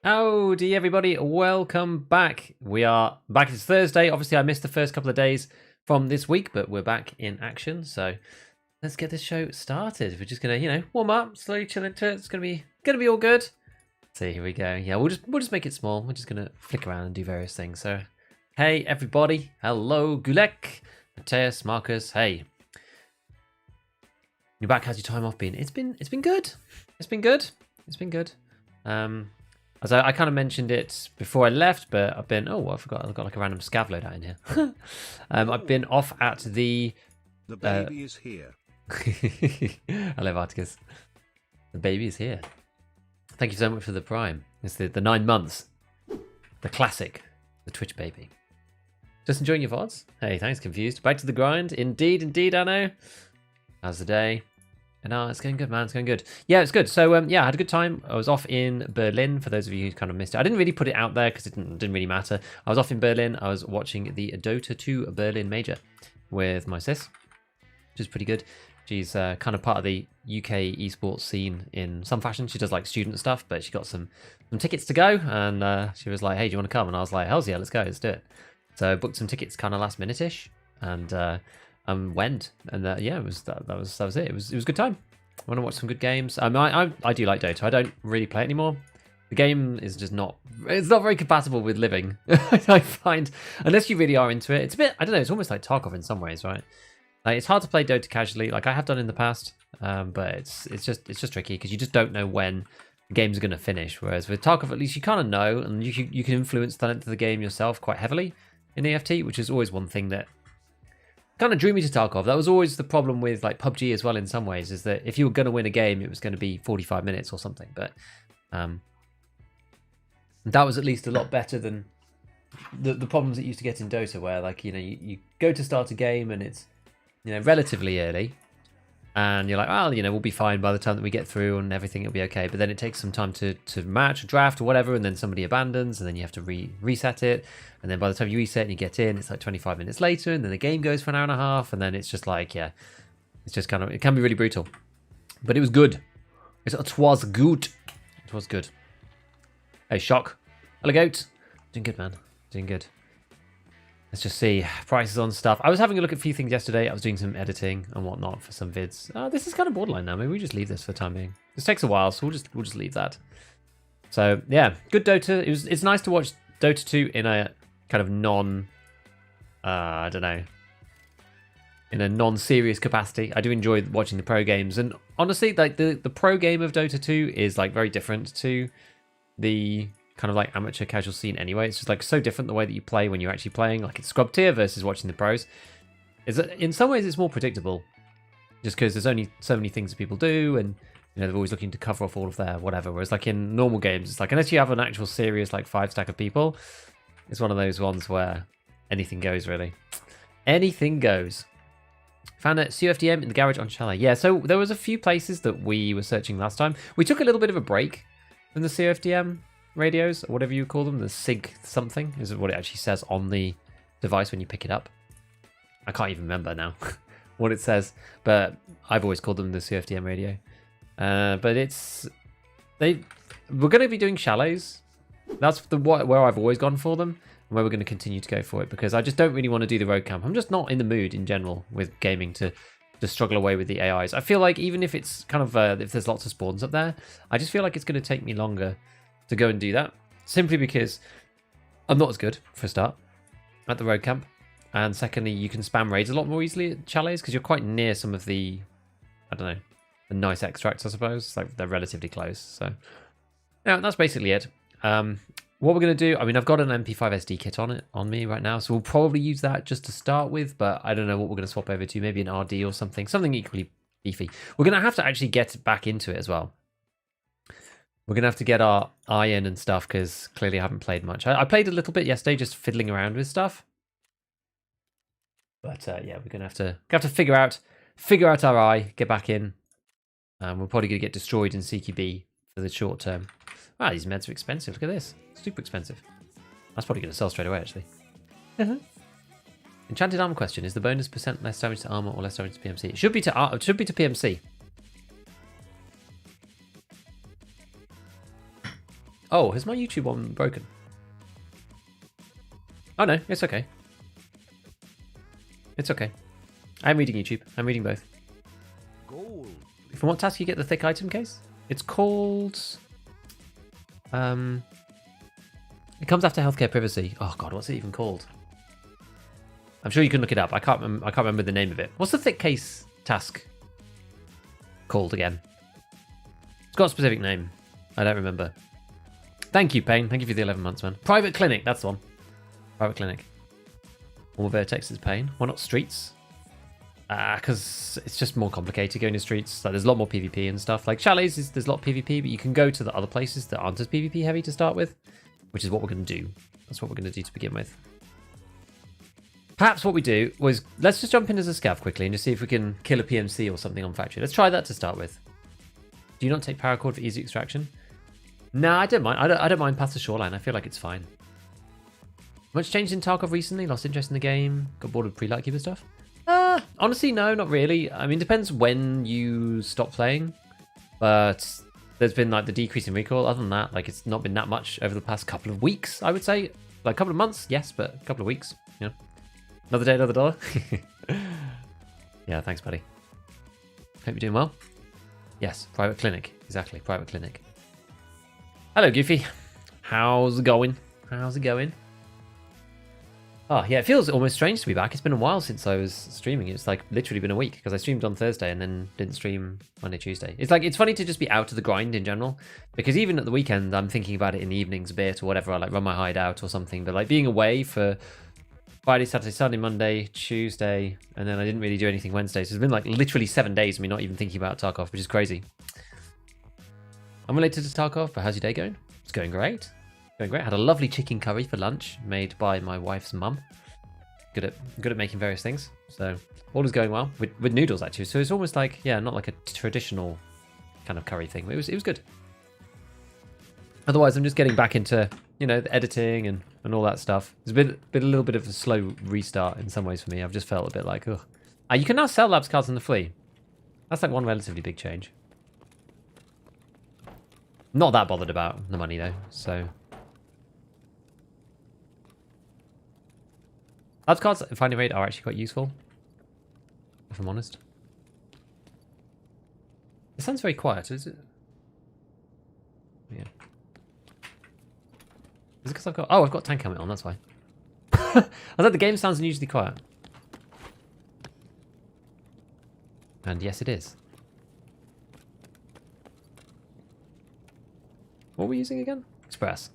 Howdy everybody, welcome back. We are back, it's Thursday. Obviously I missed the first couple of days from this week, but we're back in action. So let's get this show started. We're just gonna, warm up, slowly chill into it. It's gonna be all good. So here we go. Yeah, we'll just make it small. We're just gonna flick around and do various things. So hey everybody, hello Gulek, Mateus, Marcus, hey. You're back, how's your time off been? It's been good. It's been good. As I kind of mentioned it before I left, but I've been, I forgot, I've got like a random scav loadout in here. I've been off at the... The baby is here. I love Articus. The baby is here. Thank you so much for the prime. It's the 9 months. The classic. The Twitch baby. Just enjoying your VODs? Hey, thanks, confused. Back to the grind. Indeed, I know. How's the day? No, it's going good, man. It's going good. Yeah, it's good. So, yeah, I had a good time. I was off in Berlin, for those of you who kind of missed it. I didn't really put it out there because it didn't really matter. I was off in Berlin. I was watching the Dota 2 Berlin Major with my sis, which is pretty good. She's kind of part of the UK esports scene in some fashion. She does like student stuff, but she got some tickets to go. And she was like, hey, do you want to come? And I was like, hells yeah, let's go. Let's do it. So I booked some tickets kind of last minute-ish. And went, and yeah, that was it. It was a good time. I want to watch some good games. I do like Dota. I don't really play it anymore. The game is just not very compatible with living. I find, unless you really are into it. It's a bit, I don't know, it's almost like Tarkov in some ways, right? Like, it's hard to play Dota casually, like I have done in the past, but it's just tricky because you just don't know when the game's going to finish. Whereas with Tarkov, at least you kind of know, and you can influence the length of the game yourself quite heavily in EFT, which is always one thing that kind of drew me to Tarkov. That was always the problem with like PUBG as well in some ways, is that if you were going to win a game, it was going to be 45 minutes or something. But that was at least a lot better than the problems that used to get in Dota, where like, you go to start a game and it's, relatively early. And you're like, well, we'll be fine by the time that we get through and everything will be okay. But then it takes some time to match or draft or whatever, and then somebody abandons, and then you have to reset it. And then by the time you reset and you get in, it's like 25 minutes later, and then the game goes for an hour and a half, and then it's just like, yeah, it's just kind of, it can be really brutal. But it was good. It was good. It was good. Hey, Shock. Hello, Goat. Doing good, man. Doing good. Let's just see prices on stuff. I was having a look at a few things yesterday. I was doing some editing and whatnot for some vids. This is kind of borderline now. Maybe we just leave this for the time being. This takes a while, so we'll just leave that. So yeah, good Dota. It's nice to watch Dota 2 in a kind of I don't know, in a non-serious capacity. I do enjoy watching the pro games, and honestly, like the pro game of Dota 2 is like very different to the kind of like amateur casual scene anyway. It's just like so different the way that you play when you're actually playing. Like it's scrub tier versus watching the pros. In some ways it's more predictable, just because there's only so many things that people do, and they're always looking to cover off all of their whatever. Whereas like in normal games, it's like unless you have an actual serious like 5 stack of people, it's one of those ones where anything goes really. Anything goes. Found a COFDM in the garage on Chalet. Yeah, so there was a few places that we were searching last time. We took a little bit of a break from the COFDM radios, or whatever you call them. The SIG something is what it actually says on the device when you pick it up. I can't even remember now what it says, but I've always called them the CFDM radio. But we're going to be doing shallows. That's where I've always gone for them, and where we're going to continue to go for it, because I just don't really want to do the road camp. I'm just not in the mood in general with gaming to struggle away with the AIs. I feel like even if it's kind of if there's lots of spawns up there, I just feel like it's going to take me longer to go and do that, simply because I'm not as good for a start at the road camp, and secondly, you can spam raids a lot more easily at chalets because you're quite near some of the, I don't know, the nice extracts, I suppose. It's like they're relatively close. So yeah, that's basically it. What we're going to do, I mean, I've got an MP5 SD kit on me right now, so we'll probably use that just to start with, but I don't know what we're going to swap over to. Maybe an RD or something equally beefy. We're going to have to actually get back into it as well. We're going to have to get our eye in and stuff, because clearly I haven't played much. I played a little bit yesterday, just fiddling around with stuff. But yeah, we're going to have to figure out our eye, get back in. We're probably going to get destroyed in CQB for the short term. Wow, these meds are expensive. Look at this. Super expensive. That's probably going to sell straight away, actually. Enchanted armor question. Is the bonus % less damage to armor or less damage to PMC? It should be to PMC. Oh, has my YouTube one broken? Oh no, it's okay. It's okay. I'm reading YouTube. I'm reading both. Gold. From what task you get the thick item case? It's called... It comes after healthcare privacy. Oh god, what's it even called? I'm sure you can look it up. I can't remember the name of it. What's the thick case task called again? It's got a specific name. I don't remember. Thank you, Payne. Thank you for the 11 months, man. Private clinic. That's the one. Private clinic. More vertexes, Payne. Why not streets? Because it's just more complicated going to streets. Like, there's a lot more PvP and stuff. Like chalets, there's a lot of PvP, but you can go to the other places that aren't as PvP heavy to start with, which is what we're going to do. That's what we're going to do to begin with. Perhaps what we do was, let's just jump in as a scav quickly and just see if we can kill a PMC or something on factory. Let's try that to start with. Do you not take paracord for easy extraction? No, I don't mind. I don't mind past the shoreline. I feel like it's fine. Much changed in Tarkov recently? Lost interest in the game? Got bored of pre-Lightkeeper stuff? Honestly, no, not really. I mean, depends when you stop playing. But there's been like the decrease in recoil. Other than that, like it's not been that much over the past couple of weeks, I would say. Like a couple of months, yes, but a couple of weeks, you know. Another day, another dollar. Yeah, thanks, buddy. Hope you're doing well. Yes, private clinic. Exactly, private clinic. Hello, Goofy. How's it going? How's it going? Oh, yeah, it feels almost strange to be back. It's been a while since I was streaming. It's like literally been a week because I streamed on Thursday and then didn't stream Monday, Tuesday. It's like, it's funny to just be out of the grind in general because even at the weekend, I'm thinking about it in the evenings a bit or whatever. I like run my hideout or something, but like being away for Friday, Saturday, Sunday, Monday, Tuesday, and then I didn't really do anything Wednesday. So it's been like literally 7 days of me not even thinking about Tarkov, which is crazy. I'm related to Tarkov, but how's your day going? It's going great. Going great. Had a lovely chicken curry for lunch made by my wife's mum. Good at making various things. So all is going well with noodles actually. So it's almost like, yeah, not like a traditional kind of curry thing. But it was good. Otherwise, I'm just getting back into, you know, the editing and all that stuff. It's been a little bit of a slow restart in some ways for me. I've just felt a bit like, ugh. You can now sell labs cards on the flea. That's like one relatively big change. Not that bothered about the money though, so. Labs cards in Finding Raid are actually quite useful, if I'm honest. It sounds very quiet, is it? Yeah. Is it because I've got tank helmet on, that's why. I thought the game sounds unusually quiet. And yes, it is. What were we using again? Express.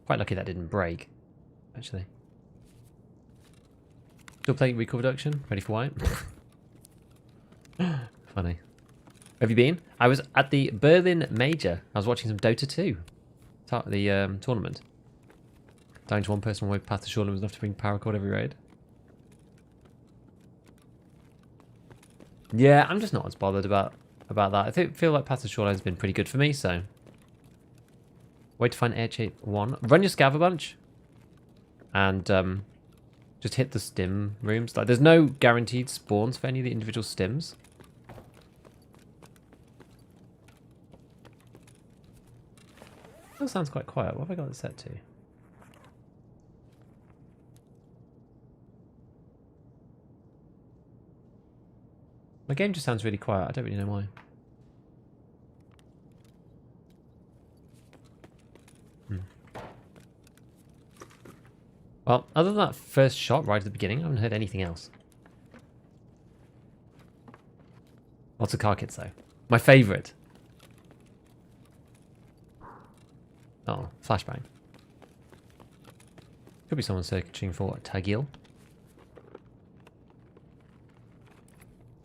Quite lucky that didn't break, actually. Still playing recoil reduction? Ready for white? Funny. Have you been? I was at the Berlin Major. I was watching some Dota 2. The tournament. Dying to one person one way past the shoreline was enough to bring paracord every raid. Yeah, I'm just not as bothered about that. I feel like past the shoreline's been pretty good for me, so. Way to find air shape 1. Run your scav a bunch. And just hit the stim rooms. Like, there's no guaranteed spawns for any of the individual stims. That sounds quite quiet. What have I got it set to? My game just sounds really quiet. I don't really know why. Well, other than that first shot right at the beginning, I haven't heard anything else. Lots of car kits, though. My favourite. Oh, flashbang. Could be someone searching for Tagil.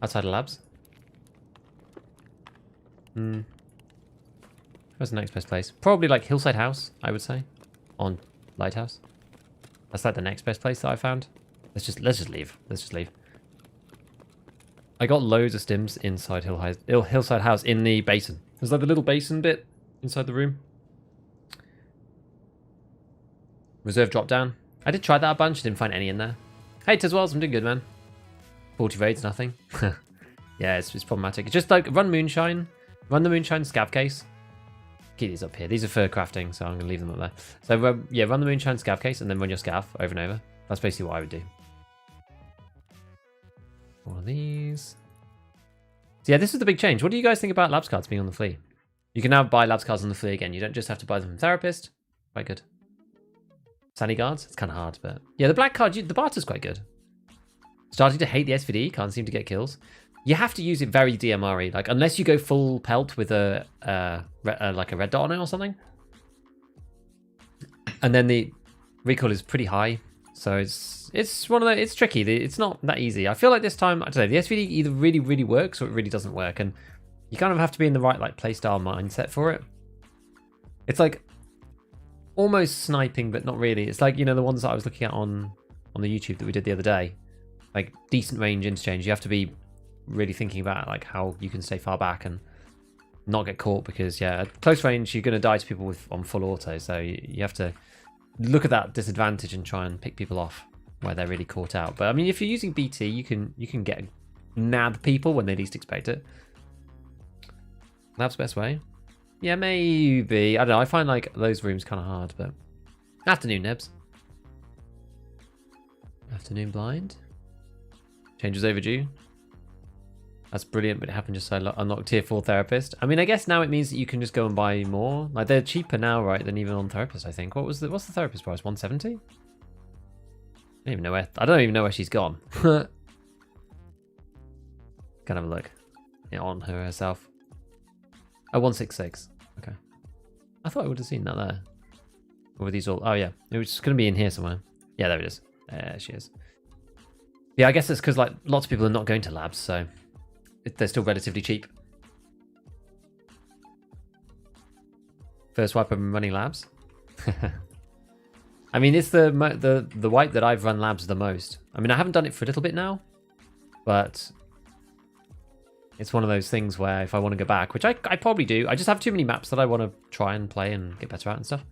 Outside of labs. Where's the next best place? Probably like Hillside House, I would say. On Lighthouse. That's like the next best place that I found. Let's just leave. Let's just leave. I got loads of stims inside Hillside House in the basin. There's like the little basin bit inside the room. Reserve drop down. I did try that a bunch. Didn't find any in there. Hey Tizwells, I'm doing good, man. 40 raids, nothing. Yeah, it's problematic. It's just like run Moonshine. Run the Moonshine Scav case. Keep these up here. These are for crafting, so I'm going to leave them up there. So yeah, run the Moonshine Scav case and then run your Scav over and over. That's basically what I would do. All of these. So yeah, this is the big change. What do you guys think about labs cards being on the flea? You can now buy labs cards on the flea again. You don't just have to buy them from Therapist. Quite good. Sandy guards? It's kind of hard, but... Yeah, the black card, the barter's quite good. Starting to hate the SVD. Can't seem to get kills. You have to use it very DMR-y. Like, unless you go full pelt with a like a red dot on it or something. And then the recoil is pretty high. So it's one of the... It's tricky. It's not that easy. I feel like this time, I don't know, the SVD either really, really works or it really doesn't work. And you kind of have to be in the right like playstyle mindset for it. It's like almost sniping, but not really. It's like, you know, the ones that I was looking at on the YouTube that we did the other day. Like decent range interchange. You have to be really thinking about like how you can stay far back and not get caught, because yeah, at close range you're going to die to people on full auto, so you have to look at that disadvantage and try and pick people off where they're really caught out. But I mean, if you're using BT, you can get nab people when they least expect it. Lab's best way. Yeah, maybe. I don't know. I find like those rooms kind of hard, but afternoon nebs. Afternoon blind. Changes overdue. That's brilliant, but it happened just so I unlocked tier 4 therapist. I mean, I guess now it means that you can just go and buy more. Like they're cheaper now, right, than even on therapist, I think. What's the therapist price? 170? I don't even know where she's gone. Can have a look. Yeah, on her herself. Oh, 166. Okay. I thought I would have seen that there. Or were these all? Oh yeah, it was going to be in here somewhere. Yeah, there it is. There she is. Yeah, I guess it's because like lots of people are not going to labs, so they're still relatively cheap. First wipe I'm running labs. I mean, it's the wipe that I've run labs the most. I mean, I haven't done it for a little bit now, but it's one of those things where if I want to go back, which I probably do, I just have too many maps that I want to try and play and get better at and stuff.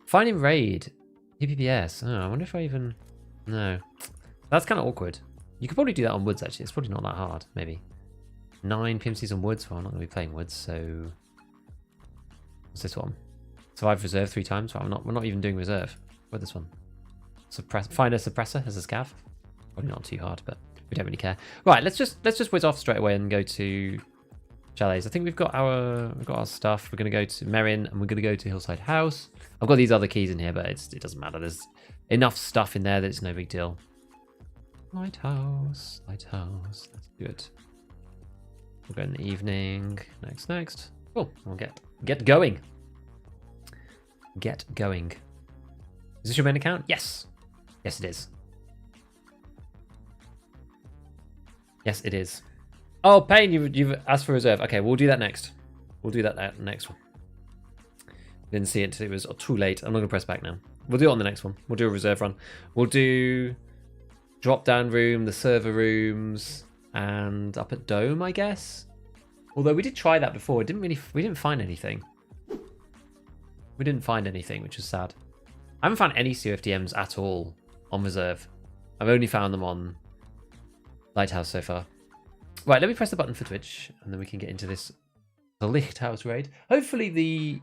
Finding raid, PPPS. Oh, I wonder if I even... No, that's kind of awkward. You could probably do that on woods actually. It's probably not that hard. Maybe 9 PMCs on woods. Well, I'm not going to be playing woods, so what's this one? Survive reserve 3 times. Well, we're not even doing reserve. What's this one? Find a suppressor as a scav. Probably not too hard, but we don't really care. Right, let's just whiz off straight away and go to chalets. I think we've got our stuff. We're going to go to Merrin and we're going to go to Hillside House. I've got these other keys in here, but it doesn't matter. There's enough stuff in there that it's no big deal. Lighthouse. That's good. We'll go in the evening. Next. Cool. We'll get going. Get going. Is this your main account? Yes. Yes, it is. Yes, it is. Oh, Payne, you've asked for reserve. Okay, we'll do that next. We'll do that next one. Didn't see it. It was too late. I'm not going to press back now. We'll do it on the next one. We'll do a reserve run. We'll do drop down room, the server rooms, and up at Dome, I guess. Although we did try that before. We didn't find anything. We didn't find anything, which is sad. I haven't found any COFDMs at all on reserve. I've only found them on Lighthouse so far. Right, let me press the button for Twitch, and then we can get into the Lighthouse raid. Hopefully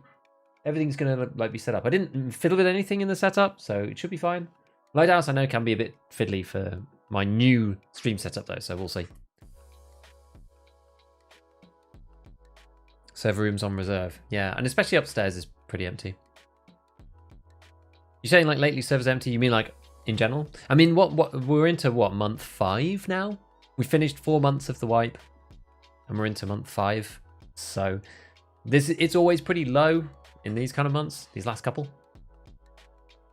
everything's gonna like be set up. I didn't fiddle with anything in the setup, so it should be fine. Lighthouse I know can be a bit fiddly for my new stream setup though, so we'll see. Server rooms on reserve, yeah, and especially upstairs is pretty empty. You're saying like lately servers empty? You mean like in general? I mean, what we're into what, month 5 now? We finished 4 months of the wipe, and we're into month 5. So it's always pretty low in these kind of months, these last couple.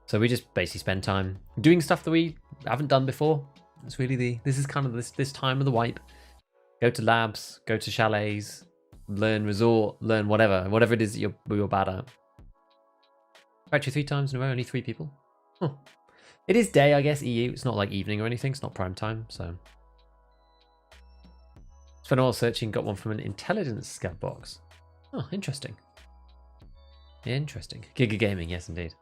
So we just basically spend time doing stuff that we haven't done before. It's really this is kind of this time of the wipe. Go to labs, go to chalets, learn resort, learn whatever it is that you're bad at. Actually, 3 times in a row, only 3 people. Huh. It is day, I guess, EU. It's not like evening or anything. It's not prime time, so. Spent a while searching, got one from an intelligence scav box. Oh, interesting. Interesting. Giga Gaming, yes, indeed.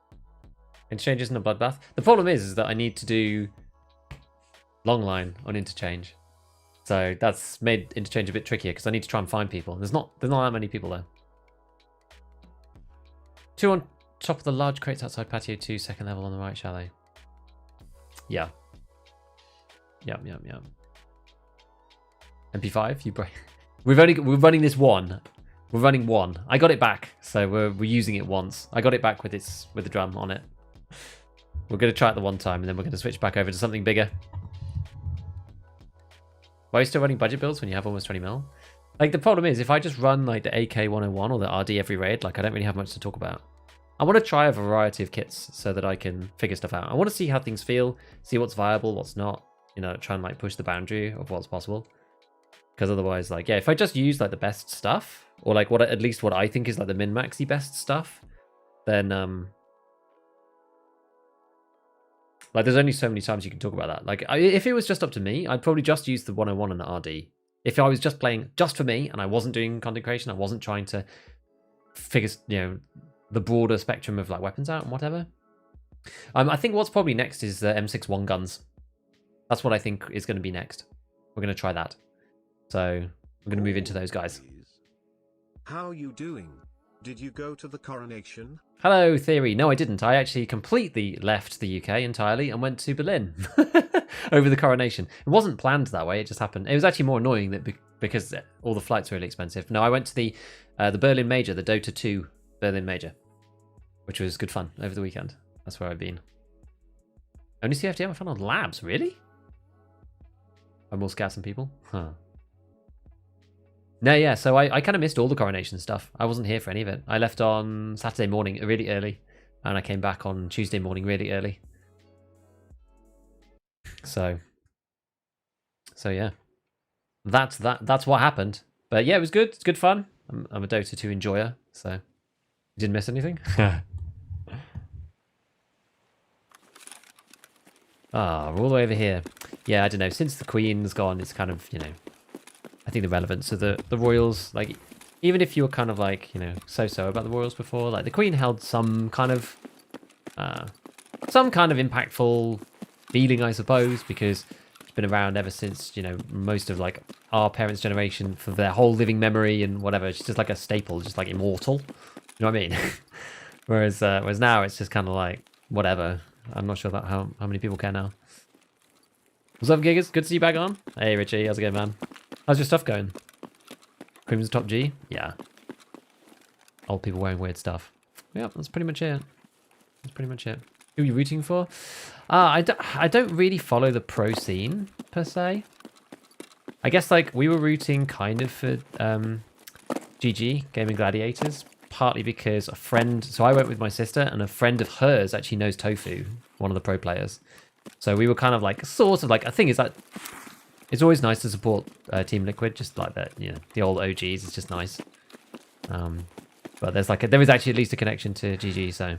Interchange isn't a bloodbath. The problem is that I need to do long line on Interchange. So that's made Interchange a bit trickier because I need to try and find people. There's not that many people there. 2 on top of the large crates outside patio 2, second level on the right chalet. Yeah. Yep. MP5, you break. We're running this one. We're running one. I got it back, so we're using it once. I got it back with the drum on it. We're gonna try it the one time, and then we're gonna switch back over to something bigger. Why are you still running budget builds when you have almost 20 mil? Like, the problem is, if I just run like the AK-101 or the RD every raid, like, I don't really have much to talk about. I want to try a variety of kits so that I can figure stuff out. I want to see how things feel, see what's viable, what's not. You know, try and like push the boundary of what's possible. Because otherwise, like, yeah, if I just use like the best stuff, or like at least what I think is like the min-maxy best stuff, then like, there's only so many times you can talk about that. Like, if it was just up to me, I'd probably just use the 101 and the RD. If I was just playing just for me and I wasn't doing content creation, I wasn't trying to figure, you know, the broader spectrum of like weapons out and whatever. I think what's probably next is the M61 guns. That's what I think is going to be next. We're going to try that. So I'm going to move into those guys. How you doing? Did you go to the coronation? Hello, Theory. No, I didn't. I actually completely left the UK entirely and went to Berlin over the coronation. It wasn't planned that way. It just happened. It was actually more annoying that because all the flights were really expensive. No, I went to the Berlin Major, the Dota 2 Berlin Major, which was good fun over the weekend. That's where I've been. Only COFDM I found on labs, really? I'm more scouts than people? Huh. No, yeah, so I kind of missed all the coronation stuff. I wasn't here for any of it. I left on Saturday morning really early, and I came back on Tuesday morning really early. So yeah. That's what happened. But yeah, it was good. It's good fun. I'm a Dota 2 enjoyer, so you didn't miss anything? Ah, we're all the way over here. Yeah, I don't know. Since the Queen's gone, it's kind of, you know, I think the relevance of the Royals, like, even if you were kind of like, you know, so-so about the Royals before, like, the Queen held some kind of impactful feeling, I suppose, because it's been around ever since, you know, most of like our parents' generation for their whole living memory and whatever. It's just like a staple, just like immortal. You know what I mean? whereas now it's just kind of like whatever. I'm not sure about how many people care now. What's up, Gigas? Good to see you back on. Hey, Richie. How's it going, man? How's your stuff going? Cream's top G? Yeah. Old people wearing weird stuff. Yeah, that's pretty much it. That's pretty much it. Who are you rooting for? I don't really follow the pro scene, per se. I guess, like, we were rooting kind of for GG, Gaming Gladiators, partly because a friend... So I went with my sister, and a friend of hers actually knows Tofu, one of the pro players. So we were kind of like, sort of like... A thing is that it's always nice to support Team Liquid, just like that, you know, the old OGs. It's just nice. But there's like there was actually at least a connection to GG, so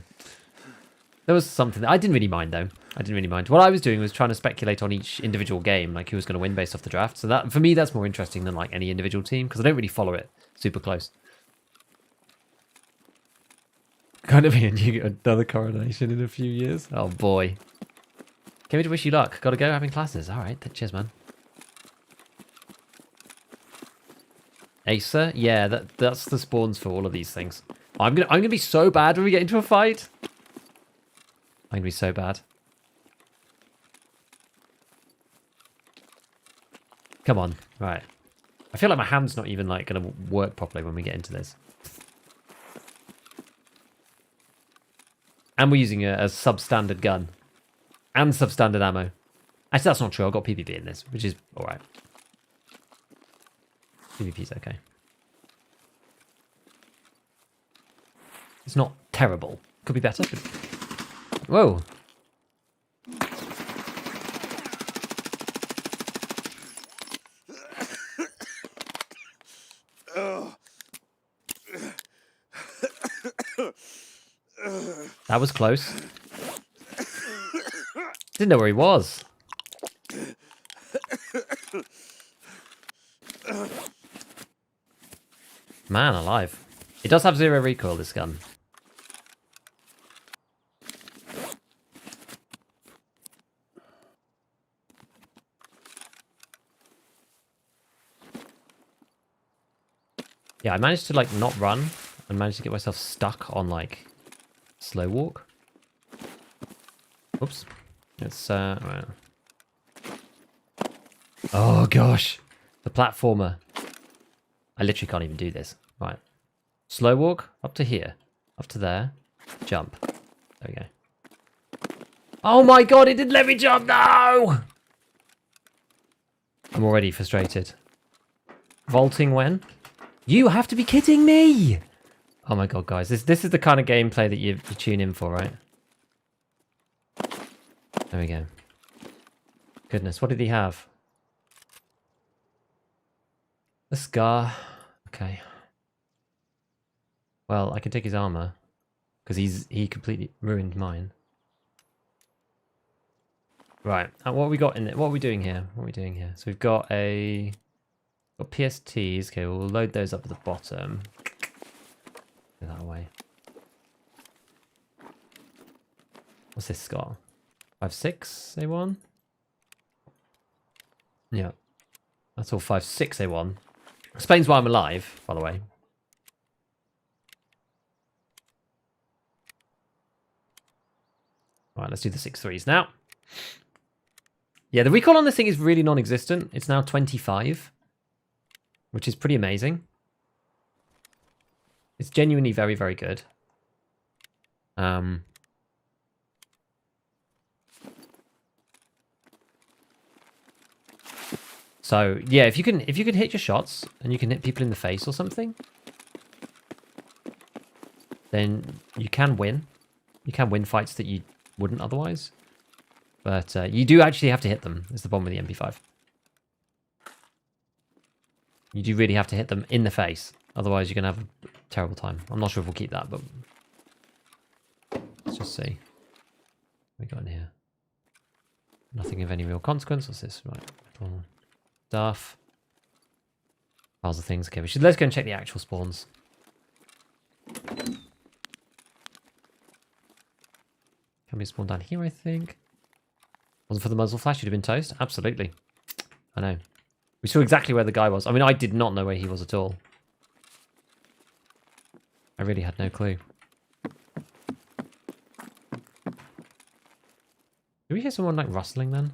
there was something that I didn't really mind, though. I didn't really mind. What I was doing was trying to speculate on each individual game, like who was going to win based off the draft. So that, for me, that's more interesting than like any individual team, because I don't really follow it super close. Kind of you get another coronation in a few years. Oh boy. Came to wish you luck. Gotta go, having classes. All right, cheers, man. Acer? Yeah, that's the spawns for all of these things. I'm gonna be so bad when we get into a fight. I'm gonna be so bad. Come on, right. I feel like my hand's not even like gonna work properly when we get into this. And we're using a substandard gun. And substandard ammo. Actually, that's not true. I've got PvP in this, which is alright. PvP's okay. It's not terrible. Could be better. But... Whoa. That was close. Didn't know where he was. Man alive. It does have 0 recoil, this gun. Yeah, I managed to like not run and managed to get myself stuck on like slow walk. Oops. It's right. Oh gosh. The platformer. I literally can't even do this. Right. Slow walk up to here. Up to there. Jump. There we go. Oh my god, it didn't let me jump! No! I'm already frustrated. Vaulting when? You have to be kidding me! Oh my god, guys. This is the kind of gameplay that you tune in for, right? There we go. Goodness, what did he have? A scar. Okay. Well, I can take his armor. Because he completely ruined mine. Right. And what have we got in it? What are we doing here? What are we doing here? So we've got got PSTs. Okay, we'll load those up at the bottom. Get that away. What's this got? 5.6 A1? Yeah. That's all 5.6 A1. Explains why I'm alive, by the way. Alright, let's do the 6.3s now. Yeah, the recoil on this thing is really non-existent. It's now 25. Which is pretty amazing. It's genuinely very, very good. So yeah, if you can hit your shots and you can hit people in the face or something, then you can win. You can win fights that you wouldn't otherwise. But you do actually have to hit them, is the problem with the MP5. You do really have to hit them in the face. Otherwise, you're going to have a terrible time. I'm not sure if we'll keep that, but... let's just see. What we got in here? Nothing of any real consequence. What's this? Right. Stuff. Piles of things. Okay, let's go and check the actual spawns. Can we spawn down here, I think? Wasn't for the muzzle flash, you'd have been toast. Absolutely. I know. We saw exactly where the guy was. I mean, I did not know where he was at all. I really had no clue. Do we hear someone like rustling then?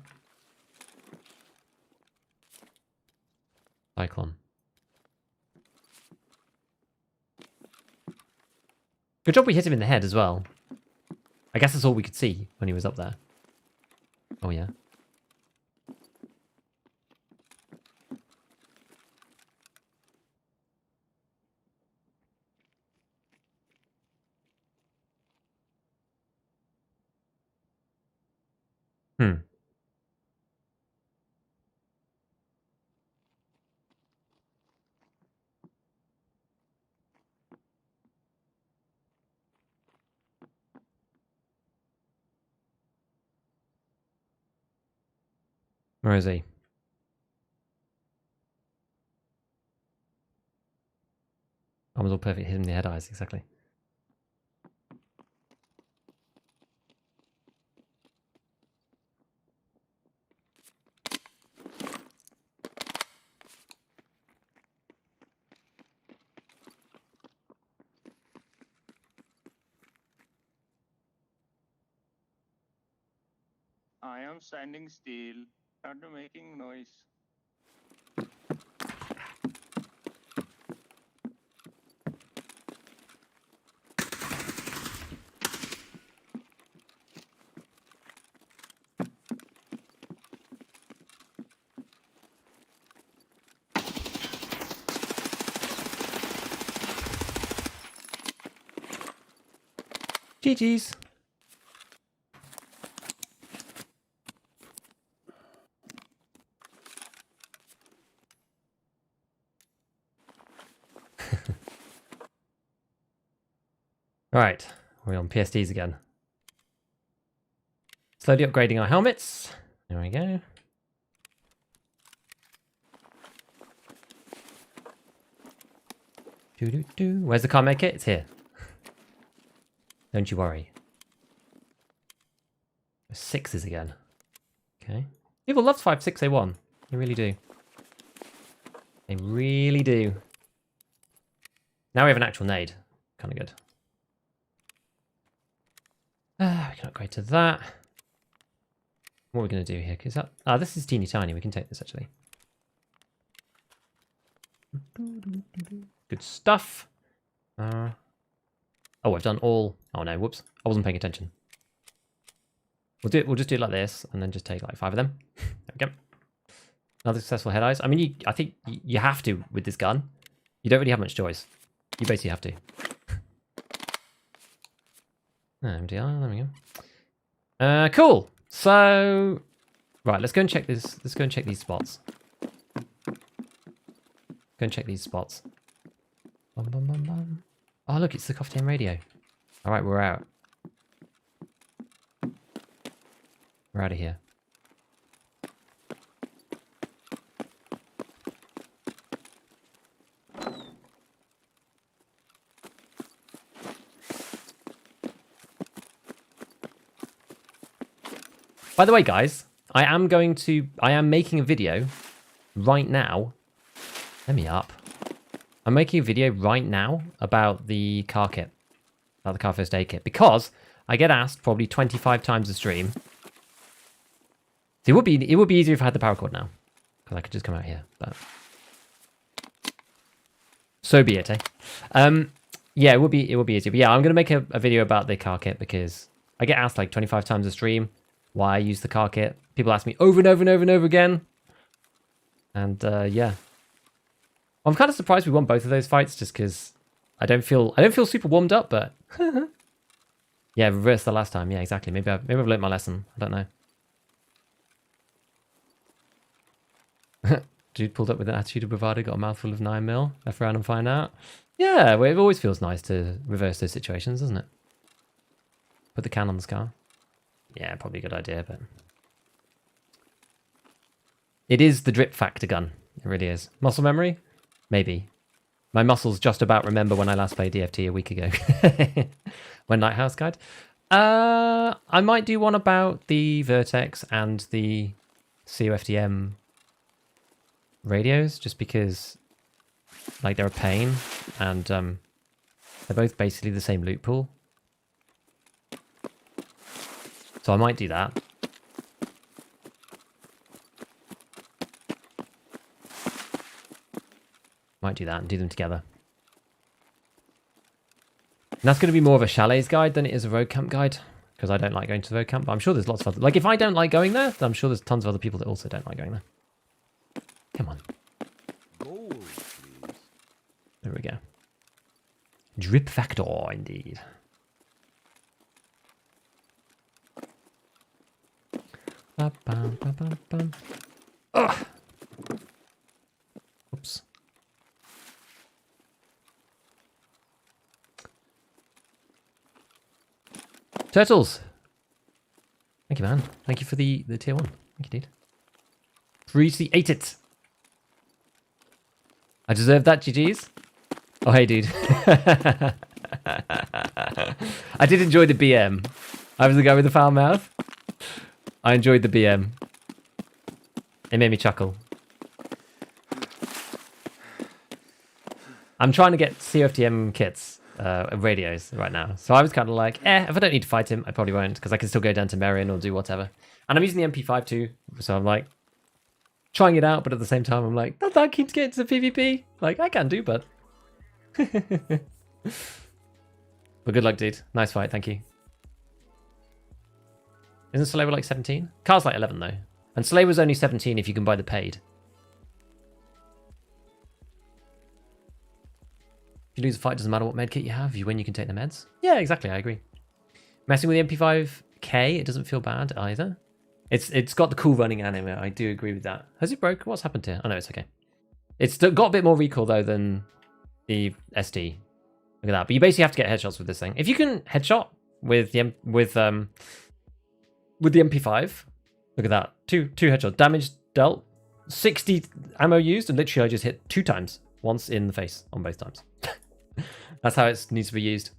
Cyclone. Good job we hit him in the head as well. I guess that's all we could see when he was up there. Oh yeah. Where is he? Armor's all perfect, hit him in the head eyes, exactly. I am standing still, not making noise. GG's. Right, we're on PSDs again. Slowly upgrading our helmets. There we go. Where's the car make it? It's here. Don't you worry. 6s again. Okay. People love 5.6 A1. They really do. They really do. Now we have an actual nade. Kind of good. We can upgrade to that. What are we going to do here? Is that... this is teeny tiny. We can take this, actually. Good stuff. Oh, I've done all... Oh, no. Whoops. I wasn't paying attention. We'll just do it like this, and then just take like 5 of them. There we go. Another successful head eyes. I mean, I think you have to with this gun. You don't really have much choice. You basically have to. MDR, there we go. Cool. So, right, let's go and check this. Let's go and check these spots. Go and check these spots. Bum, bum, bum, bum. Oh, look, it's the COFDM radio. All right, we're out. We're out of here. By the way, guys, I am making a video right now. Let me up. I'm making a video right now about the car kit, about the car first aid kit, because I get asked probably 25 times a stream. So it would be easier if I had the paracord now, because I could just come out here. But so be it, eh? Yeah, it would be easier. But yeah, I'm gonna make a video about the car kit because I get asked like 25 times a stream why I use the car kit. People ask me over and over and over and over again. And yeah. I'm kind of surprised we won both of those fights just because I don't feel super warmed up, but yeah, reverse the last time. Yeah, exactly. Maybe I've learned my lesson. I don't know. Dude pulled up with an attitude of bravado, got a mouthful of 9mm, left around and find out. Yeah, well, it always feels nice to reverse those situations, doesn't it? Put the can on the scar. Yeah, probably a good idea, but... It is the drip factor gun. It really is. Muscle memory? Maybe. My muscles just about remember when I last played DFT a week ago. When Lighthouse guide. I might do one about the Vertex and the COFDM radios, just because like they're a pain, and they're both basically the same loot pool. So I might do that. Might do that and do them together. And that's going to be more of a chalets guide than it is a road camp guide, because I don't like going to the road camp. But I'm sure there's lots of other... Like, if I don't like going there, then I'm sure there's tons of other people that also don't like going there. Come on. Gold, please. There we go. Drip factor, indeed. Ugh. Oops. Turtles. Thank you, man. Thank you for the tier 1. Thank you, dude. Appreciate it. I deserve that, GG's. Oh, hey, dude. I did enjoy the BM. I was the guy with the foul mouth. I enjoyed the BM. It made me chuckle. I'm trying to get COFDM kits, radios right now. So I was kind of like, if I don't need to fight him, I probably won't, because I can still go down to Merrin or do whatever. And I'm using the MP5 too, so I'm like, trying it out, but at the same time, I'm like, not that keen to get into PvP. Like, I can do, but... But good luck, dude. Nice fight, thank you. Isn't Slay like 17? Car's like 11, though. And Slay was only 17 if you can buy the paid. If you lose a fight, doesn't matter what medkit you have. If you win, you can take the meds. Yeah, exactly, I agree. Messing with the MP5K, it doesn't feel bad either. It's got the cool running anime. I do agree with that. Has it broke? What's happened here? Oh, no, it's okay. It's got a bit more recoil, though, than the SD. Look at that. But you basically have to get headshots with this thing. If you can headshot with the MP5, look at that. Two headshots. Damage dealt, 60 ammo used, and literally I just hit 2 times. Once in the face on both times. That's how it needs to be used.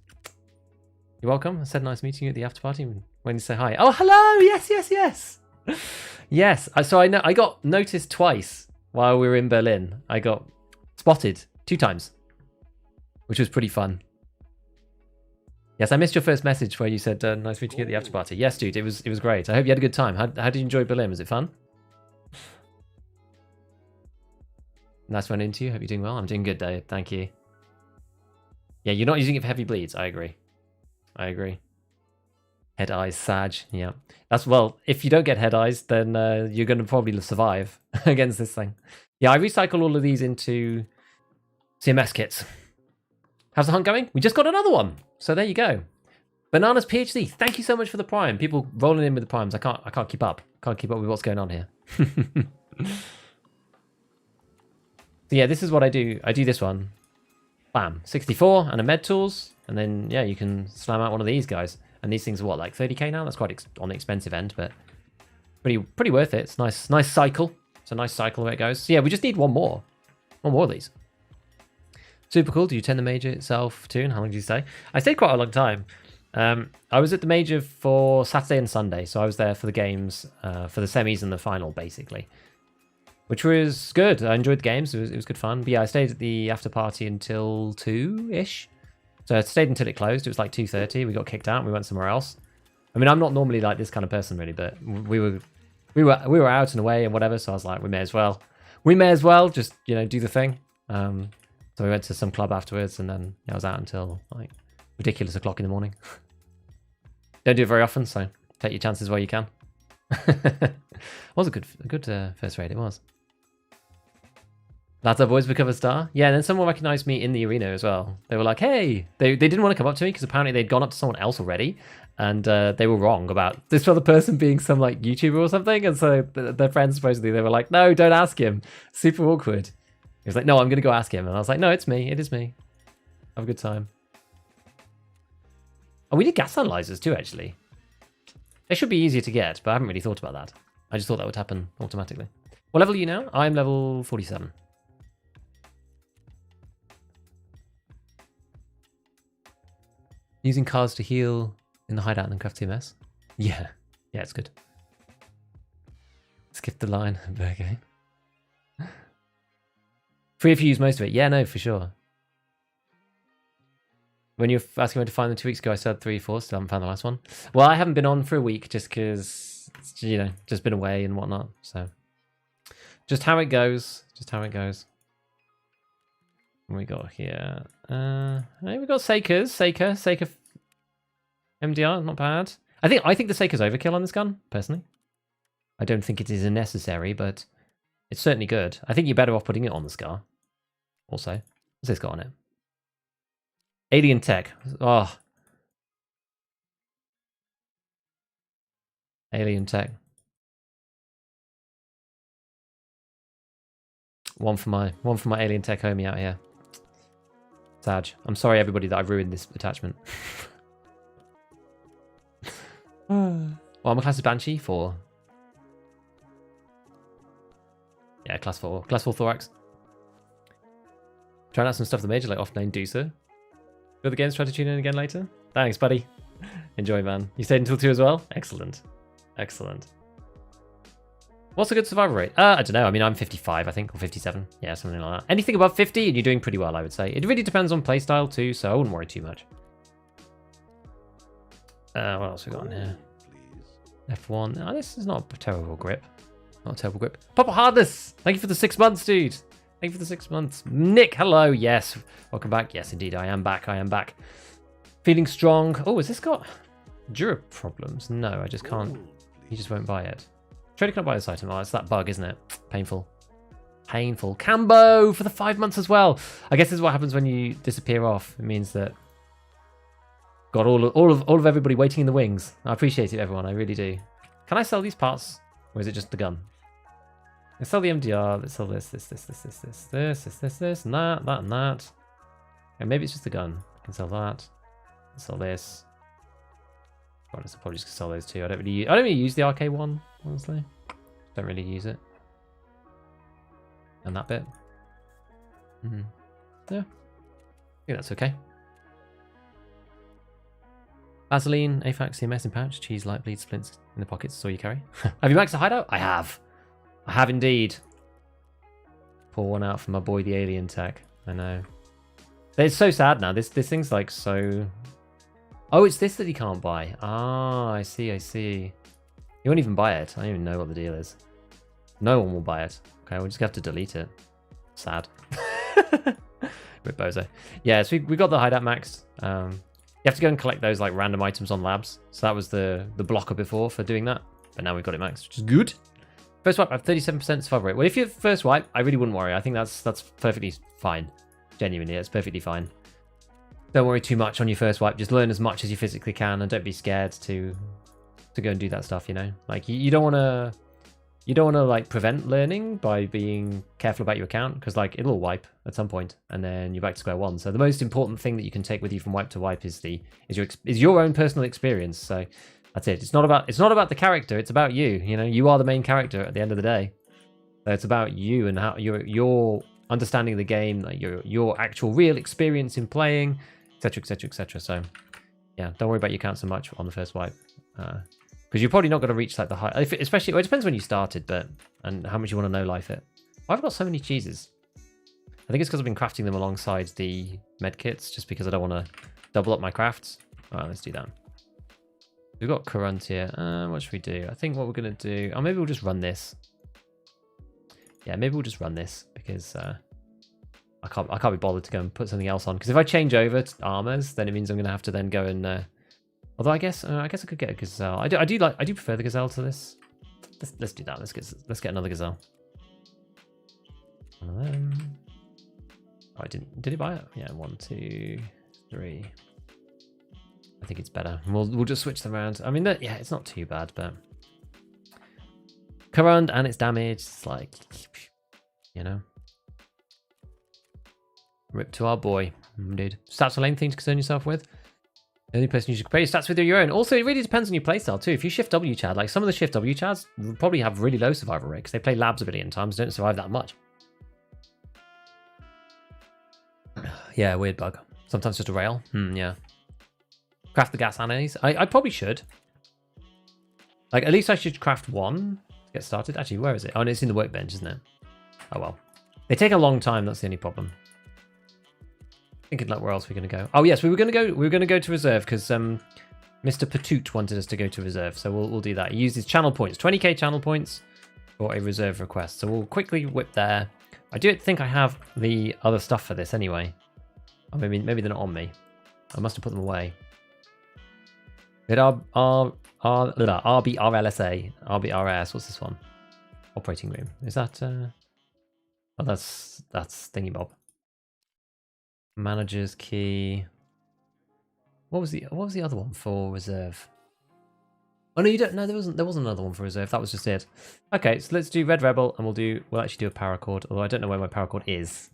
You're welcome. I said nice meeting you at the after party. When you say hi. Oh, hello! Yes, yes, yes! Yes. So I know I got noticed twice while we were in Berlin. I got spotted 2 times. which was pretty fun. Yes, I missed your first message where you said, nice meeting you at the after party. Yes, dude, it was great. I hope you had a good time. How did you enjoy Berlin? Was it fun? Nice running into you. Hope you're doing well. I'm doing good, Dave. Thank you. Yeah, you're not using it for heavy bleeds. I agree. I agree. Head eyes, Sag. Yeah. That's, well, if you don't get head eyes, then you're going to probably survive against this thing. Yeah, I recycle all of these into CMS kits. How's the hunt going? We just got another one. So there you go. Bananas PhD. Thank you so much for the prime. People rolling in with the primes. I can't keep up. Can't keep up with what's going on here. So yeah, this is what I do. I do this one. Bam. 64 and a med tools. And then, yeah, you can slam out one of these guys. And these things are what, like 30k now? That's quite on the expensive end, but pretty worth it. It's nice cycle. It's a nice cycle where it goes. So yeah, we just need one more. One more of these. Super cool. Do you attend the major itself too? And how long did you stay? I stayed quite a long time. I was at the major for Saturday and Sunday. So I was there for the games, for the semis and the final, basically. Which was good. I enjoyed the games. It was good fun. But yeah, I stayed at the after party until 2-ish. So I stayed until it closed. It was like 2:30. We got kicked out and we went somewhere else. I mean, I'm not normally like this kind of person really, but we were out and away and whatever. So I was like, we may as well just, you know, do the thing. So we went to some club afterwards and then I was out until like ridiculous o'clock in the morning. Don't do it very often, so take your chances while you can. It was a good first raid, it was. Lads, I've always become a star. Yeah, and then someone recognized me in the arena as well. They were like, hey, they didn't want to come up to me because apparently they'd gone up to someone else already. And they were wrong about this other person being some like YouTuber or something. And so their friends supposedly, they were like, no, don't ask him. Super awkward. He was like, no, I'm going to go ask him. And I was like, no, it's me. It is me. Have a good time. Oh, we need gas analyzers too, actually. They should be easier to get, but I haven't really thought about that. I just thought that would happen automatically. What level are you now? I'm level 47. Using cars to heal in the hideout and craft TMS? Yeah. Yeah, it's good. Skip the line. Okay. Free if you use most of it. Yeah, no, for sure. When you were asking where to find them 2 weeks ago, I said 3 or 4, still haven't found the last one. Well, I haven't been on for a week just because, you know, just been away and whatnot. So, just how it goes. Just how it goes. What we got here? We got Seikers. Seika MDR, not bad. I think the Seika's overkill on this gun, personally. I don't think it is unnecessary, but it's certainly good. I think you're better off putting it on the Scar. Also, what's this got on it? Alien tech. Oh. Alien tech. One for my alien tech homie out here. Sag. I'm sorry everybody that I've ruined this attachment. Well, I'm a class of Banshee 4. Yeah, class 4. Class 4 thorax. Trying out some stuff the major, like off-name Deucer. Go the games, try to tune in again later. Thanks, buddy. Enjoy, man. You stayed until 2 as well? Excellent. Excellent. What's a good survival rate? I don't know. I mean, I'm 55, I think, or 57. Yeah, something like that. Anything above 50, and you're doing pretty well, I would say. It really depends on playstyle, too, so I wouldn't worry too much. What else we got in here? F1. Oh, this is not a terrible grip. Not a terrible grip. Papa Hardness! Thank you for the 6 months, dude. Thank you for the 6 months. Nick, hello. Yes. Welcome back. Yes, indeed. I am back. I am back. Feeling strong. Oh, has this got Dura problems? No, I just can't. He just won't buy it. Trader cannot buy this item. Oh, it's that bug, isn't it? Painful. Painful. Cambo for the 5 months as well. I guess this is what happens when you disappear off. It means that got all of everybody waiting in the wings. I appreciate it, everyone. I really do. Can I sell these parts, or is it just the gun? Let's sell the MDR. Let's sell this, and that, and that. And maybe it's just the gun. I can sell that. Let's sell this. I'll probably just sell those two. I don't really use the RK one, honestly. Don't really use it. And that bit. Yeah. I think that's okay. Vaseline, AFAC, CMS in pouch, cheese, light bleed, splints in the pockets. That's all you carry. Have you maxed the hideout? I have. I have indeed. Pour one out for my boy, the alien tech. I know. It's so sad now. This thing's like so... Oh, it's this that he can't buy. Ah, I see, I see. He won't even buy it. I don't even know what the deal is. No one will buy it. Okay, we'll just have to delete it. Sad. Rip bozo. Yeah, so we got the hideout maxed. You have to go and collect those like random items on labs. So that was the blocker before for doing that. But now we've got it maxed, which is good. First wipe, I have 37% survival rate. Well, if you're first wipe, I really wouldn't worry. I think that's perfectly fine. Genuinely, it's perfectly fine. Don't worry too much on your first wipe. Just learn as much as you physically can, and don't be scared to go and do that stuff. You know, like you don't want to like prevent learning by being careful about your account, because like it'll wipe at some point, and then you're back to square one. So the most important thing that you can take with you from wipe to wipe is your own personal experience. So that's it. It's not about the character. It's about you. You know, you are the main character at the end of the day. So it's about you and how your understanding of the game, like your actual real experience in playing, etc., etc., etc. So yeah, don't worry about your count so much on the first wipe, because you're probably not going to reach like the high. Especially, well, it depends when you started, and how much you want to know life it. I've got so many cheeses. I think it's because I've been crafting them alongside the med kits, just because I don't want to double up my crafts. All right, let's do that. We've got current here. What should we do? I think what we're going to do... Oh, maybe we'll just run this. Yeah, maybe we'll just run this, because I can't be bothered to go and put something else on. Because if I change over to armors, then it means I'm going to have to then go and... although I guess I could get a gazelle. I do prefer the gazelle to this. Let's do that. Let's get another gazelle. One of them. Oh, I didn't. Did it buy it? Yeah, 1, 2, 3. I think it's better. We'll just switch them around. I mean, yeah, it's not too bad, but current and its damage, it's like, you know, rip to our boy, dude. Stats are lame thing to concern yourself with. The only person you should compare your stats with are your own. Also, it really depends on your playstyle too. If you shift W Chad, like some of the shift W Chads will probably have really low survival rate because they play labs a billion times, don't survive that much. Yeah, weird bug. Sometimes just a rail. Yeah. Craft the gas anise. I probably should. Like, at least I should craft one to get started. Actually, where is it? Oh, and it's in the workbench, isn't it? Oh, well. They take a long time. That's the only problem. Thinking like where else we're going to go. Oh, yes, we were going to go to reserve because Mr. Patoot wanted us to go to reserve. So we'll do that. He uses channel points, 20k channel points for a reserve request. So we'll quickly whip there. I do think I have the other stuff for this anyway. Oh, maybe they're not on me. I must have put them away. RBRLSA, what's this one? Operating room. Is that? Oh, that's Thingy Bob. Manager's key. What was the other one for reserve? Oh no, you don't. No, there wasn't another one for reserve. That was just it. Okay, so let's do Red Rebel, and we'll actually do a paracord. Although I don't know where my paracord is.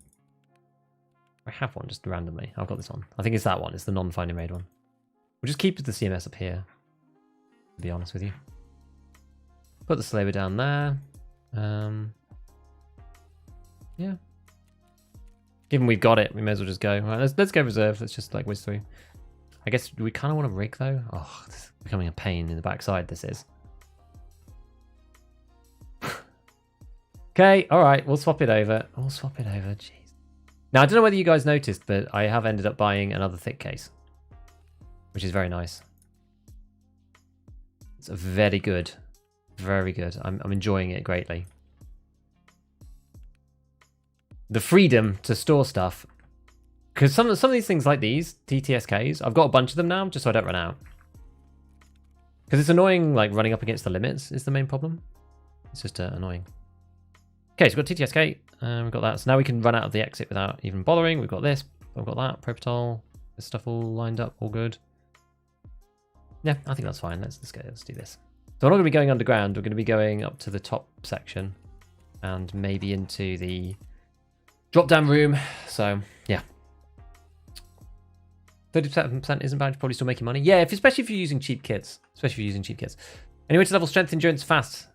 I have one just randomly. I've got this one. I think it's that one. It's the non-finding raid one. We'll just keep the CMS up here, to be honest with you. Put the slaver down there. Yeah. Given we've got it, we may as well just go. Right, let's go reserve. Let's just like whiz through. I guess we kind of want to rig though. Oh, this is becoming a pain in the backside. This is. Okay, all right. We'll swap it over. Jeez. Now I don't know whether you guys noticed, but I have ended up buying another thick case, which is very nice. It's very good. Very good. I'm enjoying it greatly. The freedom to store stuff. Because some of these things like these, TTSKs, I've got a bunch of them now, just so I don't run out. Because it's annoying, like, running up against the limits is the main problem. It's just annoying. Okay, so we've got TTSK. We've got that. So now we can run out of the exit without even bothering. We've got this. We've got that. Propitol. This stuff all lined up. All good. Yeah, I think that's fine. Let's go. Let's do this. So we're not going to be going underground. We're going to be going up to the top section and maybe into the drop-down room. So, yeah. 30% isn't bad. You're probably still making money. Yeah, especially if you're using cheap kits. Anyway, to level strength, endurance, fast.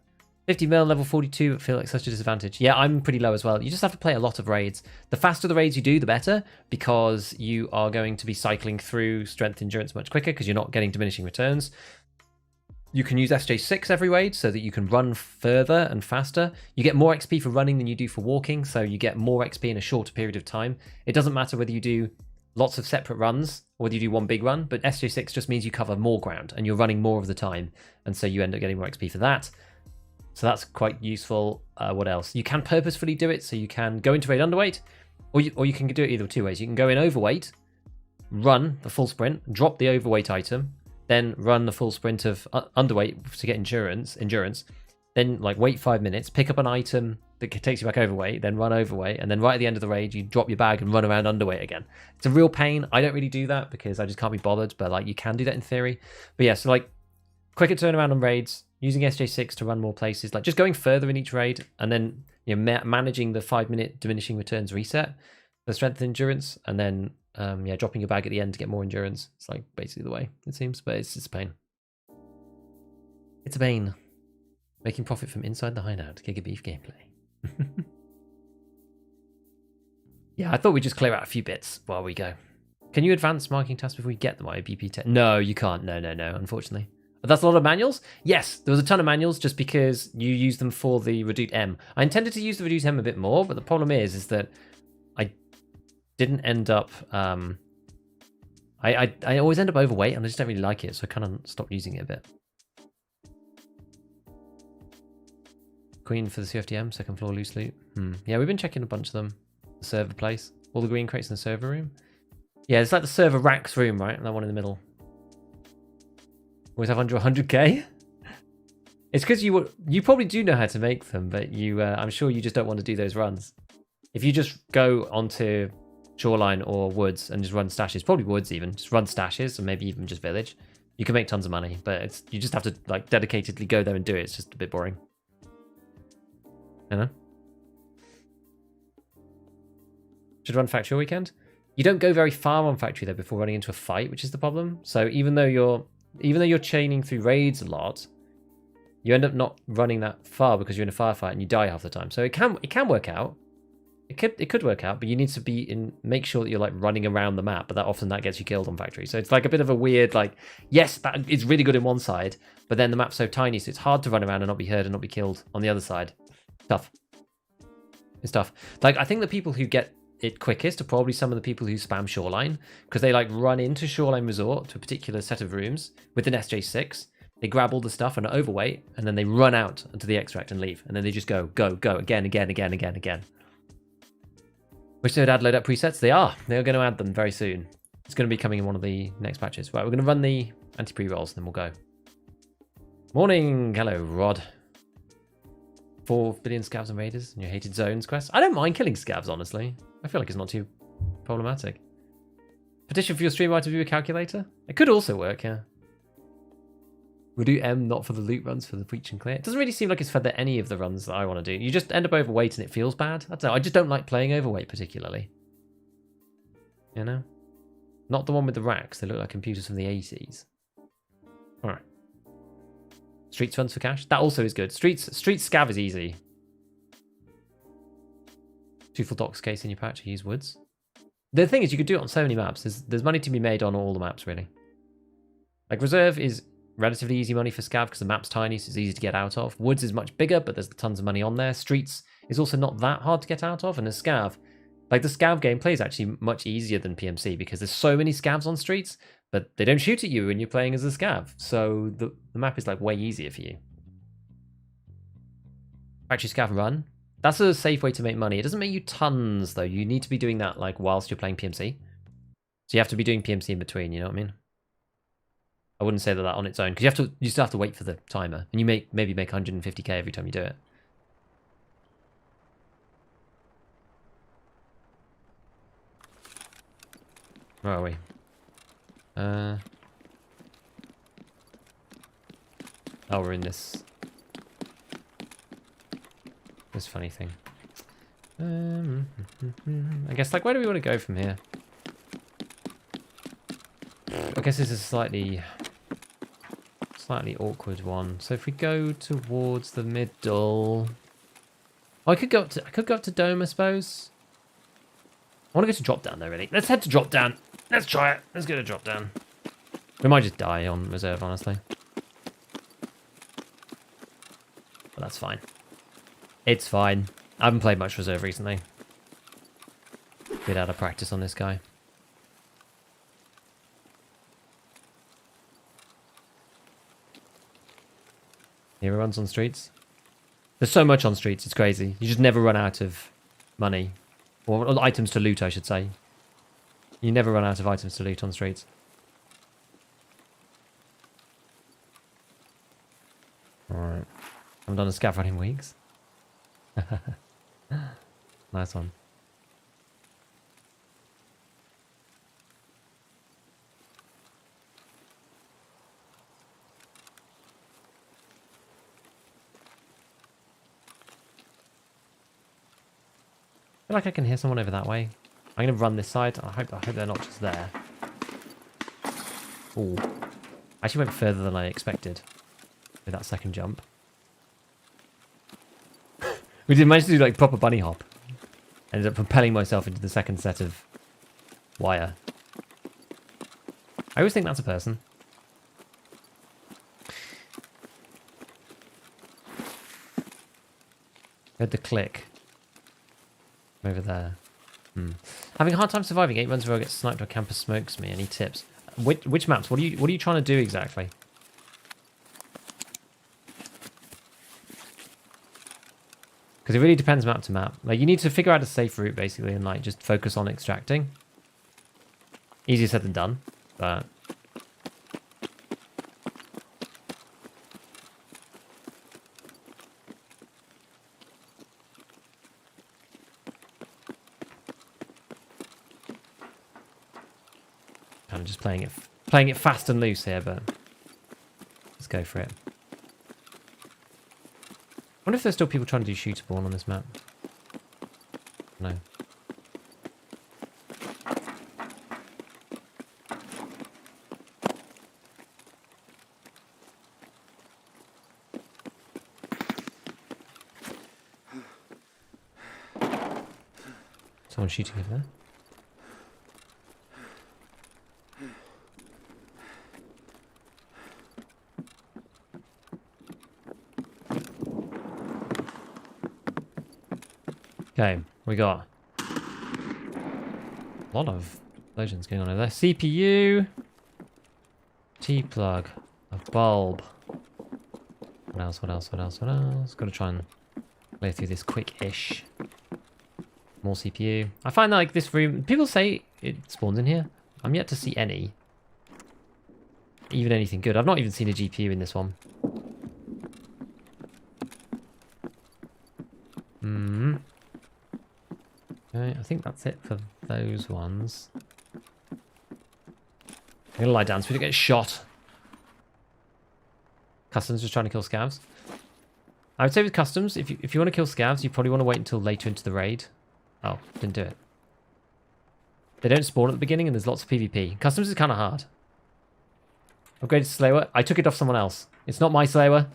50 mil, level 42. I feel like such a disadvantage. Yeah, I'm pretty low as well. You just have to play a lot of raids. The faster the raids you do, the better, because you are going to be cycling through strength endurance much quicker because you're not getting diminishing returns. You can use SJ6 every raid so that you can run further and faster. You get more XP for running than you do for walking, so you get more XP in a shorter period of time. It doesn't matter whether you do lots of separate runs, or whether you do one big run. But SJ6 just means you cover more ground and you're running more of the time, and so you end up getting more XP for that. So that's quite useful. What else? You can purposefully do it, so you can go into raid underweight, or you can do it either two ways. You can go in overweight, run the full sprint, drop the overweight item, then run the full sprint of underweight to get endurance, then like wait 5 minutes, pick up an item that takes you back overweight, then run overweight, and then right at the end of the raid, you drop your bag and run around underweight again. It's a real pain. I don't really do that because I just can't be bothered, but like you can do that in theory. But yeah, so like quicker turnaround on raids, using SJ6 to run more places, like just going further in each raid, and then managing the 5-minute diminishing returns reset for strength and endurance, and then dropping your bag at the end to get more endurance. It's like basically the way it seems, but it's a pain. It's a pain. Making profit from inside the hideout. Giga Beef gameplay. Yeah, I thought we'd just clear out a few bits while we go. Can you advance marking tasks before you get them? IBP 10? No, you can't. No, unfortunately. But that's a lot of manuals? Yes, there was a ton of manuals just because you use them for the Reduce M. I intended to use the Reduce M a bit more, but the problem is that I didn't end up... I always end up overweight and I just don't really like it, so I kind of stopped using it a bit. Queen for the COFDM, second floor loose loot. Yeah, we've been checking a bunch of them. The server place. All the green crates in the server room. Yeah, it's like the server racks room, right? And that one in the middle. Always have under 100k? It's because you probably do know how to make them, but I'm sure you just don't want to do those runs. If you just go onto Shoreline or Woods and just run stashes, probably Woods even, just run stashes, or maybe even just Village, you can make tons of money, but you just have to like dedicatedly go there and do it. It's just a bit boring. You know? Should run factory all weekend? You don't go very far on factory though before running into a fight, which is the problem. So even though you're chaining through raids a lot, you end up not running that far because you're in a firefight and you die half the time. So it can work out. It could work out, but you need to make sure that you're like running around the map, but that gets you killed on factory. So it's like a bit of a weird, like, yes, that is really good in one side, but then the map's so tiny, so it's hard to run around and not be heard and not be killed on the other side. Tough. It's tough. Like, I think the people who get it quickest are probably some of the people who spam Shoreline, because they like run into Shoreline Resort to a particular set of rooms with an SJ6. They grab all the stuff and are overweight, and then they run out into the extract and leave, and then they just go again. Wish they would add loadout presets. They are going to add them very soon. It's going to be coming in one of the next patches. Right, we're going to run the anti-pre-rolls, and then we'll go. Morning, hello, Rod. 4 billion scavs and raiders in your hated zones quest. I don't mind killing scavs, honestly. I feel like it's not too problematic. Petition for your stream to view a calculator. It could also work, yeah. We'll do M not for the loot runs, for the breach and clear. It doesn't really seem like it's for any of the runs that I want to do. You just end up overweight and it feels bad. I don't know. I just don't like playing overweight particularly. You know? Not the one with the racks. They look like computers from the 80s. Alright. Streets runs for cash. That also is good. Streets scav is easy. 2 full docks case in your patch. Use Woods. The thing is, you could do it on so many maps. There's money to be made on all the maps, really. Like, Reserve is relatively easy money for Scav because the map's tiny, so it's easy to get out of. Woods is much bigger, but there's tons of money on there. Streets is also not that hard to get out of. And a Scav, like the Scav gameplay is actually much easier than PMC because there's so many Scavs on Streets, but they don't shoot at you when you're playing as a Scav. So the map is like way easier for you. Actually, Scav run. That's a safe way to make money. It doesn't make you tons, though. You need to be doing that like whilst you're playing PMC. So you have to be doing PMC in between, you know what I mean? I wouldn't say that on its own, because you still have to wait for the timer, and you maybe make 150k every time you do it. Where are we? Oh, we're in this funny thing. I guess, like, where do we want to go from here? I guess this is a slightly awkward one. So if we go towards the middle, I could go up to Dome, I suppose. I want to go to drop down though, really. Let's head to drop down. Let's try it. Let's go to drop down. We might just die on Reserve, honestly. But that's fine. It's fine. I haven't played much Reserve recently. Bit out of practice on this guy. Everyone's on streets. There's so much on streets, it's crazy. You just never run out of money. Or items to loot, I should say. You never run out of items to loot on streets. Alright. I haven't done a scav run in weeks. Nice one. I feel like I can hear someone over that way. I'm going to run this side. I hope they're not just there. Ooh. I actually went further than I expected with that second jump. We did manage to do like proper bunny hop. Ended up propelling myself into the second set of wire. I always think that's a person. Heard the click. Over there. Having a hard time surviving 8 runs where I get sniped or camper smokes me. Any tips? Which maps? What are you trying to do exactly? Because it really depends map to map. Like, you need to figure out a safe route basically and like just focus on extracting. Easier said than done, but kind of just playing it fast and loose here, but let's go for it. I wonder if there's still people trying to do shootable on this map. No. Someone shooting over there. Okay, we got a lot of legends going on over there. CPU, T-plug, a bulb. What else? What else? What else? What else? Got to try and play through this quick-ish. More CPU. I find that like this room, people say it spawns in here. I'm yet to see any. Even anything good. I've not even seen a GPU in this one. Okay, I think that's it for those ones. I'm gonna lie down so we don't get shot. Customs just trying to kill scavs. I would say with customs, if you want to kill scavs, you probably want to wait until later into the raid. Oh, didn't do it. They don't spawn at the beginning and there's lots of PvP. Customs is kind of hard. Upgraded Slayer. I took it off someone else. It's not my Slayer.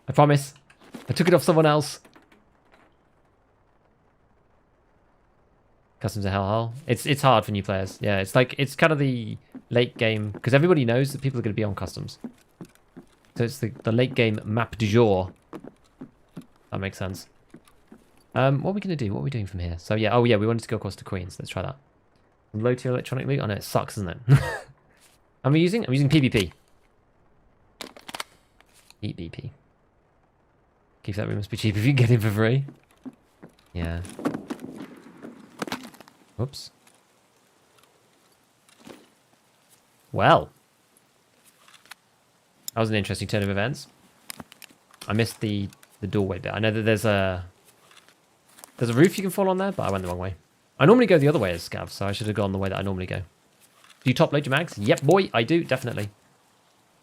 I promise. I took it off someone else. Customs are hellhole. It's hard for new players. Yeah, it's like it's kind of the late game because everybody knows that people are going to be on customs. So it's the late game map du jour. That makes sense. What are we going to do? What are we doing from here? So yeah, oh yeah, we wanted to go across to Queens. Let's try that. Low tier electronic loot. I know it sucks, doesn't it? I'm using PvP. Eat BP. Keep that room must be cheap if you can get in for free. Yeah. Whoops. Well. That was an interesting turn of events. I missed the doorway bit. I know that there's a roof you can fall on there, but I went the wrong way. I normally go the other way as Scav, so I should have gone the way that I normally go. Do you top load your mags? Yep, boy, I do, definitely.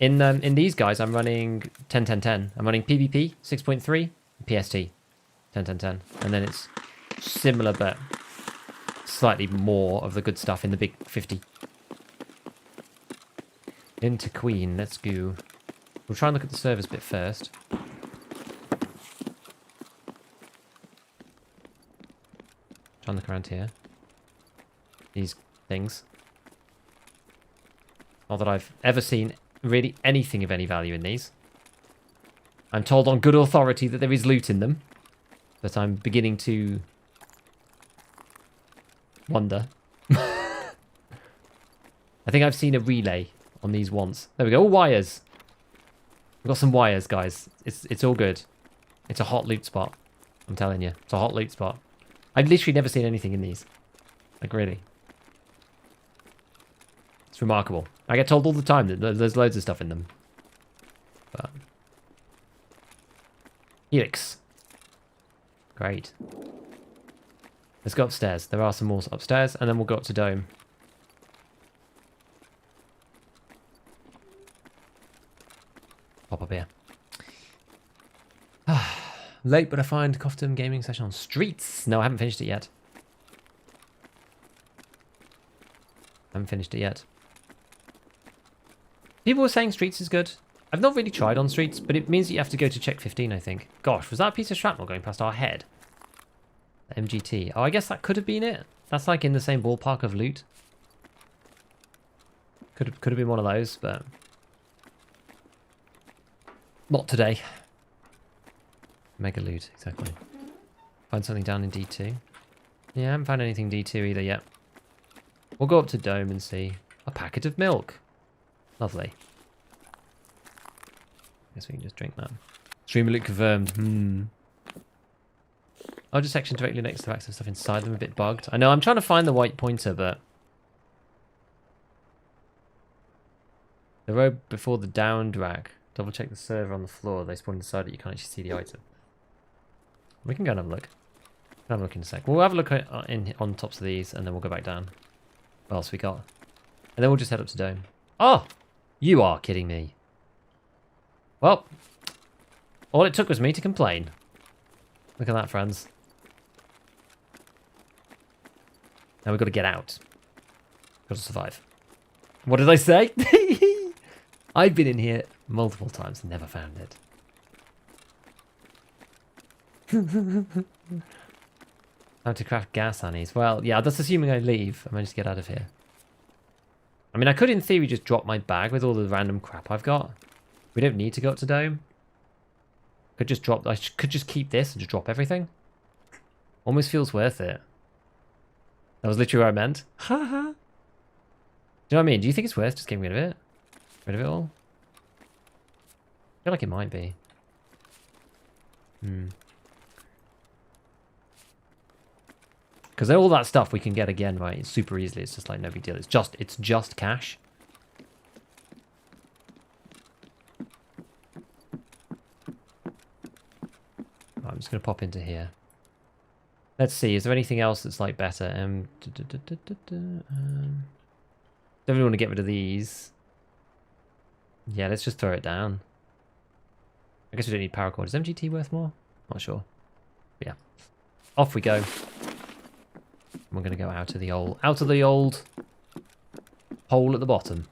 In these guys, I'm running 10-10-10. I'm running PvP 6.3, PST 10-10-10. And then it's similar, but slightly more of the good stuff in the big 50. Into Queen, let's go. We'll try and look at the servers bit first. Try and look around here. These things. Not that I've ever seen really anything of any value in these. I'm told on good authority that there is loot in them. But I'm beginning to wonder. I think I've seen a relay on these once. There we go. All wires. We've got some wires, guys. It's all good. It's a hot loot spot. I'm telling you. It's a hot loot spot. I've literally never seen anything in these. Like, really. It's remarkable. I get told all the time that there's loads of stuff in them. But... Helix. Great. Let's go upstairs. There are some more upstairs, and then we'll go up to Dome. Pop up here. Late, but I find COFDM gaming session on Streets. No, I haven't finished it yet. People were saying Streets is good. I've not really tried on Streets, but it means that you have to go to check 15, I think. Gosh, was that a piece of shrapnel going past our head? The MGT. Oh, I guess that could have been it. That's like in the same ballpark of loot. Could have been one of those, but... Not today. Mega loot, exactly. Find something down in D2. Yeah, I haven't found anything D2 either yet. We'll go up to Dome and see. A packet of milk. Lovely. Guess we can just drink that. Streamer loot confirmed. Oh, just section directly next to access stuff inside them, a bit bugged. I know, I'm trying to find the white pointer, but... The row before the downed rack. Double check the server on the floor. They spawn inside it, you can't actually see the item. We can go and have a look. Have a look in a sec. We'll have a look on tops of these, and then we'll go back down. What else we got? And then we'll just head up to Dome. Oh! You are kidding me. Well, all it took was me to complain. Look at that, friends. Now we've got to get out. Got to survive. What did I say? I've been in here multiple times and never found it. Time to craft gas honeys. Well, yeah, that's assuming I leave. I managed to get out of here. I mean, I could in theory just drop my bag with all the random crap I've got. We don't need to go up to Dome. Could just drop. I could just keep this and just drop everything. Almost feels worth it. That was literally what I meant. Ha ha. Do you know what I mean? Do you think it's worth just getting rid of it? Rid of it all? I feel like it might be. Because all that stuff we can get again, right? It's super easily. It's just like no big deal. It's just cash. Right, I'm just gonna pop into here. Let's see. Is there anything else that's like better? Don't really want to get rid of these. Yeah, let's just throw it down. I guess we don't need paracord. Is MGT worth more? Not sure. But yeah, off we go. We're gonna go out of the old hole at the bottom.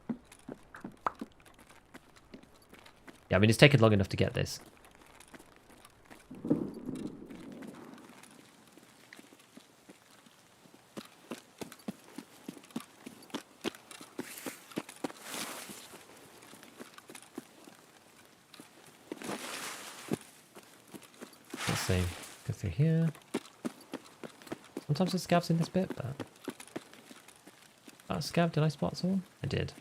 Yeah, I mean it's taken long enough to get this. Let's see. Go through here. Sometimes there's scavs in this bit, but... That scav, did I spot someone? I did.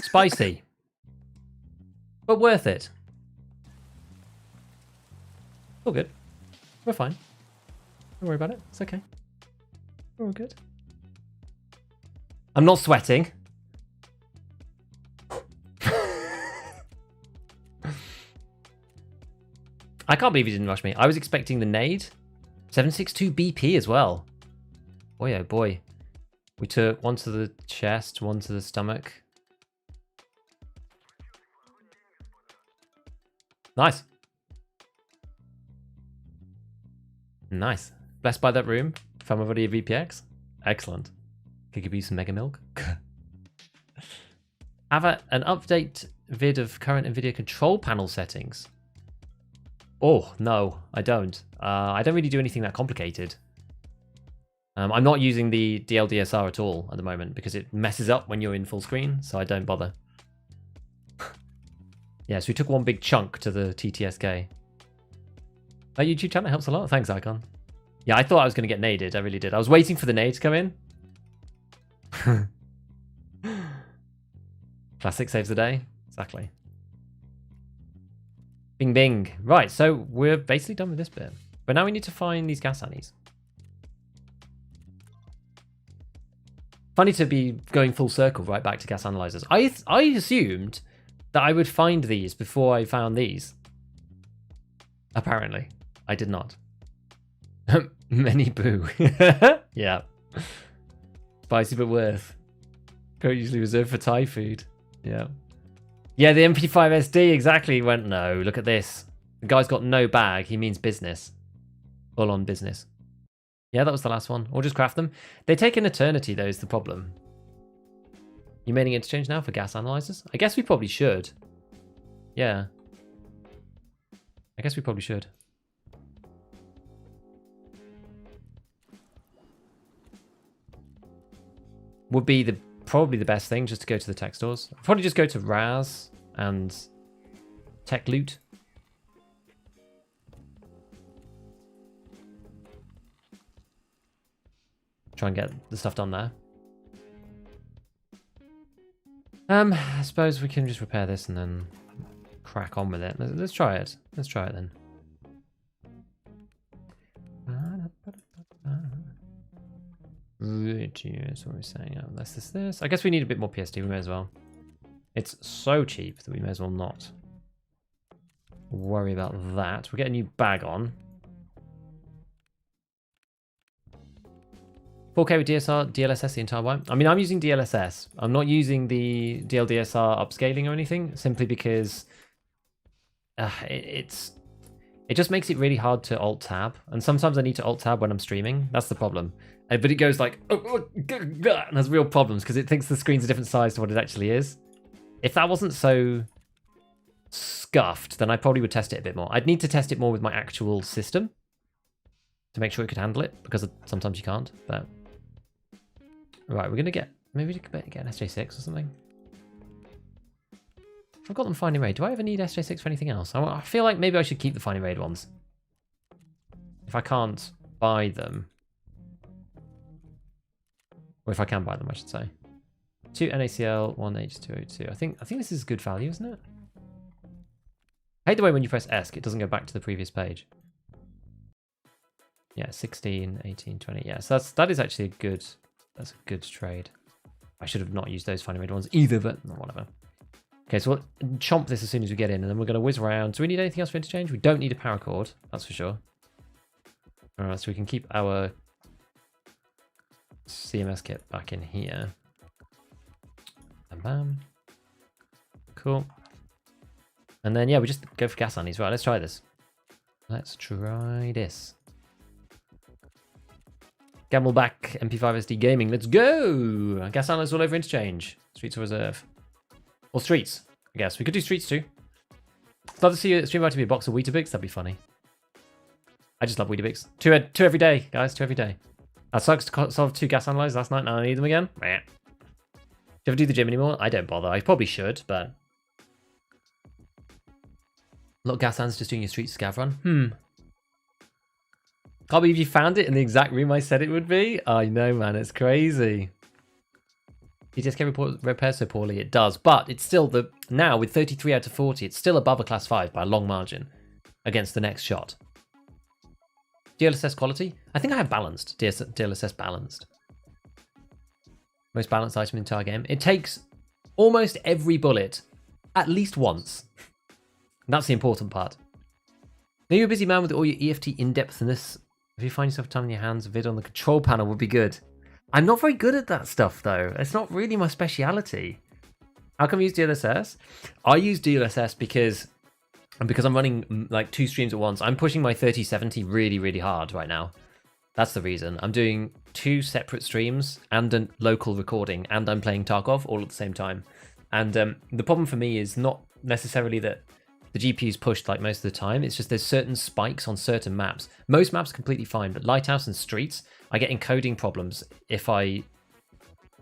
Spicy. But worth it. All good. We're fine. Don't worry about it. It's okay. We're all good. I'm not sweating. I can't believe he didn't rush me. I was expecting the nade. 762 BP as well. Boy, oh boy. We took one to the chest, one to the stomach. Nice. Nice. Blessed by that room. Found my body a VPX. Excellent. Could give you some mega milk. Have an update vid of current NVIDIA control panel settings. Oh, no, I don't. I don't really do anything that complicated. I'm not using the DLDSR at all at the moment because it messes up when you're in full screen, so I don't bother. Yeah, so we took one big chunk to the TTSK. That YouTube channel helps a lot. Thanks, Icon. Yeah, I thought I was going to get naded. I really did. I was waiting for the nade to come in. Classic saves the day. Exactly. Bing, bing. Right, so we're basically done with this bit. But now we need to find these gas annies. Funny to be going full circle right back to gas analyzers. I assumed that I would find these before I found these. Apparently, I did not. Many boo. Yeah. Spicy but worth. Don't usually reserved for Thai food. Yeah. Yeah, the MP5 SD exactly went, no, look at this. The guy's got no bag. He means business. Full on business. Yeah, that was the last one. Or just craft them. They take an eternity, though, is the problem. You maining interchange now for gas analyzers? I guess we probably should. Yeah. I guess we probably should. Would be probably the best thing just to go to the tech stores. I'd probably just go to Raz and Tech Loot. Try and get the stuff done there. I suppose we can just repair this and then crack on with it. Let's try it. Let's try it then. That's what we're saying. Oh, that's this. I guess we need a bit more PSD. We may as well. It's so cheap that we may as well not worry about that. We'll get a new bag on. 4K with DSR, DLSS the entire way. I mean, I'm using DLSS. I'm not using the DLDSR upscaling or anything, simply because it just makes it really hard to alt-tab. And sometimes I need to alt-tab when I'm streaming. That's the problem. But it goes like, and has real problems because it thinks the screen's a different size to what it actually is. If that wasn't so scuffed, then I probably would test it a bit more. I'd need to test it more with my actual system to make sure it could handle it, because sometimes you can't. But right, we're gonna get maybe get an SJ6 or something. I've got them finding raid. Do I ever need SJ6 for anything else? I feel like maybe I should keep the finding raid ones if I can't buy them, or if I can buy them, I should say. 2 NaCl, 1 H2O2. I think this is good value, isn't it? I hate the way when you press ESC, it doesn't go back to the previous page. Yeah, 16, 18, 20. Yeah, so that is actually that's a good trade. I should have not used those finding raid ones either, but whatever. Okay, so we'll chomp this as soon as we get in, and then we're going to whiz around. Do we need anything else for interchange? We don't need a paracord, that's for sure. Alright, so we can keep our CMS kit back in here. Bam, bam. Cool. And then, yeah, we just go for gas annies. Right, let's try this. Let's try this. Gamelback MP5 SD Gaming. Let's go! Gas analysts all over interchange. Streets or reserve. Or streets, I guess. We could do streets too. I'd love to see a stream to be a box of Weetabix. That'd be funny. I just love Weetabix. Two every day, guys. 2 every day. That sucks to solve 2 gas analyzers last night. Now I need them again. Do you ever do the gym anymore? I don't bother. I probably should, but... A lot of gas hands just doing your street scav run. Can't believe you found it in the exact room I said it would be. I know, man. It's crazy. TTSK repairs so poorly. It does, but it's still now with 33 out of 40. It's still above a class 5 by a long margin against the next shot. DLSS quality. I think I have balanced. DLSS balanced. Most balanced item in the entire game. It takes almost every bullet at least once. That's the important part. Now you're a busy man with all your EFT in-depthness. If you find yourself time in your hands, a vid on the control panel would be good. I'm not very good at that stuff, though. It's not really my speciality. How come you use DLSS? I use DLSS because I'm running like 2 streams at once. I'm pushing my 3070 really, really hard right now. That's the reason. I'm doing 2 separate streams and a local recording, and I'm playing Tarkov all at the same time. And the problem for me is not necessarily that the GPU's pushed like most of the time. It's just there's certain spikes on certain maps. Most maps are completely fine, but Lighthouse and Streets, I get encoding problems if I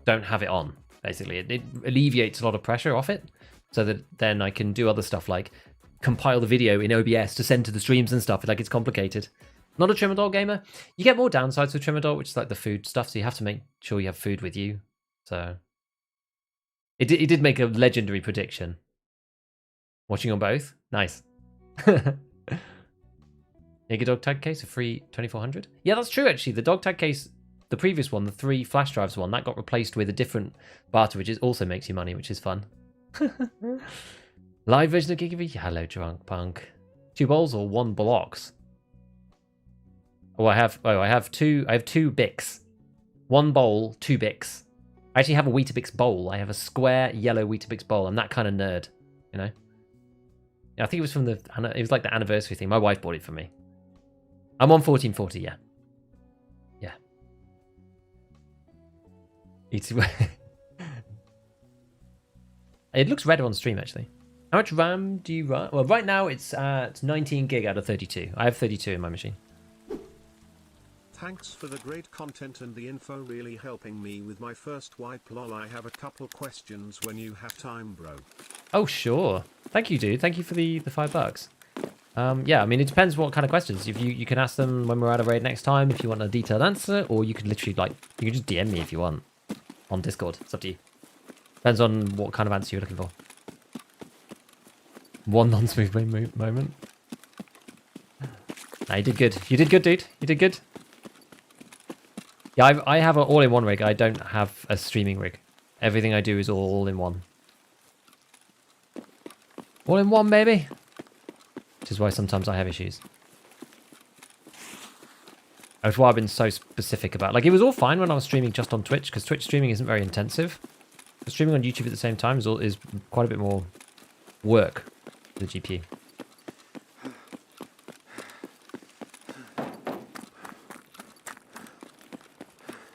don't have it on, basically. It alleviates a lot of pressure off it, so that then I can do other stuff like compile the video in OBS to send to the streams and stuff. Like, it's complicated. Not a Trimadol gamer. You get more downsides with Trimadol, which is like the food stuff, so you have to make sure you have food with you. So it did make a legendary prediction. Watching on both? Nice. Jaeger dog tag case, a free 2400? Yeah, that's true, actually. The dog tag case, the previous one, the 3 flash drives one, that got replaced with a different barter, which also makes you money, which is fun. Live version of Gigaby? Hello, drunk punk. 2 bowls or 1 blocks? Oh, I have two Bics. 1 bowl, 2 Bics. I actually have a Weetabix bowl. I have a square yellow Weetabix bowl. I'm that kind of nerd, you know? I think it was from it was like the anniversary thing. My wife bought it for me. I'm on 1440, yeah. Yeah. It looks redder on stream, actually. How much RAM do you run? Well, right now it's 19 gig out of 32. I have 32 in my machine. Thanks for the great content and the info, really helping me with my first wipe. Lol, I have a couple questions when you have time, bro. Oh, sure. Thank you, dude. Thank you for the $5. Yeah, I mean, it depends what kind of questions. If you can ask them when we're at a raid next time if you want a detailed answer, or you could literally, like, you can just DM me if you want on Discord. It's up to you. Depends on what kind of answer you're looking for. One non-smooth moment. No, you did good. You did good, dude. You did good. Yeah, I have an all-in-one rig. I don't have a streaming rig. Everything I do is all in one. All in one, baby. Which is why sometimes I have issues. That's why I've been so specific about. Like, it was all fine when I was streaming just on Twitch, because Twitch streaming isn't very intensive. But streaming on YouTube at the same time is quite a bit more work for the GPU.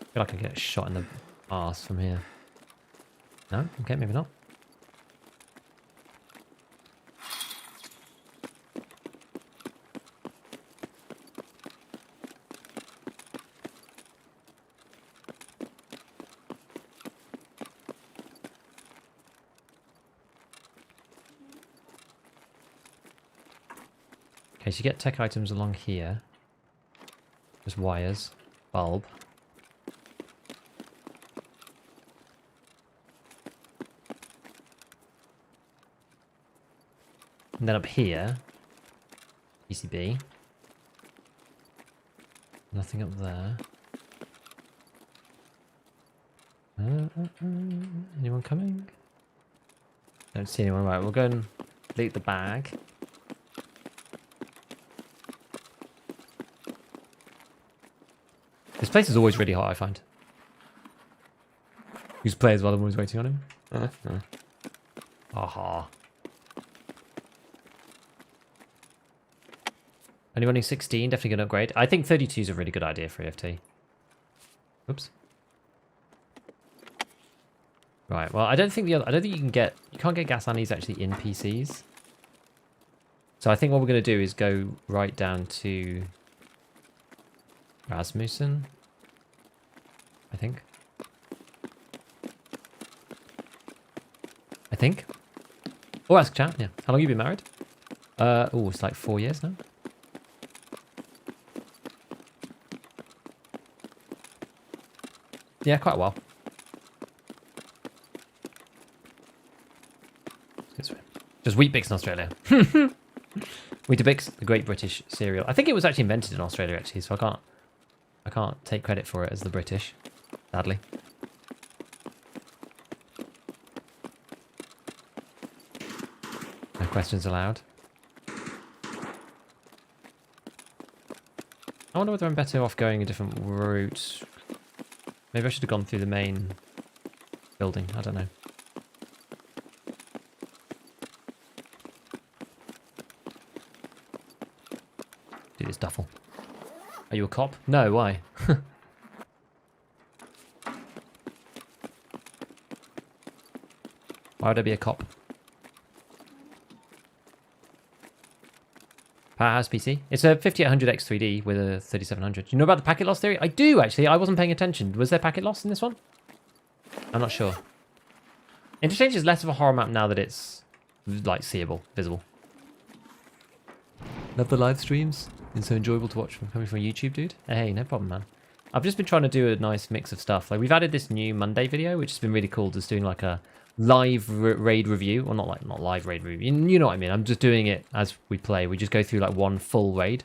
I feel like I get shot in the arse from here. No? Okay, maybe not. Okay, so you get tech items along here. Just wires, bulb. And then up here, PCB. Nothing up there. Anyone coming? Don't see anyone. Right, we'll go and delete the bag. This place is always really hot, I find. Who's players while I'm always waiting on him? Aha. Only running 16, definitely going to upgrade. I think 32 is a really good idea for EFT. Oops. Right, well, I don't think you can't get gas annies actually in PCs. So I think what we're going to do is go right down to Rasmussen, I think. Or ask chat, yeah. How long have you been married? Oh, it's like 4 years now. Yeah, quite a while. Just Weet-Bix in Australia. Weetabix, the great British cereal. I think it was actually invented in Australia, actually, so I can't take credit for it as the British, sadly. No questions allowed. I wonder whether I'm better off going a different route. Maybe I should have gone through the main building. I don't know. Do this duffel. Are you a cop? No, why? Why would I be a cop? Powerhouse PC. It's a 5800 X3D with a 3700. Do you know about the packet loss theory? I do, actually. I wasn't paying attention. Was there packet loss in this one? I'm not sure. Interchange is less of a horror map now that it's, like, seeable, visible. Love the live streams. It's so enjoyable to watch from coming from YouTube, dude. Hey, no problem, man. I've just been trying to do a nice mix of stuff. Like, we've added this new Monday video, which has been really cool. Just doing, like, a live raid review. Well, not live raid review. You know what I mean. I'm just doing it as we play. We just go through, like, one full raid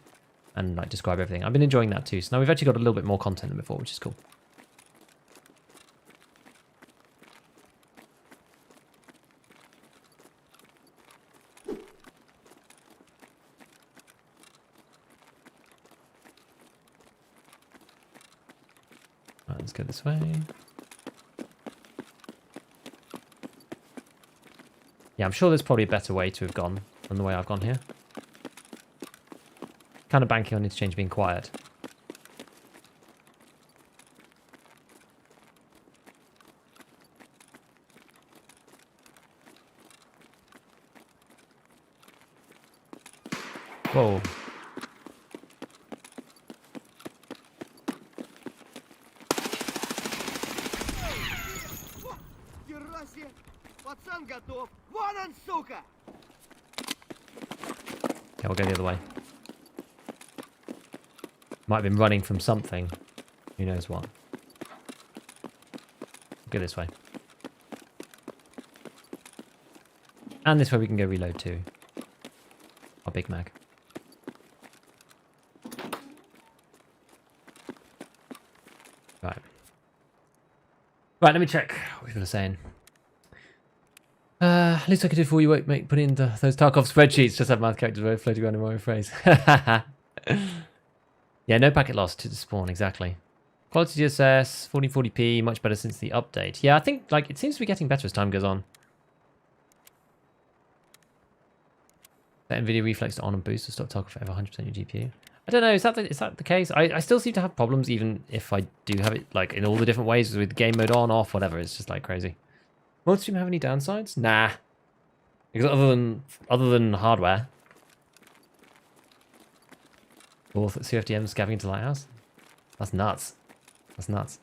and, like, describe everything. I've been enjoying that, too. So now we've actually got a little bit more content than before, which is cool. Let's go this way. Yeah, I'm sure there's probably a better way to have gone than the way I've gone here. Kind of banking on Interchange being quiet. Whoa. Okay, we'll go the other way. Might have been running from something. Who knows what. Go this way. And this way we can go reload too. Our Big Mag. Right. Right, let me check what people are saying. Least I could do for you, wait, mate. Put in those Tarkov spreadsheets. Just have math characters floating around in my own phrase. Yeah, no packet loss to the spawn, exactly. Quality DSS, 1440p, much better since the update. Yeah, I think like it seems to be getting better as time goes on. That NVIDIA reflex to on and boost to stop Tarkov forever 100% your GPU. I don't know, is that the case? I still seem to have problems even if I do have it like in all the different ways with game mode on, off, whatever. It's just like crazy. Won't Stream have any downsides? Nah. Because other than hardware. Or COFDM scavving into Lighthouse? That's nuts. That's nuts.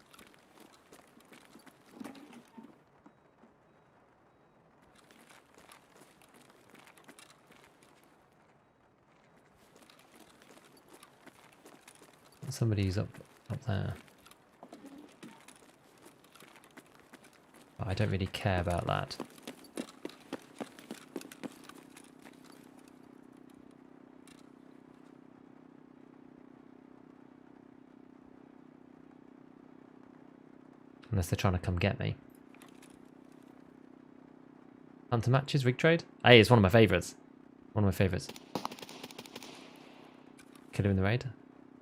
Somebody's up there. But I don't really care about that. Unless they're trying to come get me. Hunter matches, rig trade? Hey, it's one of my favourites. One of my favourites. Killer in the raid.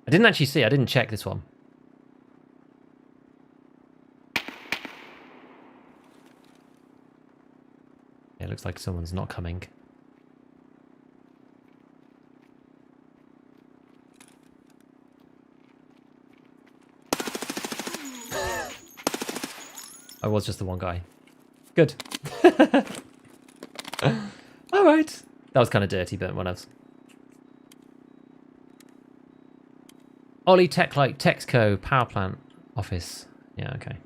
I didn't actually see, I didn't check this one. Yeah, it looks like someone's not coming. I was just the one guy. Good. Alright. That was kind of dirty, but what else? Ollie Tech like Texco Power Plant Office. Yeah, okay.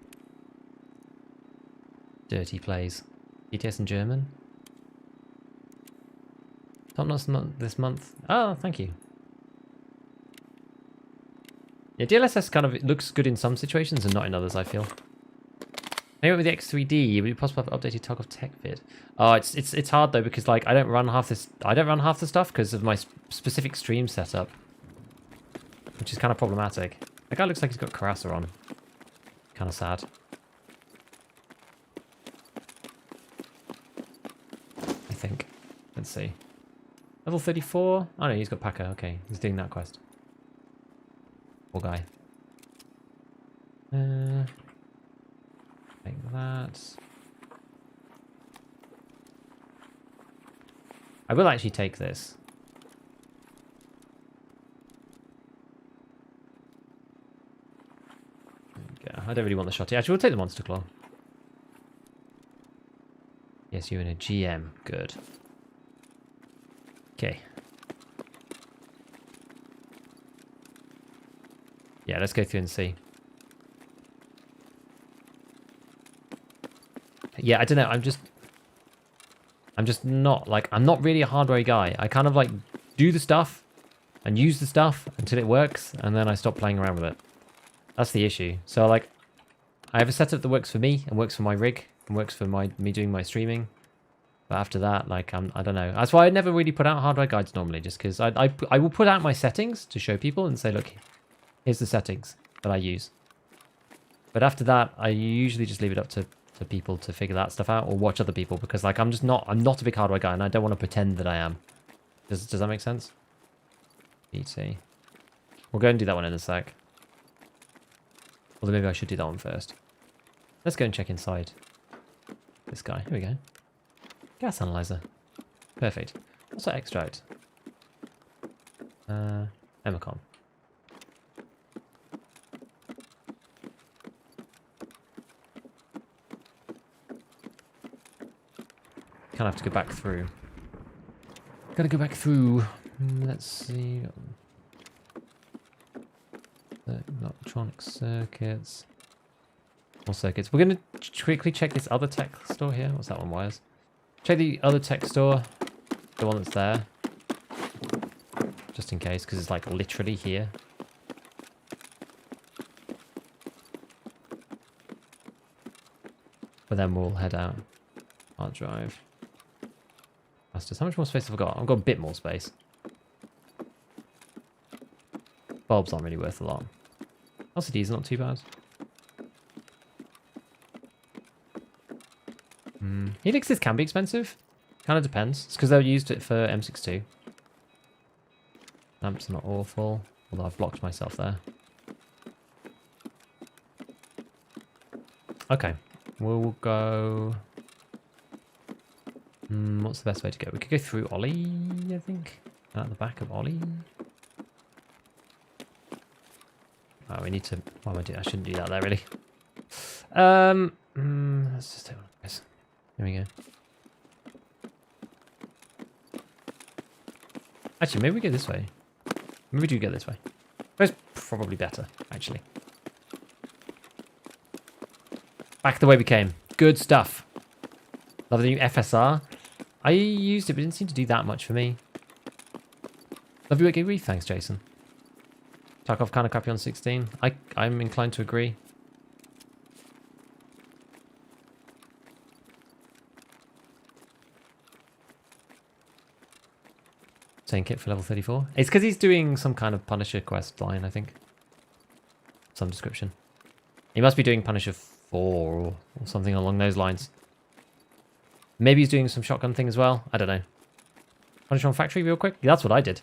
Dirty plays. ETS in German. Top notch this month. Oh, thank you. Yeah, DLSS kind of looks good in some situations and not in others, I feel. Maybe with the X3D, would it be possible to have updated Tarkov tech vid? Oh, it's hard though because like I don't run half the stuff because of my specific stream setup, which is kind of problematic. That guy looks like he's got Carassa on. Kind of sad. I think. Let's see. Level 34. Oh no, he's got Packer. Okay, he's doing that quest. Poor guy. Take that. I will actually take this. Yeah, I don't really want the shotty. Actually, we'll take the monster claw. Yes, you're in a GM. Good. Okay. Yeah, let's go through and see. Yeah, I don't know. I'm just not like, I'm not really a hardware guy. I kind of like do the stuff and use the stuff until it works, and then I stop playing around with it. That's the issue. So like, I have a setup that works for me and works for my rig and works for me doing my streaming. But after that, like, I don't know. That's why I never really put out hardware guides normally, just because I will put out my settings to show people and say, look, here's the settings that I use. But after that, I usually just leave it up to people to figure that stuff out or watch other people, because like I'm not a big hardware guy and I don't want to pretend that I am. Does that make sense? BT. We'll go and do that one in a sec. Although maybe I should do that one first. Let's go and check inside this guy. Here we go. Gas analyzer. Perfect. What's that extract? Emicon. Kind of have to go back through. Gotta go back through. Let's see. Electronic circuits. More circuits. We're going to quickly check this other tech store here. What's that one? Wires. Check the other tech store. The one that's there. Just in case, because it's like literally here. But then we'll head out. Hard drive. Masters. How much more space have I got? I've got a bit more space. Bulbs aren't really worth a lot. LCD's not too bad. Helixes can be expensive. Kind of depends. It's because they used it for M62. Lamps are not awful. Although I've blocked myself there. Okay. We'll go... what's the best way to go? We could go through Ollie, I think. Out the back of Ollie. Oh, we need to... What am I doing? I shouldn't do that there, really. Let's just take one of those. Here we go. Actually, maybe we go this way. Maybe we do go this way. That's probably better, actually. Back the way we came. Good stuff. Love the new FSR. I used it, but it didn't seem to do that much for me. Love you, agree. Thanks, Jason. Tarkov kind of crappy on 16. I'm inclined to agree. Saying kit for level 34. It's because he's doing some kind of Punisher quest line, I think. Some description. He must be doing Punisher 4 or something along those lines. Maybe he's doing some shotgun thing as well. I don't know. Punisher on factory real quick? Yeah, that's what I did.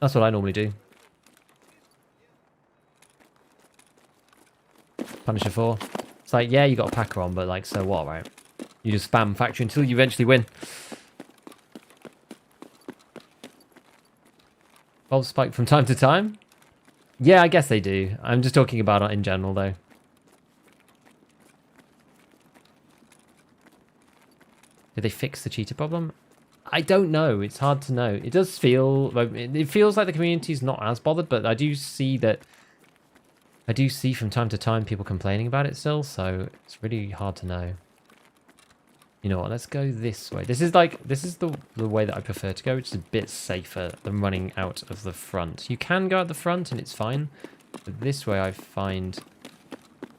That's what I normally do. Punisher 4. It's like, yeah, you got a packer on, but like, so what, right? You just spam factory until you eventually win. Bulbs spike from time to time? Yeah, I guess they do. I'm just talking about it in general, though. Did they fix the cheater problem? I don't know. It's hard to know. It does feel... It feels like the community's not as bothered, but I do see that... I do see from time to time people complaining about it still, so it's really hard to know. You know what? Let's go this way. This is the way that I prefer to go, which is a bit safer than running out of the front. You can go out the front and it's fine, but this way I find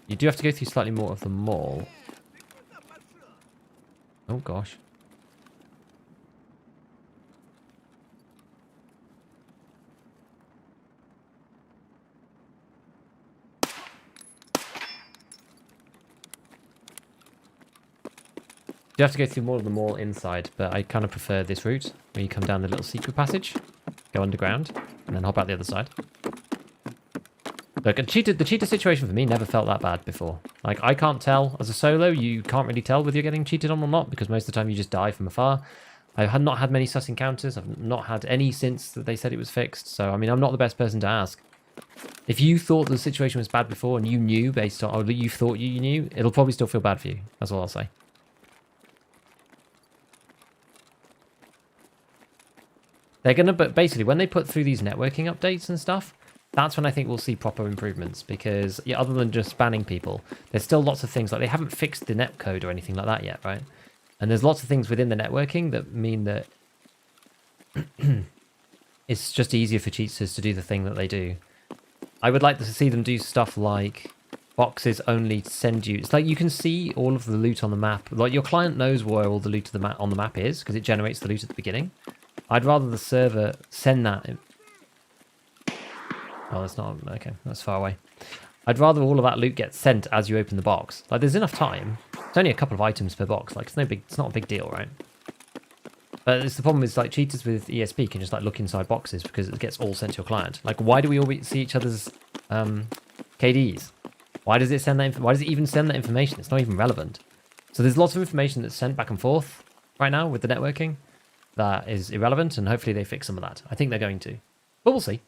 you do have to go through slightly more of the mall. Oh gosh. You have to go through more of the mall inside, but I kind of prefer this route, where you come down the little secret passage, go underground, and then hop out the other side. Look, the cheater situation for me never felt that bad before. Like, I can't tell. As a solo, you can't really tell whether you're getting cheated on or not, because most of the time you just die from afar. I have not had many sus encounters. I've not had any since that they said it was fixed. So, I mean, I'm not the best person to ask. If you thought the situation was bad before and you knew based on, or you thought you knew, it'll probably still feel bad for you. That's all I'll say. They're going to, but basically, when they put through these networking updates and stuff, that's when I think we'll see proper improvements, because yeah, other than just banning people, there's still lots of things, like they haven't fixed the netcode or anything like that yet, right? And there's lots of things within the networking that mean that it's just easier for cheaters to do the thing that they do. I would like to see them do stuff like boxes only send you. It's like you can see all of the loot on the map. Like your client knows where all the loot on the map is because it generates the loot at the beginning. I'd rather the server send that. Oh, that's not okay. That's far away. I'd rather all of that loot get sent as you open the box. Like there's enough time. It's only a couple of items per box. Like it's not a big deal, right? But it's the problem is like cheaters with ESP can just like look inside boxes because it gets all sent to your client. Like why do we all see each other's KDs? Why does it send that? Why does it even send that information? It's not even relevant. So there's lots of information that's sent back and forth right now with the networking that is irrelevant, and hopefully they fix some of that. I think they're going to, but we'll see.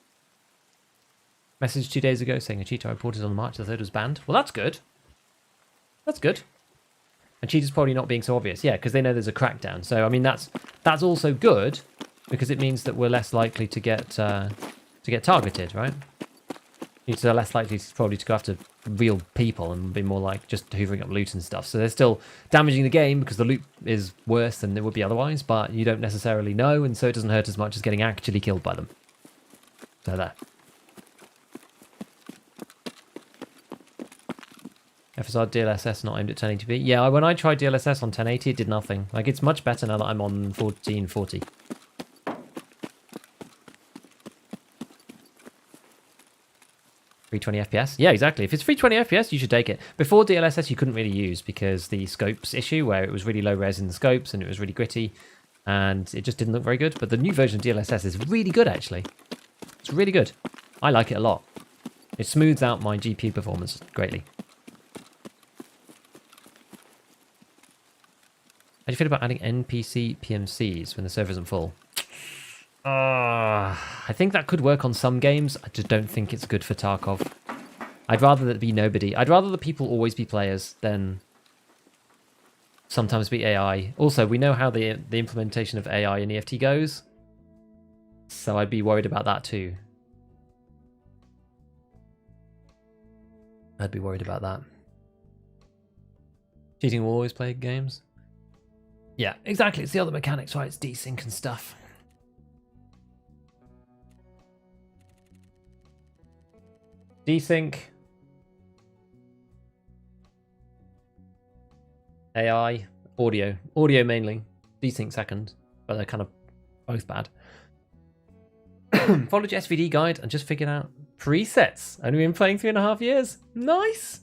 Message 2 days ago saying a cheater reported on March the 3rd was banned. Well, that's good. That's good. And cheaters probably not being so obvious, yeah, because they know there's a crackdown. So I mean that's also good because it means that we're less likely to get targeted, right? Cheaters are less likely to go after real people and be more like just hoovering up loot and stuff. So they're still damaging the game because the loot is worse than it would be otherwise, but you don't necessarily know, and so it doesn't hurt as much as getting actually killed by them. So there. FSR DLSS not aimed at 1080p. Yeah, when I tried DLSS on 1080, it did nothing. Like, it's much better now that I'm on 1440. FPS? Yeah, exactly. If it's 320 FPS, you should take it. Before DLSS, you couldn't really use because the scopes issue, where it was really low res in the scopes and it was really gritty, and it just didn't look very good. But the new version of DLSS is really good, actually. It's really good. I like it a lot. It smooths out my GPU performance greatly. How do you feel about adding NPC PMCs when the server isn't full? I think that could work on some games. I just don't think it's good for Tarkov. I'd rather that be nobody. I'd rather the people always be players than sometimes be AI. Also, we know how the implementation of AI in EFT goes, so I'd be worried about that too. I'd be worried about that. Cheating will always play games. Yeah, exactly. It's the other mechanics, right? It's desync and stuff. Desync. AI. Audio. Audio mainly. Desync second. But they're kind of both bad. Followed your SVD guide and just figured out presets. Only been playing 3.5 years. Nice.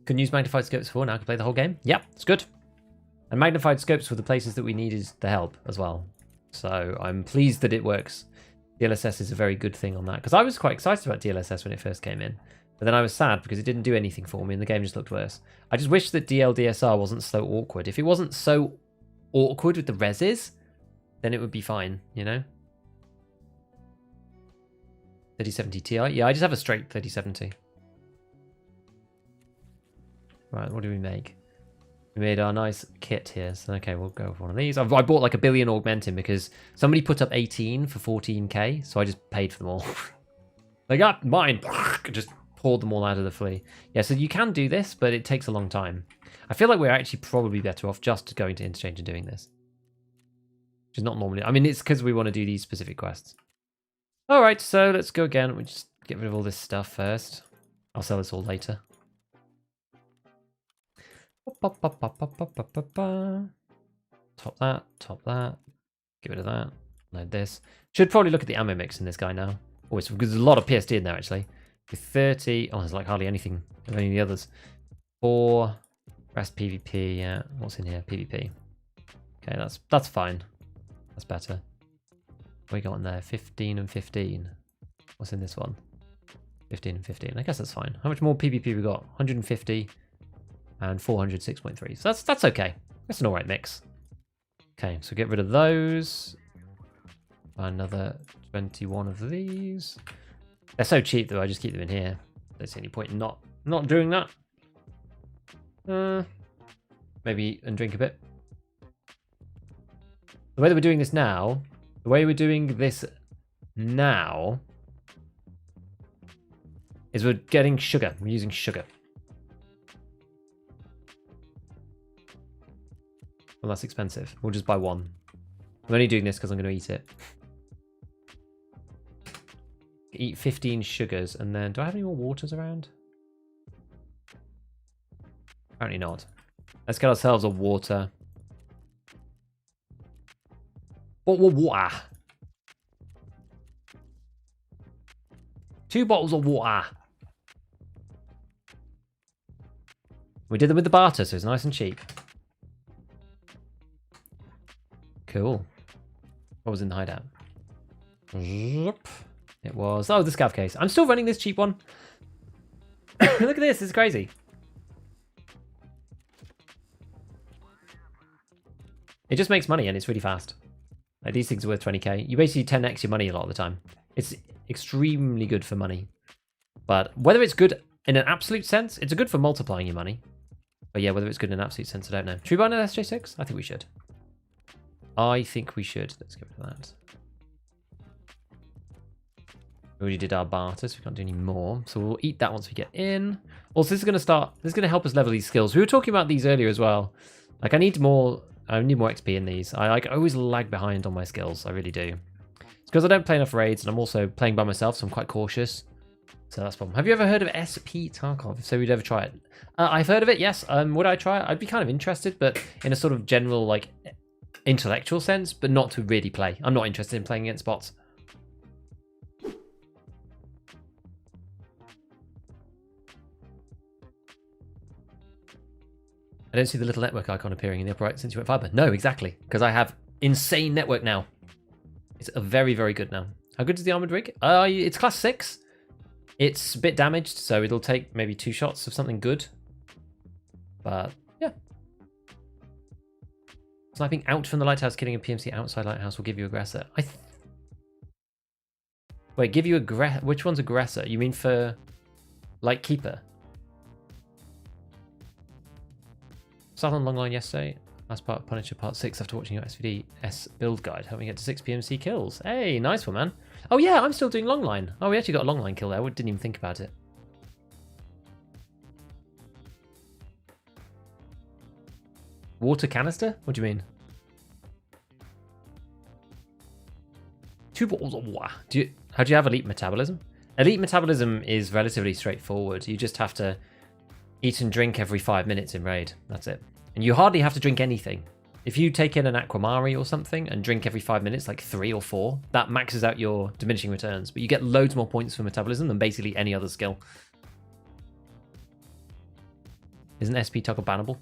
Couldn't use magnified scopes before, now I can play the whole game. Yep, it's good. And magnified scopes were the places that we needed the help as well. So I'm pleased that it works. DLSS is a very good thing on that, because I was quite excited about DLSS when it first came in. But then I was sad because it didn't do anything for me and the game just looked worse. I just wish that DLDSR wasn't so awkward. If it wasn't so awkward with the reses, then it would be fine, you know? 3070 Ti? Yeah, I just have a straight 3070. Right, what do we make? We made our nice kit here. So, okay, we'll go for one of these. I bought like 1 billion augmenting because somebody put up 18 for 14k, so I just paid for them all. They got mine. Just poured them all out of the flea. Yeah, so you can do this, but it takes a long time. I feel like we're actually probably better off just going to Interchange and doing this. Which is not normally... I mean, it's because we want to do these specific quests. Alright, so let's go again. We just get rid of all this stuff first. I'll sell this all later. Top that. Get rid of that. Load this. Should probably look at the ammo mix in this guy now. Oh, it's because there's a lot of PSD in there actually. With 30. Oh, there's like hardly anything of any of the others. 4. Rest PVP. Yeah. What's in here? PVP. Okay, that's fine. That's better. What we got in there? 15 and 15. What's in this one? 15 and 15. I guess that's fine. How much more PVP we got? 150. And 406.3. So that's okay. That's an alright mix. Okay, so get rid of those. Another 21 of these. They're so cheap though, I just keep them in here. Don't see any point in not doing that. Maybe eat and drink a bit. The way that we're doing this now, the way we're doing this now is we're getting sugar. We're using sugar. Well, that's expensive. We'll just buy one. I'm only doing this because I'm going to eat it. Eat 15 sugars, and then... Do I have any more waters around? Apparently not. Let's get ourselves a water. Water. 2 bottles of water. We did them with the barter, so it's nice and cheap. Cool. What was in the hideout? It was... Oh, the scav case. I'm still running this cheap one. Look at this. This is crazy. It just makes money and it's really fast. Like, these things are worth 20k. You basically 10x your money a lot of the time. It's extremely good for money. But whether it's good in an absolute sense, it's good for multiplying your money. But yeah, whether it's good in an absolute sense, I don't know. Should we buy an SJ6? I think we should. I think we should. Let's get rid of that. We already did our barter, so we can't do any more. So we'll eat that once we get in. Also, this is going to help us level these skills. We were talking about these earlier as well. Like, I need more XP in these. I always lag behind on my skills. I really do. It's because I don't play enough raids, and I'm also playing by myself, so I'm quite cautious. So that's a problem. Have you ever heard of SP Tarkov? If so, we'd ever try it. I've heard of it, yes. Would I try it? I'd be kind of interested, but in a sort of general, like, intellectual sense, but not to really play. I'm not interested in playing against bots. I don't see the little network icon appearing in the upper right since you went fiber. No, exactly, because I have insane network now. It's a very, very good now. How good is the armored rig? It's class 6. It's a bit damaged, so it'll take maybe 2 shots of something good. But, yeah. Sniping out from the Lighthouse, killing a PMC outside Lighthouse will give you aggressor. Wait, give you aggressor? Which one's aggressor? You mean for Lightkeeper? Started on Longline yesterday. Last part of Punisher Part 6 after watching your SVD build guide. Helped me get to 6 PMC kills. Hey, nice one, man. Oh yeah, I'm still doing Longline. Oh, we actually got a Longline kill there. We didn't even think about it. Water canister? What do you mean? 2 bottles of water. How do you have elite metabolism? Elite metabolism is relatively straightforward. You just have to eat and drink every 5 minutes in raid. That's it. And you hardly have to drink anything. If you take in an Aquamari or something and drink every 5 minutes, like 3 or 4, that maxes out your diminishing returns. But you get loads more points for metabolism than basically any other skill. Isn't SP Toggle bannable?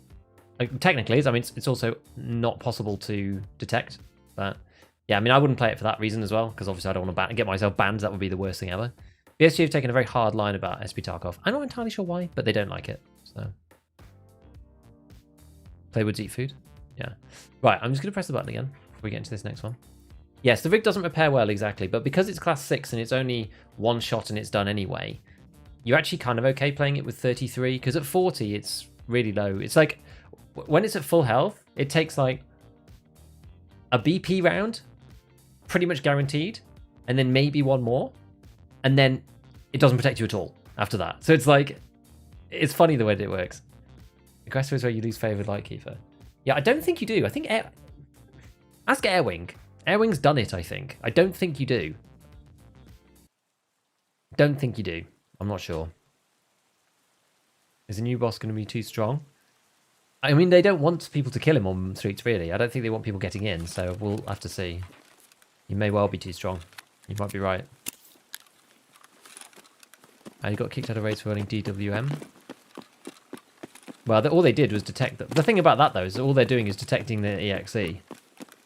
Like, technically, I mean, it's also not possible to detect. But yeah, I mean, I wouldn't play it for that reason as well, because obviously I don't want to get myself banned. That would be the worst thing ever. BSG have taken a very hard line about SP Tarkov. I'm not entirely sure why, but they don't like it. So, Playwoods eat food. Yeah. Right, I'm just going to press the button again before we get into this next one. Yes, the rig doesn't repair well exactly, but because it's class 6 and it's only 1 shot and it's done anyway, you're actually kind of okay playing it with 33, because at 40 it's really low. It's like, when it's at full health, it takes like a BP round, pretty much guaranteed, and then maybe 1 more, and then it doesn't protect you at all after that. So it's like, it's funny the way that it works. Aggressor is where you lose favour with Lightkeeper. Yeah, I don't think you do. I think ask Airwing. Airwing's done it, I think. I don't think you do. Don't think you do. I'm not sure. Is the new boss going to be too strong? I mean, they don't want people to kill him on streets, really. I don't think they want people getting in, so we'll have to see. He may well be too strong. You might be right. And he got kicked out of raids for running DWM. Well, all they did was detect the thing about that though is all they're doing is detecting the EXE.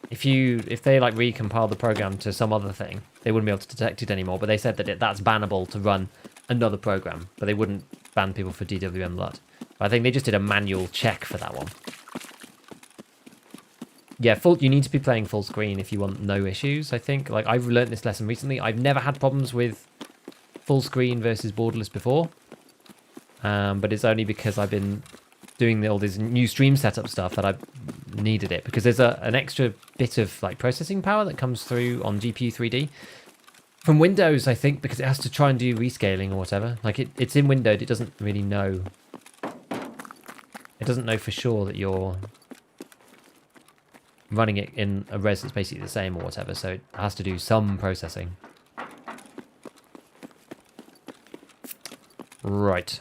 If they like recompile the program to some other thing, they wouldn't be able to detect it anymore. But they said that that's bannable to run another program, but they wouldn't ban people for DWM LUT. But I think they just did a manual check for that one. Yeah, you need to be playing full screen if you want no issues. I think like I've learned this lesson recently. I've never had problems with full screen versus borderless before, but it's only because I've been doing all this new stream setup stuff that I needed it, because there's an extra bit of like processing power that comes through on GPU 3D. From Windows, I think, because it has to try and do rescaling or whatever. Like, it's in windowed, it doesn't really know. It doesn't know for sure that you're running it in a res that's basically the same or whatever, so it has to do some processing. Right.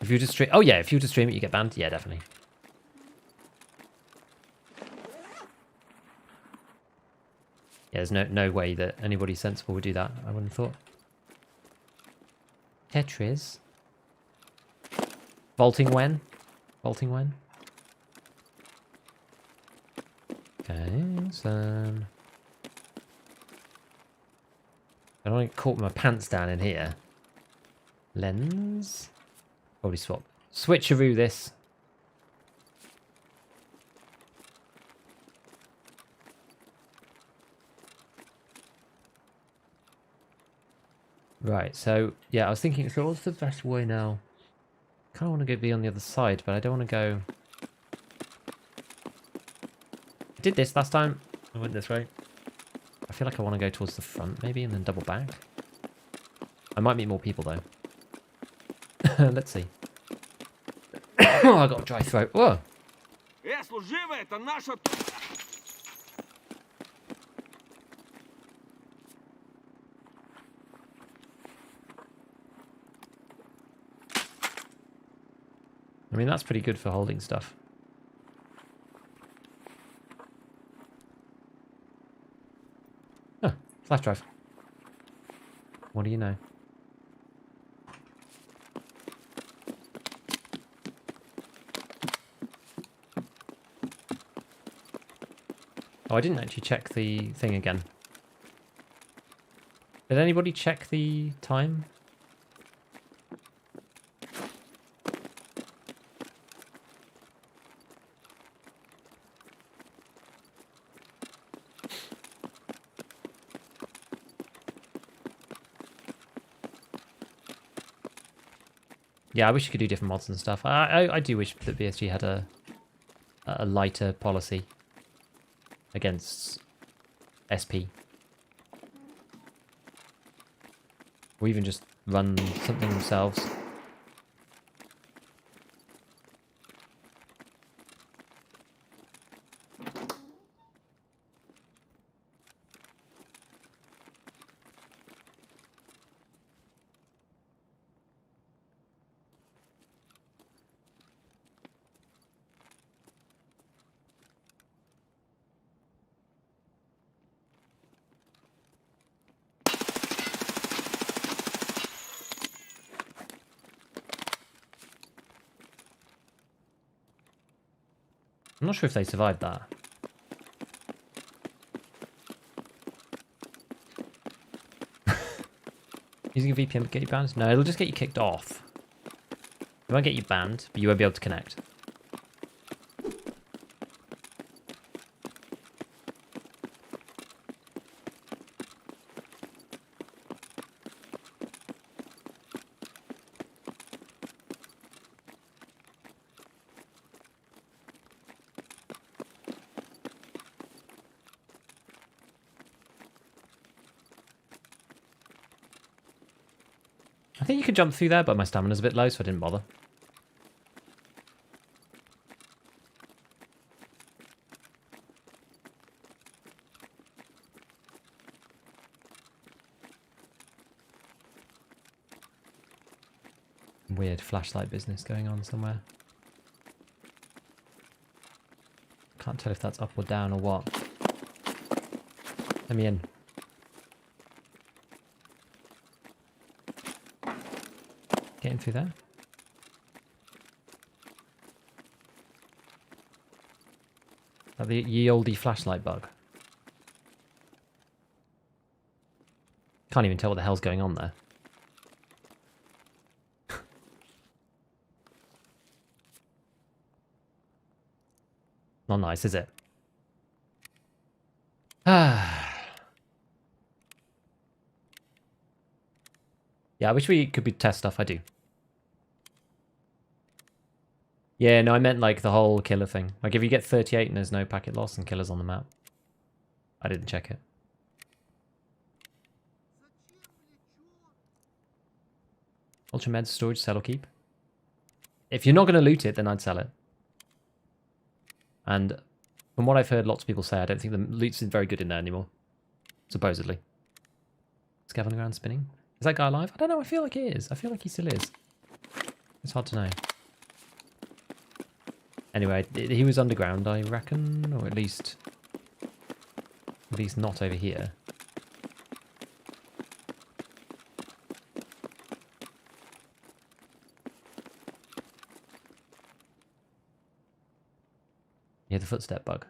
If you just stream... Oh, yeah, if you just stream it, you get banned. Yeah, definitely. Yeah, there's no way that anybody sensible would do that, I wouldn't have thought. Tetris. Vaulting when? Vaulting when? Okay, so... I don't want to get caught with my pants down in here. Lens. Probably swap. Switcheroo this. Right, so yeah, I was thinking, so what's the best way now? Kind of want to go be on the other side, but I don't want to go... I did this last time. I went this way. I feel like I want to go towards the front, maybe, and then double back. I might meet more people, though. Let's see. Oh, I got a dry throat. Whoa! I mean, that's pretty good for holding stuff. Huh, flash drive. What do you know? Oh, I didn't actually check the thing again. Did anybody check the time? Yeah, I wish you could do different mods and stuff. I do wish that BSG had a lighter policy against SP. Or even just run something themselves. I'm not sure if they survived that. Using a VPN to get you banned? No, it'll just get you kicked off. It won't get you banned, but you won't be able to connect. I think you could jump through there, but my stamina's a bit low, so I didn't bother. Weird flashlight business going on somewhere. Can't tell if that's up or down or what. Let me in. Getting through there. That the ye olde flashlight bug. Can't even tell what the hell's going on there. Not nice, is it? Ah. Yeah, I wish we could test stuff. I do. Yeah, no, I meant like the whole killer thing. Like if you get 38 and there's no packet loss and killers on the map. I didn't check it. Ultra meds, storage, sell or keep. If you're not going to loot it, then I'd sell it. And from what I've heard lots of people say, I don't think the loot's very good in there anymore. Supposedly. Scav on the ground spinning. Is that guy alive? I don't know, I feel like he is. I feel like he still is. It's hard to know. Anyway, he was underground, I reckon. Or at least not over here. Yeah, the footstep bug.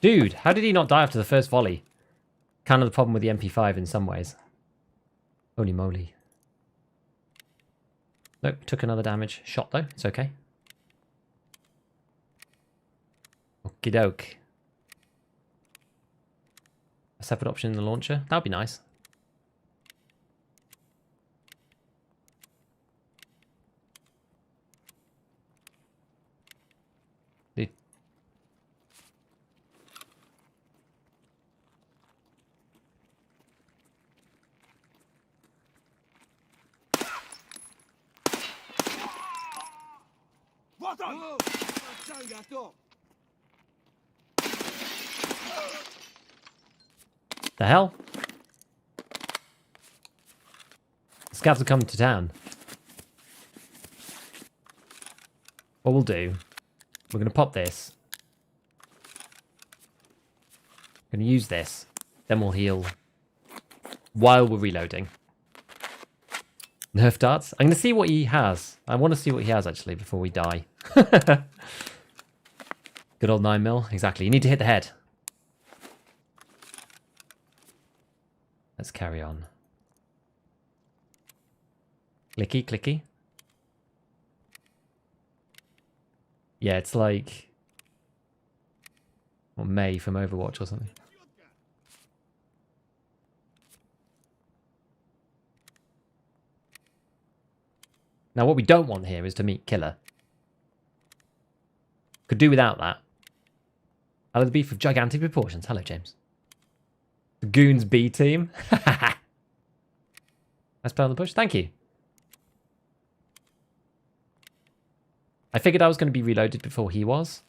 Dude, how did he not die after the first volley? Kind of the problem with the MP5 in some ways. Holy moly. Nope, took another damage. Shot though, it's okay. Okie doke. A separate option in the launcher? That would be nice. Dude. The hell? Scavs are coming to town. What we'll do, we're going to pop this. We're going to use this. Then we'll heal while we're reloading. Nerf darts. I'm going to see what he has. I want to see what he has, actually, before we die. Good old 9mm. Exactly. You need to hit the head. Let's carry on. Clicky, clicky. Yeah, it's like... or May from Overwatch or something. Now, what we don't want here is to meet Killer. Could do without that. Hello, the beef of gigantic proportions. Hello, James. The Goons B team. Nice play on the push. Thank you. I figured I was going to be reloaded before he was.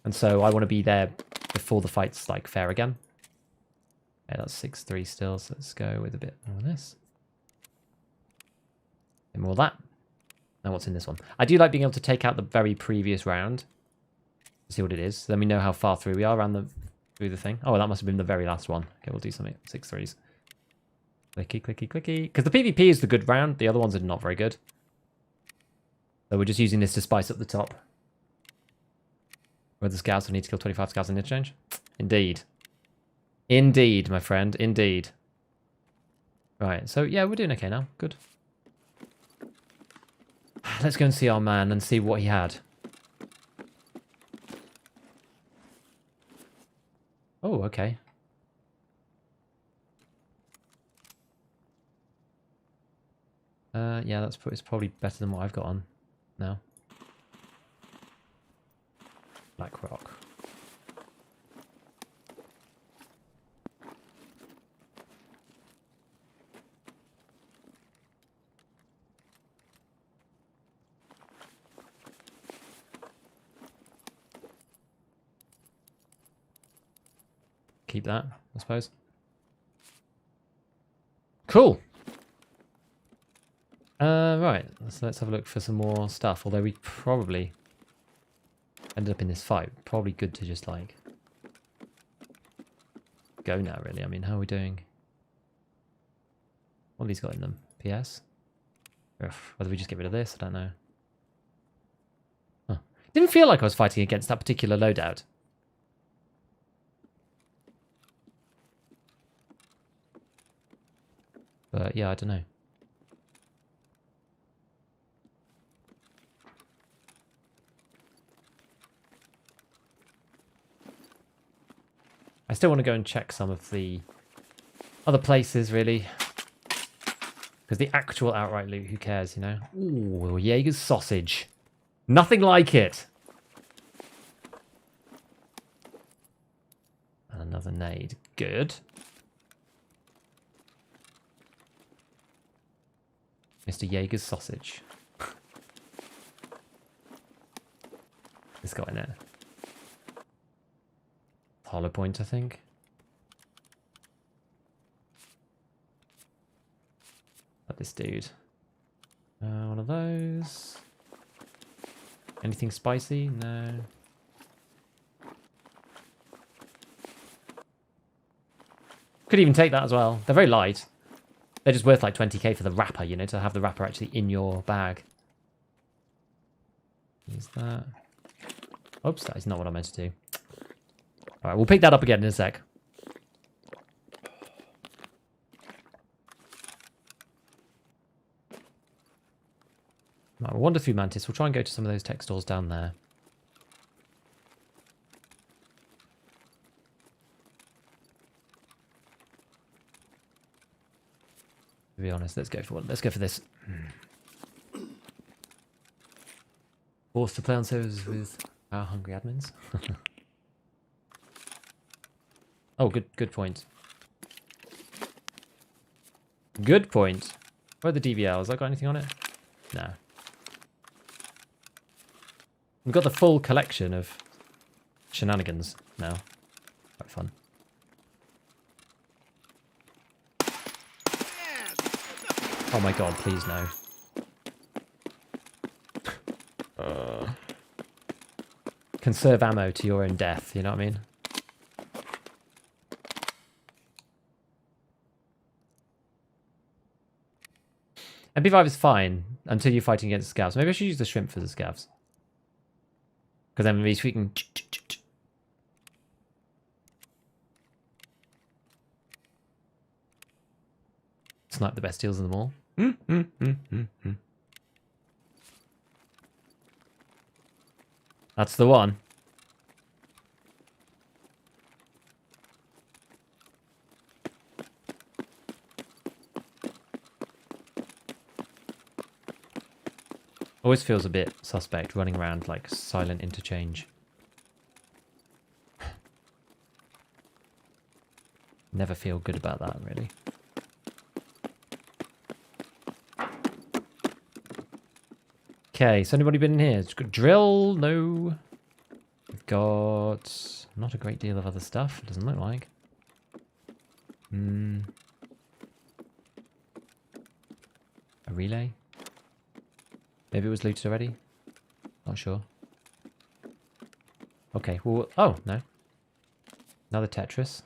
And so I want to be there before the fight's like fair again. Yeah, that's 6-3 still, so let's go with a bit more of this. A bit more of that. Now what's in this one? I do like being able to take out the very previous round. See what it is. Then we know how far through we are around through the thing. Oh, that must have been the very last one. Okay, we'll do something. 6-3s. Clicky, clicky, clicky. Because the PvP is the good round. The other ones are not very good. So we're just using this to spice up the top. Where the scouts will need to kill 25 scouts in Interchange. Indeed. Indeed, my friend. Indeed. Right, so yeah, we're doing okay now. Good. Let's go and see our man and see what he had. Oh, okay. Yeah, it's probably better than what I've got on now. Black rock. Keep that, I suppose. Cool. Right, so let's have a look for some more stuff. Although we probably ended up in this fight. Probably good to just like go now, really. I mean, how are we doing? What have these got in them? PS? Ugh, whether we just get rid of this, I don't know. Huh. Didn't feel like I was fighting against that particular loadout. But yeah, I don't know. I still want to go and check some of the other places, really. Because the actual outright loot, who cares, you know? Ooh, Jaeger's sausage. Nothing like it. And another nade. Good. Mr. Jaeger's sausage. It's got in it. Hollow point, I think. Like this dude. One of those. Anything spicy? No. Could even take that as well. They're very light. They're just worth like 20k for the wrapper, you know, to have the wrapper actually in your bag. Use that. Oops, that is not what I meant to do. Alright, we'll pick that up again in a sec. Right, we'll wander through Mantis. We'll try and go to some of those tech stores down there. To be honest, let's go for one. Let's go for this. Forced to play on servers with our hungry admins. Oh, good point. Good point. Where are the DVLs? Has that got anything on it? No. We've got the full collection of shenanigans now. Quite fun. Oh my god, please no. Conserve ammo to your own death, you know what I mean? MP5 is fine until you're fighting against scavs. Maybe I should use the shrimp for the scavs. Because then at least we can... snipe the best deals in them all. That's the one. Always feels a bit suspect running around like silent interchange. Never feel good about that, really. Okay, so anybody been in here? It's got drill? No. We've got not a great deal of other stuff, it doesn't look like. A relay? Maybe it was looted already? Not sure. Okay, well... Oh, no. Another Tetris.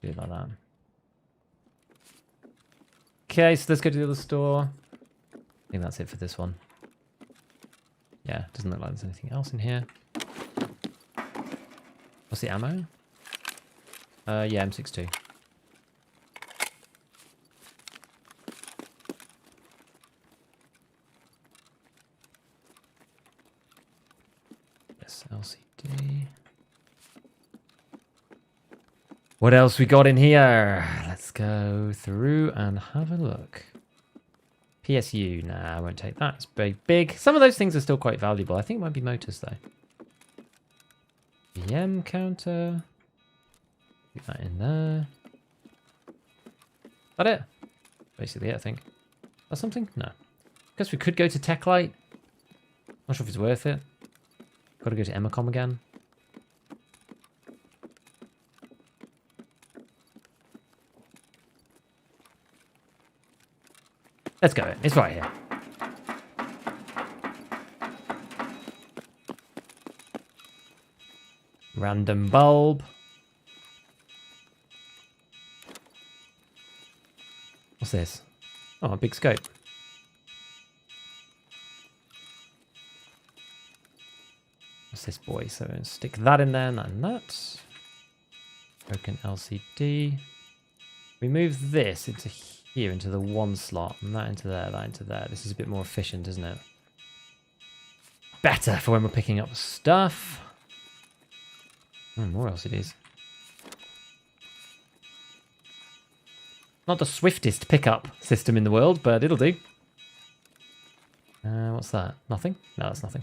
Do it like that. Okay, so let's go to the other store. I think that's it for this one. Yeah, doesn't look like there's anything else in here. What's the ammo? Yeah, M62. Yes, LCD. What else we got in here? Let's go through and have a look. PSU, nah, I won't take that. It's very big. Some of those things are still quite valuable. I think it might be motors though. VM counter. Put that in there. Is that it? Basically it, I think. That's something? No. Guess we could go to TechLight. Not sure if it's worth it. Gotta go to Emacom again. Let's go. It's right here. Random bulb. What's this? Oh, a big scope. What's this boy? So stick that in there and that. Broken LCD. We move this into here, into the one slot, and that into there, that into there. This is a bit more efficient, isn't it? better for when we're picking up stuff. More LCDs. Not the swiftest pickup system in the world, but it'll do. What's that? Nothing? No, that's nothing.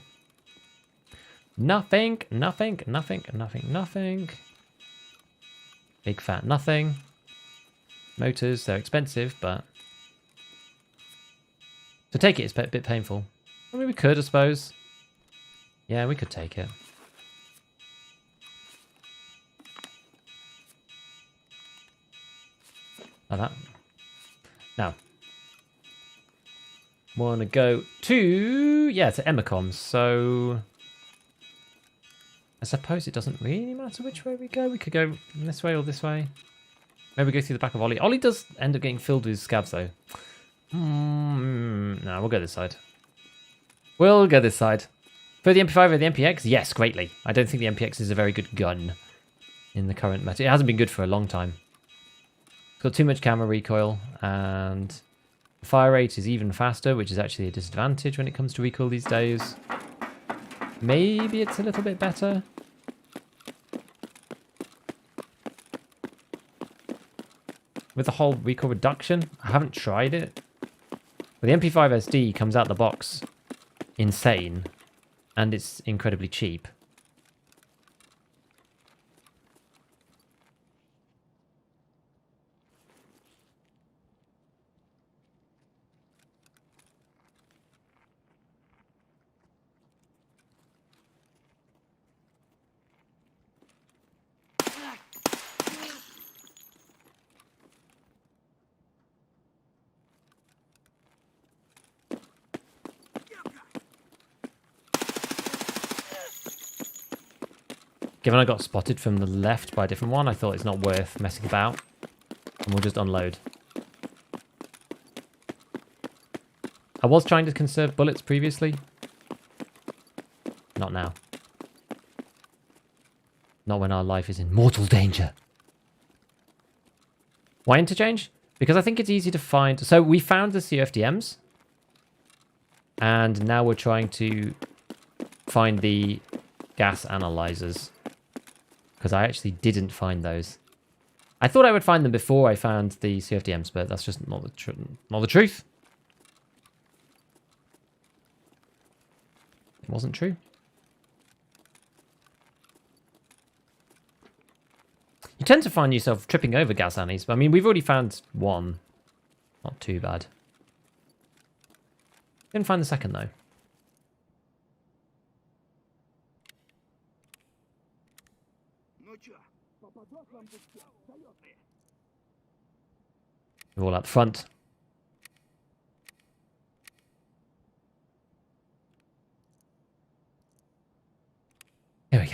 Nothing, nothing, nothing, nothing, nothing. Big fat nothing. Motors, they're expensive, but... To take it is a bit painful. I mean, we could, I suppose. Yeah, we could take it. Like that. Now. Want to go to... Yeah, to Emacom, so... I suppose it doesn't really matter which way we go. We could go this way or this way. Maybe go through the back of Ollie. Ollie does end up getting filled with scavs, though. No, we'll go this side. We'll go this side. For the MP5 or the MPX? Yes, greatly. I don't think the MPX is a very good gun in the current meta. It hasn't been good for a long time. It's got too much camera recoil, and the fire rate is even faster, which is actually a disadvantage when it comes to recoil these days. Maybe it's a little bit better. With the whole recoil reduction, I haven't tried it. But the MP5 SD comes out the box insane, and it's incredibly cheap. Given I got spotted from the left by a different one, I thought it's not worth messing about. And we'll just unload. I was trying to conserve bullets previously. Not now. Not when our life is in mortal danger. Why interchange? Because I think it's easy to find... So we found the COFDMs. And now we're trying to find the gas analyzers. Because I actually didn't find those. I thought I would find them before I found the COFDMs, but that's just not the truth. It wasn't true. You tend to find yourself tripping over gas annies, but I mean, we've already found one. Not too bad. Didn't find the second, though. We're all out the front. Here we go.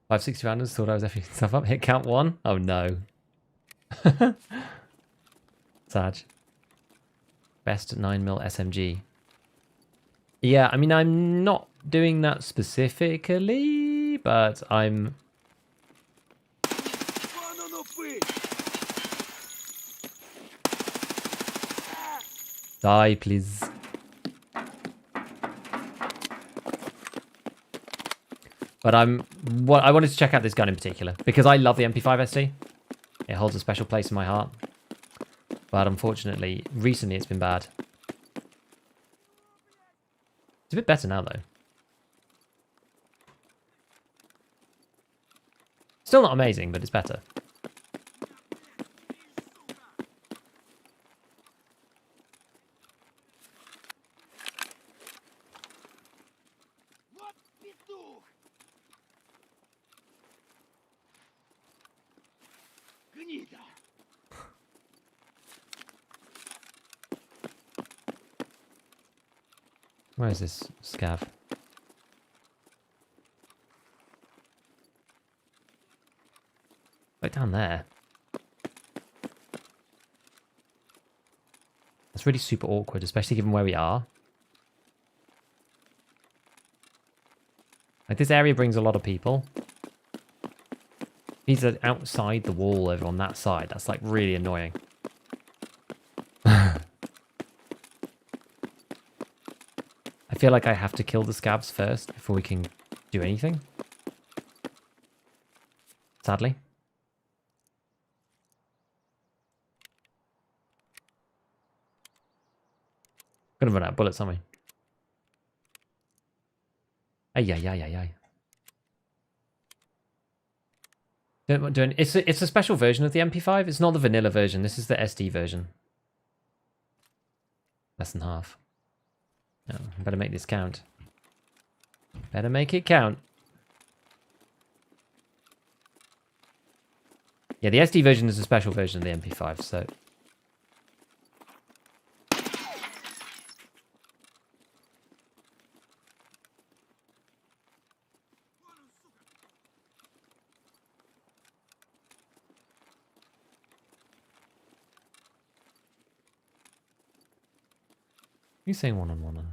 560 rounders, thought I was effing stuff up. Hit count 1. Oh no. Sad. Best 9mm SMG. Yeah, I mean, I'm not doing that specifically, but I'm... Die, please. But I wanted to check out this gun in particular, because I love the MP5 SD. It holds a special place in my heart. But unfortunately, recently it's been bad. It's a bit better now, though. Still not amazing, but it's better. Where is this scav? Right down there. That's really super awkward, especially given where we are. Like, this area brings a lot of people. These are outside the wall over on that side. That's, like, really annoying. feel like I have to kill the scavs first before we can do anything. Sadly. Gonna run out of bullets, aren't we? Ay, ay, ay, ay, ay. It's a special version of the MP5. It's not the vanilla version. This is the SD version. Less than half. No, better make this count. Better make it count. Yeah, the SD version is a special version of the MP5, so... You saying one-on-one?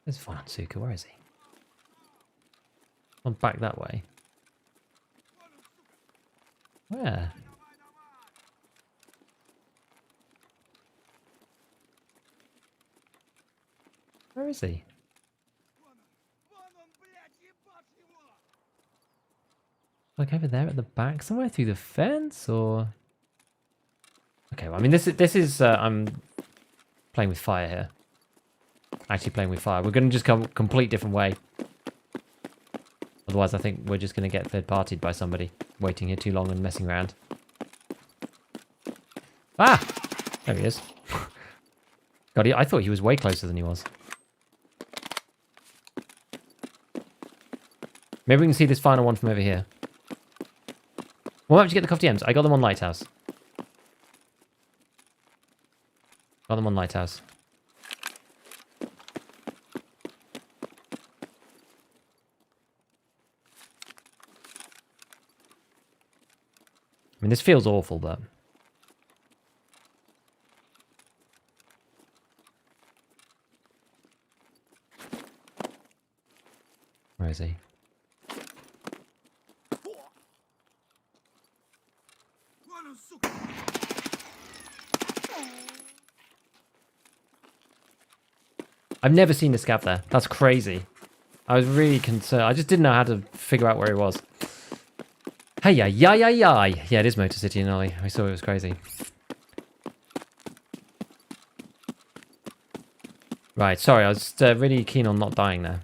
There's Fanatsuka, where is he? I'm back that way. Where? Where is he? Like over there at the back? Somewhere through the fence, or...? Okay, well, I mean, this is I'm playing with fire here. Actually playing with fire. We're going to just come a complete different way. Otherwise, I think we're just going to get third-partied by somebody waiting here too long and messing around. Ah! There he is. God, I thought he was way closer than he was. Maybe we can see this final one from over here. Well, how did you get the COFDMs? I got them on Lighthouse. Got them on Lighthouse. I mean, this feels awful, but... Where is he? I've never seen the scav there. That's crazy. I was really concerned. I just didn't know how to figure out where he was. Hey, yeah, yeah, yeah, yeah. Yeah, it is Motor City and Ollie. I saw it was crazy. Right, sorry. I was just, really keen on not dying there.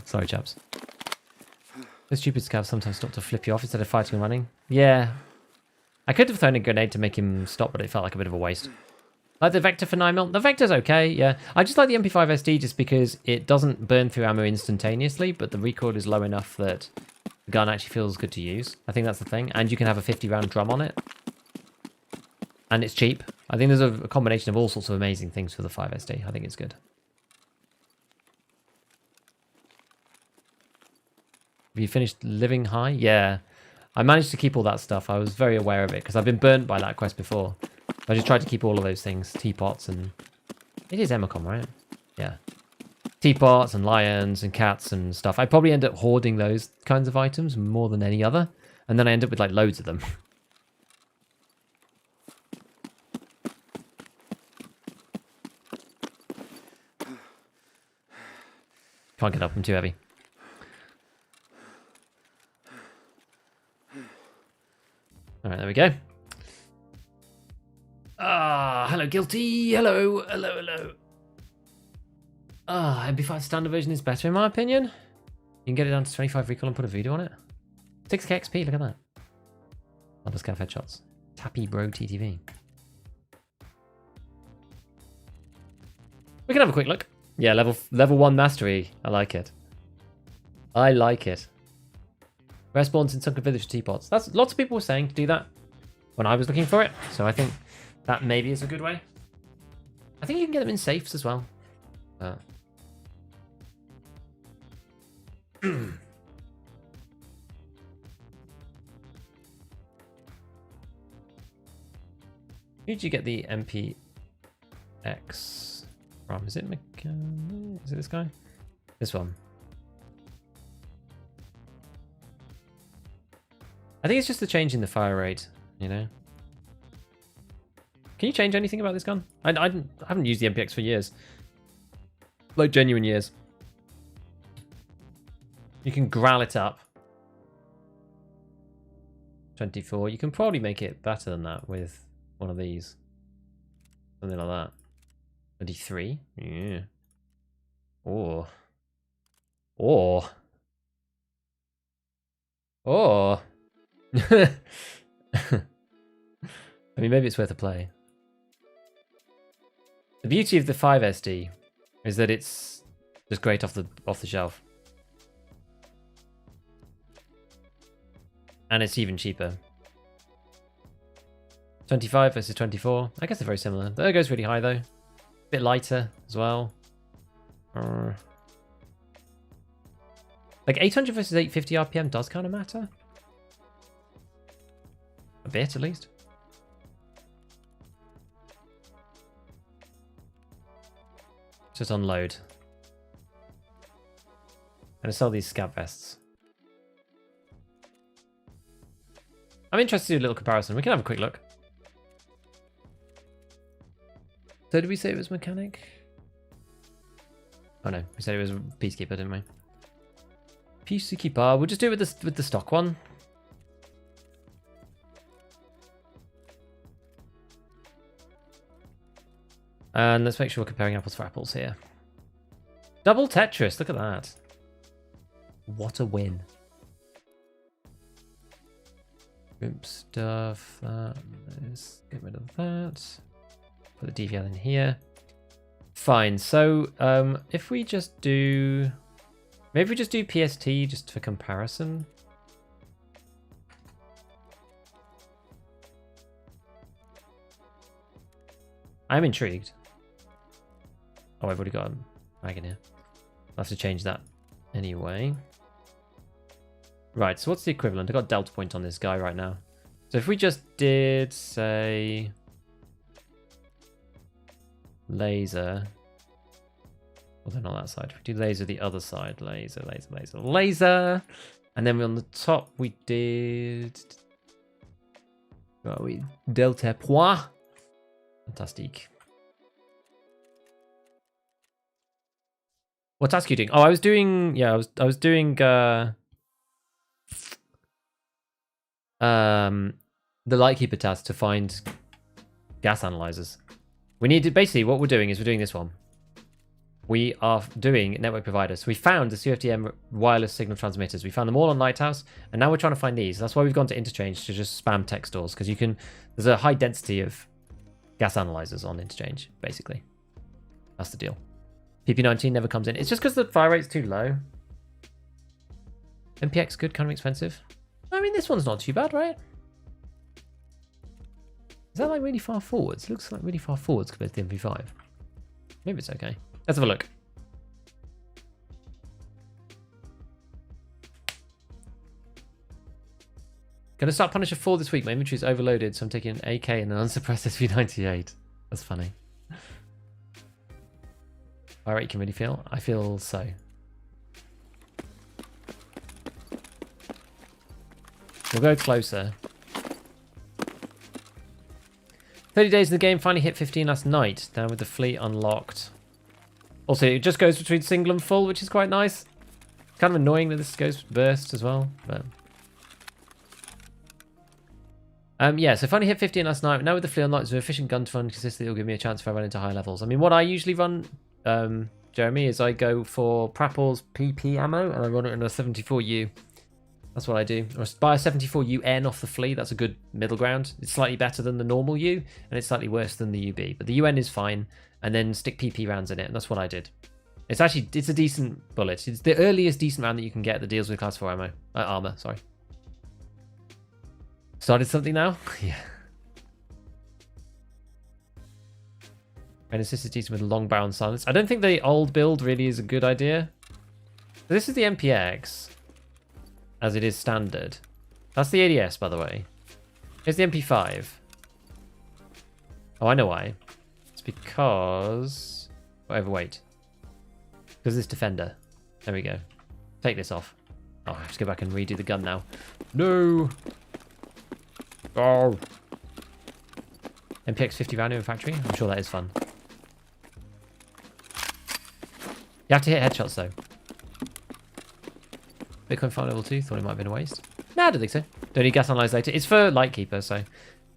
Sorry, chaps. The stupid scavs sometimes stop to flip you off instead of fighting and running. Yeah. I could have thrown a grenade to make him stop, but it felt like a bit of a waste. Like the Vector for 9mm. The Vector's okay, yeah. I just like the MP5 SD just because it doesn't burn through ammo instantaneously, but the recoil is low enough that the gun actually feels good to use. I think that's the thing. And you can have a 50-round drum on it. And it's cheap. I think there's a combination of all sorts of amazing things for the 5SD. I think it's good. Have you finished Living High? Yeah. I managed to keep all that stuff. I was very aware of it because I've been burnt by that quest before. I just tried to keep all of those things. Teapots and... It is Emacom, right? Yeah. Teapots and lions and cats and stuff. I probably end up hoarding those kinds of items more than any other. And then I end up with like loads of them. Can't get up, I'm too heavy. Alright, there we go. Ah, hello, Guilty. Hello, hello, hello. Ah, MP5 standard version is better in my opinion. You can get it down to 25 recoil and put a voodoo on it. 6k XP, look at that. Other scav headshots. Tappy bro TTV. We can have a quick look. Yeah, level 1 mastery. I like it. I like it. Respawns in sunken village teapots. That's lots of people were saying to do that when I was looking for it. So I think that maybe is a good way. I think you can get them in safes as well. Who did you get the MPX from? Is it is it this guy? This one. I think it's just the change in the fire rate, you know? Can you change anything about this gun? I haven't used the MPX for years. Like, genuine years. You can growl it up. 24. You can probably make it better than that with one of these. Something like that. 23. Yeah. Or. I mean, maybe it's worth a play. The beauty of the 5SD is that it's just great off the shelf. And it's even cheaper. 25 versus 24. I guess they're very similar. The ergo's really high though. A bit lighter as well. Like 800 versus 850 RPM does kind of matter. A bit at least. Just unload. I'm gonna sell these Scav vests. I'm interested to do a little comparison. We can have a quick look. So did we say it was mechanic? Oh no, we said it was peacekeeper, didn't we? Peacekeeper. We'll just do it with the stock one. And let's make sure we're comparing apples for apples here. Double Tetris, look at that. What a win. Group stuff, let's get rid of that. Put the DVL in here. Fine, so if we just do... Maybe we just do PST just for comparison. I'm intrigued. Oh, I've already got a mag in here. I'll have to change that anyway. Right, so what's the equivalent? I've got delta point on this guy right now. So if we just did, say... laser... Well, then on that side. If we do laser the other side. Laser, laser, laser, laser! And then on the top we did... Well, we delta point. Fantastic. What task are you doing? Oh, I was doing... Yeah, I was doing... the Lightkeeper task to find gas analyzers. We need to... Basically, what we're doing is we're doing this one. We are doing network providers. So we found the COFDM wireless signal transmitters. We found them all on Lighthouse, and now we're trying to find these. That's why we've gone to Interchange to just spam tech stores, because you can... There's a high density of gas analyzers on Interchange, basically. That's the deal. PP19 never comes in. It's just because the fire rate's too low. MPX good, kind of expensive. I mean, this one's not too bad, right? Is that like really far forwards? It looks like really far forwards compared to the MP5. Maybe it's okay. Let's have a look. Gonna start Punisher 4 this week. My inventory is overloaded, so I'm taking an AK and an unsuppressed SV98. That's funny. Alright, you can really feel? I feel so. We'll go closer. 30 days in the game, finally hit 15 last night. Down with the fleet unlocked. Also, it just goes between single and full, which is quite nice. Kind of annoying that this goes burst as well, but... yeah, so finally hit 15 last night. Now with the fleet unlocked, it's an efficient gun to run consistently. It'll give me a chance if I run into high levels. I mean, what I usually run, Jeremy, is I go for Prapple's PP ammo, and I run it in a 74U. That's what I do. Or buy a 74UN off the flea. That's a good middle ground. It's slightly better than the normal U, and it's slightly worse than the UB. But the UN is fine, and then stick PP rounds in it, and that's what I did. It's actually, it's a decent bullet. It's the earliest decent round that you can get that deals with class 4 ammo. Armor, sorry. Started something now? Yeah. And assist is decent with long barrel and silence. I don't think the old build really is a good idea. So this is the MPX. As it is standard. That's the ADS, by the way. Here's the MP5. Oh, I know why. It's because... overweight. Because this Defender. There we go. Take this off. Oh, I have to go back and redo the gun now. No! Oh! MPX 50 round in factory. I'm sure that is fun. You have to hit headshots though. Bitcoin farm level 2. Thought it might have been a waste. No, I don't think so. Don't need gas analyze later. It's for Lightkeeper, so.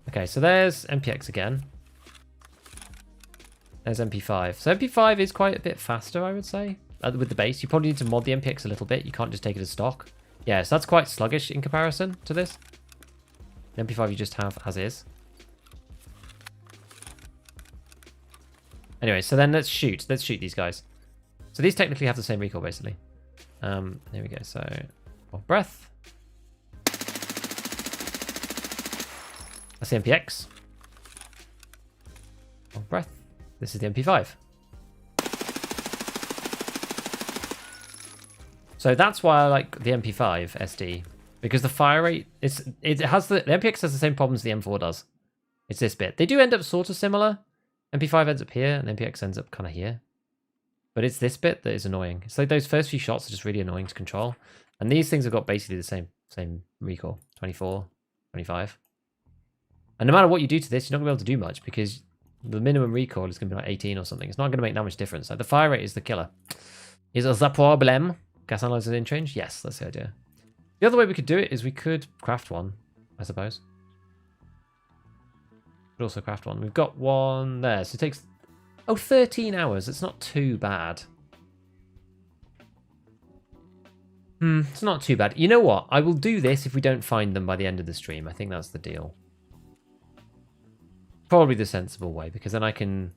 Okay, so there's MPX again. There's MP5. So MP5 is quite a bit faster, I would say, with the base. You probably need to mod the MPX a little bit. You can't just take it as stock. Yeah, so that's quite sluggish in comparison to this. The MP5 you just have as is. Anyway, so then let's shoot. Let's shoot these guys. So these technically have the same recoil, basically. There we go. So, breath. That's the MPX. Breath. This is the MP5. So that's why I like the MP5 SD, because the fire rate is the MPX has the same problems the M4 does. It's this bit. They do end up sort of similar. MP5 ends up here, and MPX ends up kind of here. But it's this bit that is annoying. It's like those first few shots are just really annoying to control. And these things have got basically the same recoil. 24, 25. And no matter what you do to this, you're not going to be able to do much because the minimum recoil is going to be like 18 or something. It's not going to make that much difference. Like the fire rate is the killer. Is it the problem? Gas analyzer in change? Yes, that's the idea. The other way we could do it is we could craft one, I suppose. Could also craft one. We've got one there. So it takes 13 hours. It's not too bad. It's not too bad. You know what? I will do this if we don't find them by the end of the stream. I think that's the deal. Probably the sensible way, because then I can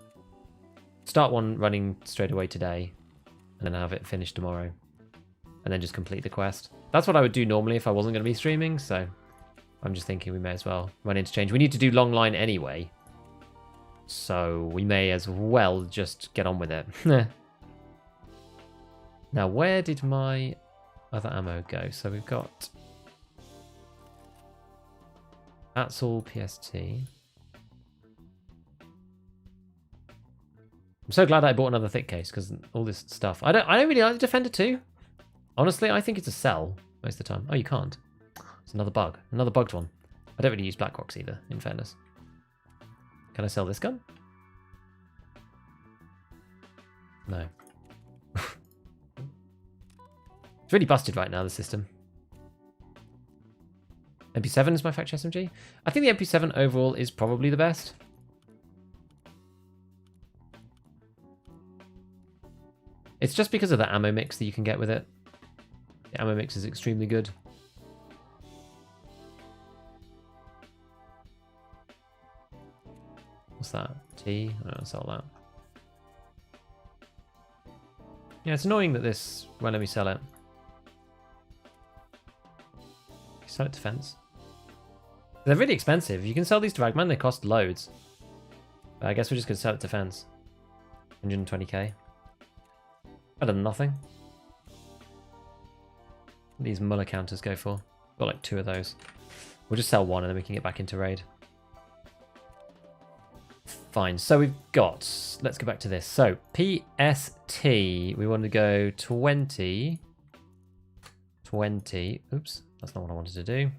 start one running straight away today and then have it finished tomorrow and then just complete the quest. That's what I would do normally if I wasn't going to be streaming, so I'm just thinking we may as well run Interchange. We need to do long line anyway, so we may as well just get on with it. Now, where did my other ammo go? So we've got... That's all PST. I'm so glad I bought another thick case, because all this stuff... I don't really like the Defender 2. Honestly, I think it's a sell most of the time. Oh, you can't. It's another bug. Another bugged one. I don't really use Black Rocks either, in fairness. Can I sell this gun? No. It's really busted right now, the system. MP7 is my factory SMG. I think the MP7 overall is probably the best. It's just because of the ammo mix that you can get with it. The ammo mix is extremely good. What's that? T? I'll sell that. Yeah, it's annoying that this won't let me sell it. Sell it to fence. They're really expensive. You can sell these to Ragman, they cost loads. But I guess we're just going to sell it to fence. 120k. Better than nothing. What do these Muller counters go for? Got like 2 of those. We'll just sell one and then we can get back into raid. Fine, so we've got... Let's go back to this. So, PST. We want to go 20. 20. Oops, that's not what I wanted to do.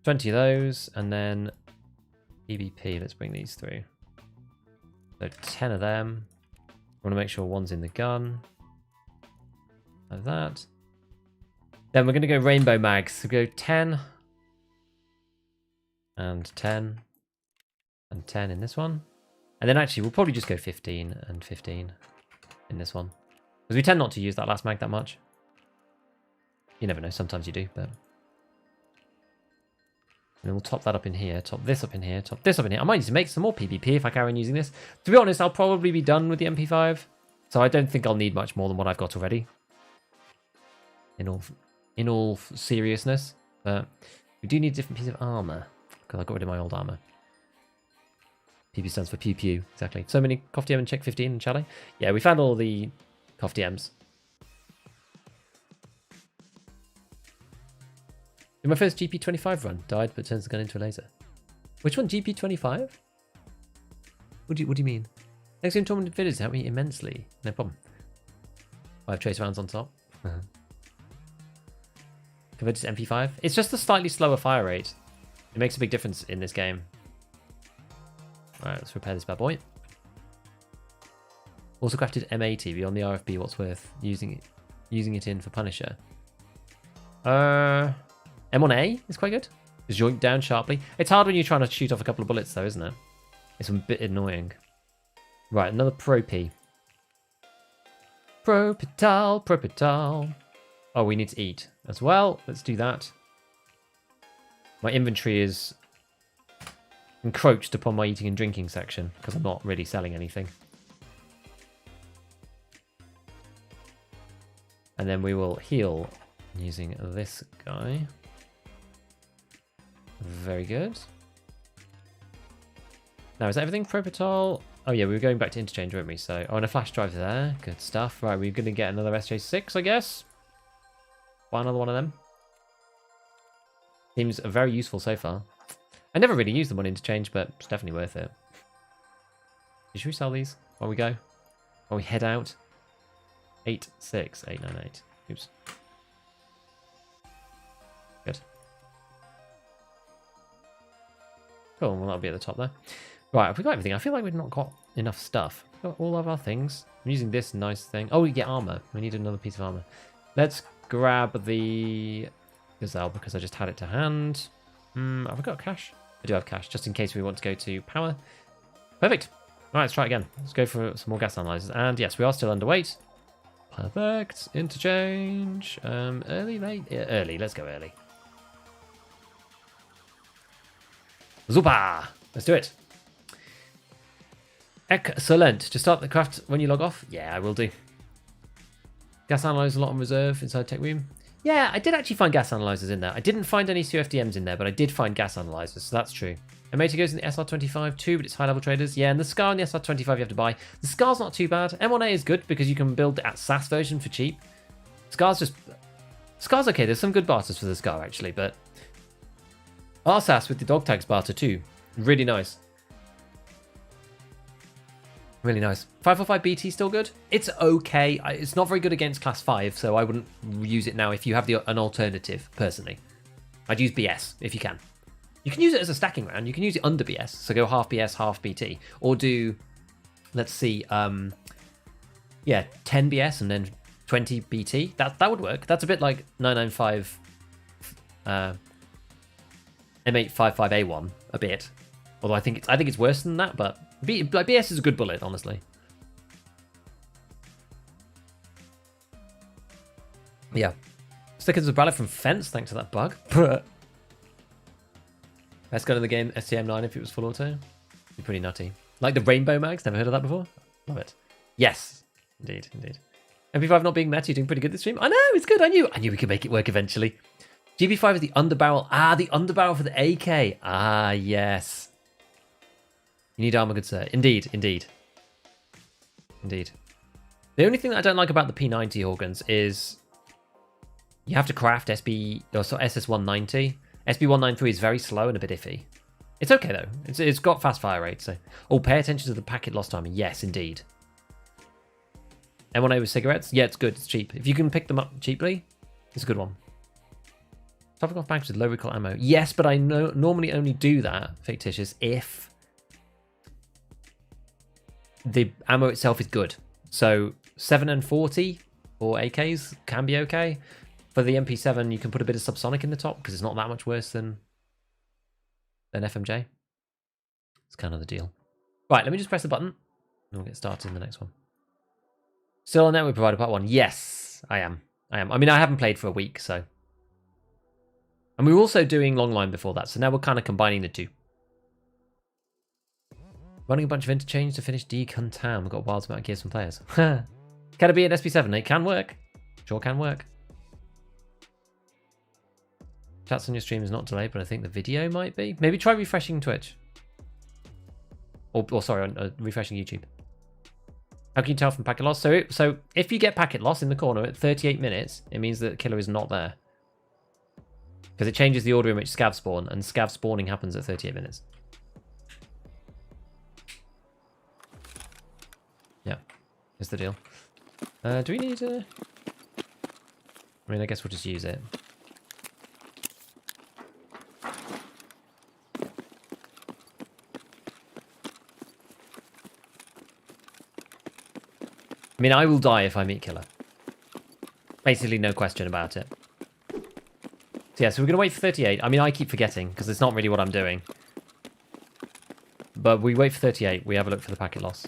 20 of those, and then PVP. Let's bring these through. So 10 of them. I want to make sure one's in the gun. Like that. Then we're going to go rainbow mags. So go 10. And 10. And 10 in this one. And then actually we'll probably just go 15 and 15 in this one. Because we tend not to use that last mag that much. You never know, sometimes you do, but... And then we'll top that up in here, top this up in here, top this up in here. I might need to make some more PvP if I carry on using this. To be honest, I'll probably be done with the MP5. So I don't think I'll need much more than what I've got already. In all seriousness. But we do need a different piece of armor. Because I got rid of my old armor. PP stands for pew pew, exactly. So many COFDM and check 15 in Chalet. Yeah, we found all the COFDMs. In my first GP25 run, died but turns the gun into a laser. Which one? GP25? What do you mean? Next game tournament videos help me immensely. No problem. 5 trace rounds on top. Compared to MP5. It's just a slightly slower fire rate. It makes a big difference in this game. Alright, let's repair this bad boy. Also crafted M80 beyond the RFB. What's worth using it in for Punisher? M1A is quite good. Joint down sharply. It's hard when you're trying to shoot off a couple of bullets though, isn't it? It's a bit annoying. Right, another Pro P. Propital. Oh, we need to eat as well. Let's do that. My inventory is encroached upon my eating and drinking section because I'm not really selling anything. And then we will heal using this guy. Very good. Now, is that everything? Propital? Oh yeah, we were going back to Interchange, weren't we? So, and a flash drive there. Good stuff. Right, we're going to get another SJ6, I guess. Buy another one of them. Seems very useful so far. I never really used them on Interchange, but it's definitely worth it. Should we sell these while we go? While we head out? 86898. Oops. Good. Cool, well that'll be at the top there. Right, have we got everything? I feel like we've not got enough stuff. We've got all of our things. I'm using this nice thing. Oh, we get armor. We need another piece of armor. Let's grab the Gazelle because I just had it to hand. Have I got cash? I do have cash, just in case we want to go to power. Perfect. All right, let's try it again. Let's go for some more gas analyzers. And yes, we are still underweight. Perfect. Interchange. Early, late? Yeah, early. Let's go early. Zupa! Let's do it. Excellent. To start the craft when you log off? Yeah, I will do. Gas analyzer a lot on reserve inside tech room. Yeah, I did actually find gas analyzers in there. I didn't find any COFDMs in there, but I did find gas analyzers, so that's true. M80 goes in the SR25 too, but it's high-level traders. Yeah, and the Scar and the SR25 you have to buy. The Scar's not too bad. M1A is good because you can build it at SAS version for cheap. Scar's okay. There's some good barters for the Scar, actually, but RSAS with the dog tags barter too. Really nice. Really nice. 545 BT still good? It's okay. It's not very good against class 5, so I wouldn't use it now if you have an alternative, personally. I'd use BS if you can. You can use it as a stacking round. You can use it under BS, so go half BS, half BT. Or do, let's see, 10 BS and then 20 BT. That would work. That's a bit like 995 M855A1 a bit. Although I think it's worse than that, but BS is a good bullet, honestly. Yeah. Stickers of Bradley from Fence, thanks to that bug. Best gun in the game, STM9 if it was full auto. Be pretty nutty. Like the rainbow mags, never heard of that before? Love it. Yes, indeed. MP5 not being met, you're doing pretty good this stream. I know, it's good, I knew we could make it work eventually. GB5 is the underbarrel. Ah, the underbarrel for the AK. Ah, yes. You need armor, good sir. Indeed. The only thing that I don't like about the P90 organs is you have to craft SS190. SB193 is very slow and a bit iffy. It's okay though. It's got fast fire rate. So, pay attention to the packet loss timer. Yes, indeed. M1A with cigarettes. Yeah, it's good. It's cheap. If you can pick them up cheaply, it's a good one. Topic off bags with low recoil ammo. Yes, but I normally only do that, fictitious, if the ammo itself is good. So 7 and 40 for AKs can be okay. For the MP7, you can put a bit of subsonic in the top because it's not that much worse than FMJ. It's kind of the deal. Right, let me just press the button and we'll get started in the next one. Still on network provider part 1. Yes, I am. I mean, I haven't played for a week, so. And we were also doing Longline before that, so now we're kind of combining the two. Running a bunch of interchange to finish Decon Town. We've got a wild amount of gears from players. Can it be an SP7? It can work. Sure can work. Chats on your stream is not delayed, but I think the video might be. Maybe try refreshing Twitch. Or sorry, refreshing YouTube. How can you tell from packet loss? So if you get packet loss in the corner at 38 minutes, it means that the killer is not there. Because it changes the order in which scav spawn, and scav spawning happens at 38 minutes. Yeah, is the deal. Do we need a... I mean, I guess we'll just use it. I mean, I will die if I meet killer. Basically, no question about it. So yeah, so we're going to wait for 38. I mean, I keep forgetting, because it's not really what I'm doing. But we wait for 38. We have a look for the packet loss.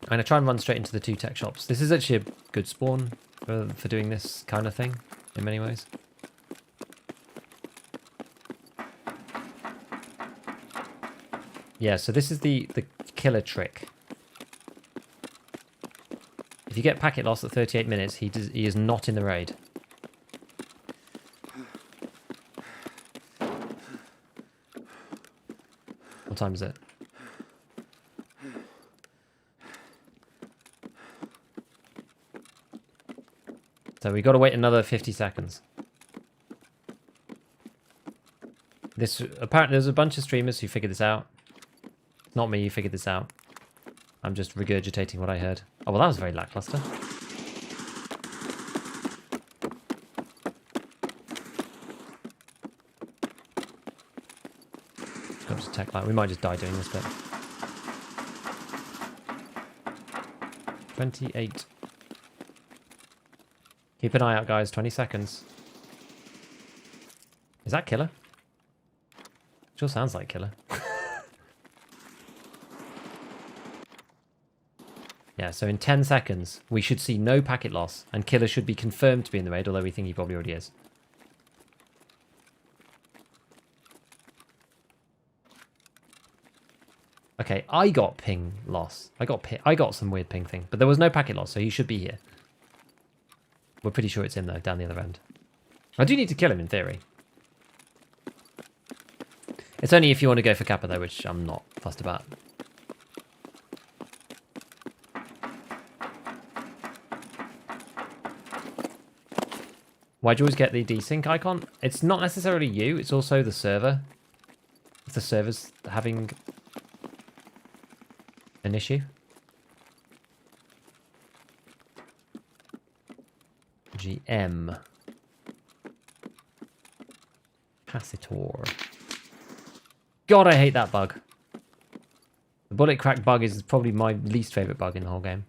I'm going to try and run straight into the 2 tech shops. This is actually a good spawn for doing this kind of thing, in many ways. Yeah, so this is the killer trick. If you get packet loss at 38 minutes, he is not in the raid. What time is it? So we got to wait another 50 seconds. Apparently there's a bunch of streamers who figured this out. Not me who figured this out. I'm just regurgitating what I heard. Oh, well, that was very lackluster. Got to tech light. We might just die doing this bit. 28. Keep an eye out, guys. 20 seconds. Is that killer? Sure sounds like killer. Yeah, so in 10 seconds, we should see no packet loss, and killer should be confirmed to be in the raid, although we think he probably already is. Okay, I got ping loss. I got some weird ping thing, but there was no packet loss, so he should be here. We're pretty sure it's him, though, down the other end. I do need to kill him, in theory. It's only if you want to go for Kappa, though, which I'm not fussed about. Why do you always get the desync icon? It's not necessarily you, it's also the server. If the server's having an issue. GM. Capacitor. God, I hate that bug. The bullet crack bug is probably my least favourite bug in the whole game.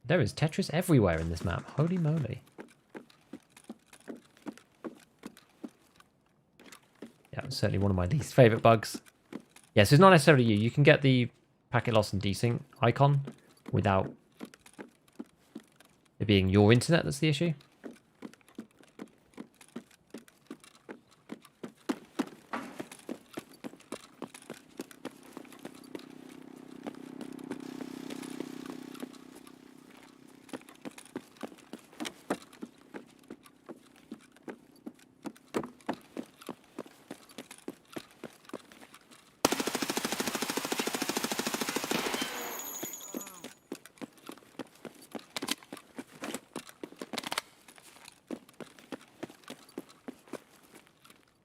There is Tetris everywhere in this map. Holy moly. Yeah, it's certainly one of my least favourite bugs. Yeah, so it's not necessarily you. You can get the packet loss and desync icon without it being your internet that's the issue.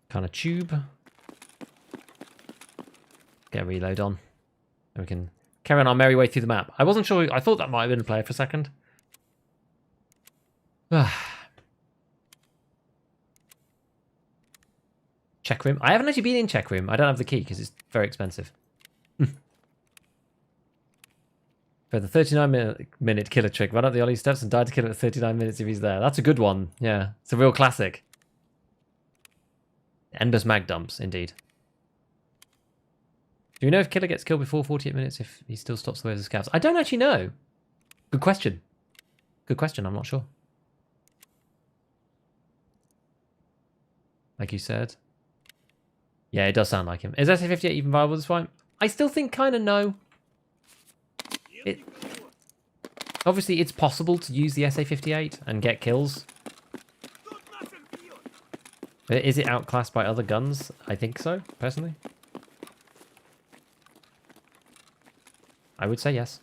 Kind of tube. Get a reload on. And we can carry on our merry way through the map. I wasn't sure. I thought that might have been a player for a second. Check room. I haven't actually been in check room. I don't have the key because it's very expensive. For the 39-minute killer trick, run up the Ollie steps and die to kill him at 39 minutes if he's there. That's a good one. Yeah, it's a real classic. Endless mag dumps, indeed. Do we know if killer gets killed before 48 minutes if he still stops the way of the scouts? I don't actually know. Good question. Good question, I'm not sure. Like you said. Yeah, it does sound like him. Is SA58 even viable at this point? I still think kind of no. Obviously, it's possible to use the SA58 and get kills. But is it outclassed by other guns? I think so, personally. I would say yes.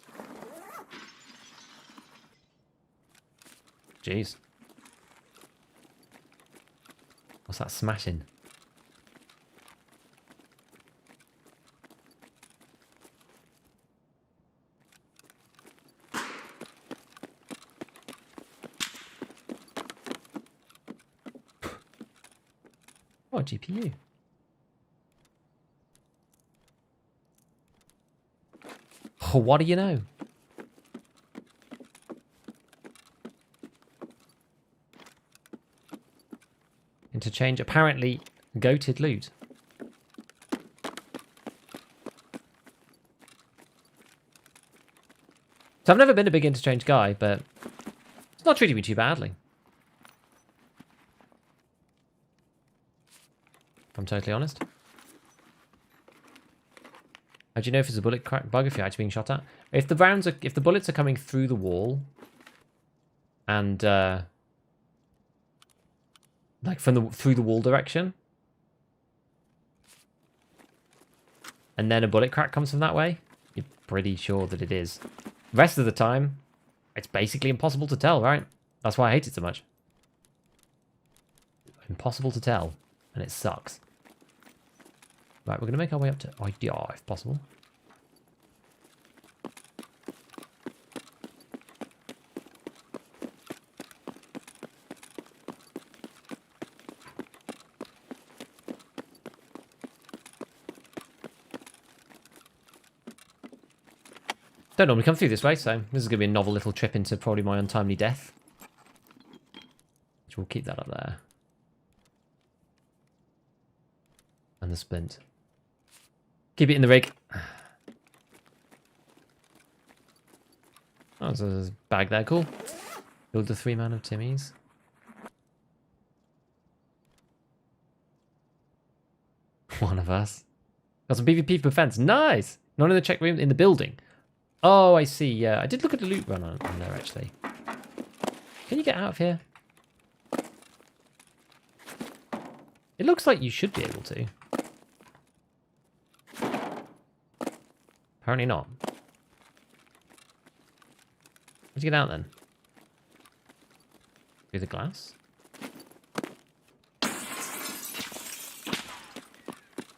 Jeez. What's that smashing? Oh, GPU. What do you know? Interchange, apparently goated loot. So I've never been a big interchange guy, but it's not treating me too badly. If I'm totally honest. How do you know if it's a bullet crack bug if you're actually being shot at? If the bullets are coming through the wall and like through the wall direction, and then a bullet crack comes from that way, you're pretty sure that it is. Rest of the time, it's basically impossible to tell, right? That's why I hate it so much. Impossible to tell, and it sucks. Right, we're going to make our way up to Hideout if possible. Don't normally come through this way, so this is going to be a novel little trip into probably my untimely death. Which we'll keep that up there. And the splint. Keep it in the rig. Oh, there's a bag there, cool. Build the 3-man of Timmy's. One of us. Got some PvP for fence. Nice! Not in the check room, in the building. Oh, I see. Yeah, I did look at the loot run on there, actually. Can you get out of here? It looks like you should be able to. Apparently not. How'd you get out then? Through the glass?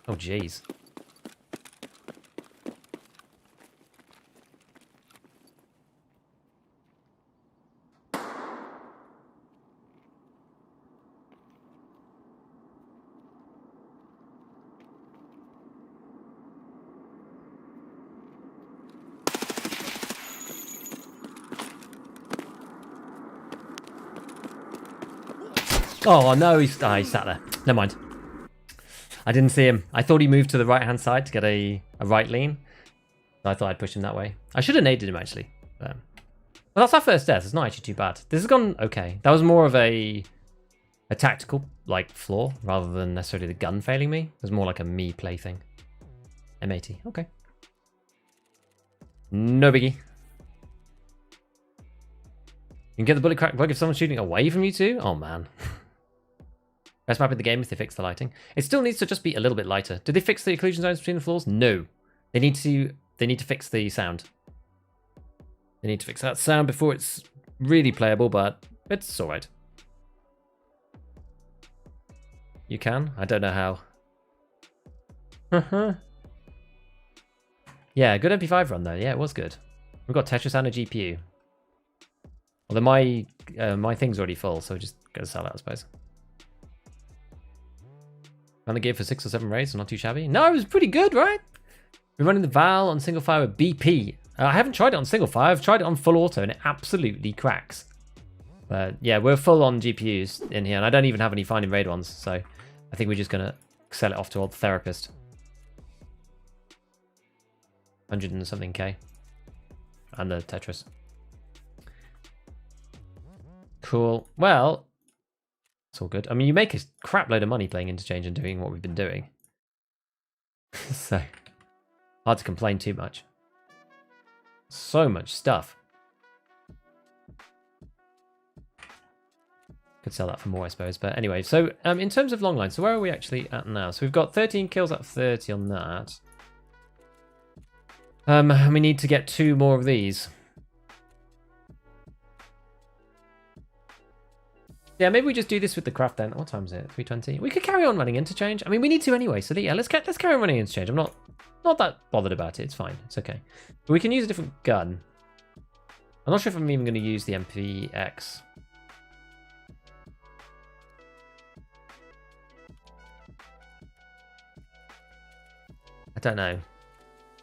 Oh, jeez. Oh, no, he sat there. Never mind. I didn't see him. I thought he moved to the right-hand side to get a right lean. So I thought I'd push him that way. I should have naded him, actually. Well, that's our first death. It's not actually too bad. This has gone okay. That was more of a tactical, like, flaw, rather than necessarily the gun failing me. It was more like a me play thing. M80. Okay. No biggie. You can get the bullet crack bug if someone's shooting away from you too? Oh, man. Best map in the game if they fix the lighting. It still needs to just be a little bit lighter. Did they fix the occlusion zones between the floors? No. They need to fix the sound. They need to fix that sound before it's really playable, but it's alright. You can? I don't know how. Yeah, good MP5 run though. Yeah, it was good. We've got Tetris and a GPU. Although my thing's already full, so we're just going to sell it, I suppose. Found the gear for 6 or 7 raids, so not too shabby. No, it was pretty good, right? We're running the Val on single fire with BP. I haven't tried it on single fire. I've tried it on full auto, and it absolutely cracks. But yeah, we're full on GPUs in here, and I don't even have any finding raid ones, so I think we're just going to sell it off to old therapist. 100 and something K. And the Tetris. Cool. Well, it's all good. I mean, you make a crap load of money playing Interchange and doing what we've been doing. So, hard to complain too much. So much stuff. Could sell that for more, I suppose. But anyway, so in terms of long line, so where are we actually at now? So we've got 13 kills out of 30 on that. And we need to get 2 more of these. Yeah, maybe we just do this with the craft then. What time is it? 3:20. We could carry on running Interchange. I mean, we need to anyway. So yeah, let's carry on running Interchange. I'm not that bothered about it. It's fine. It's okay. But we can use a different gun. I'm not sure if I'm even going to use the MPX. I don't know.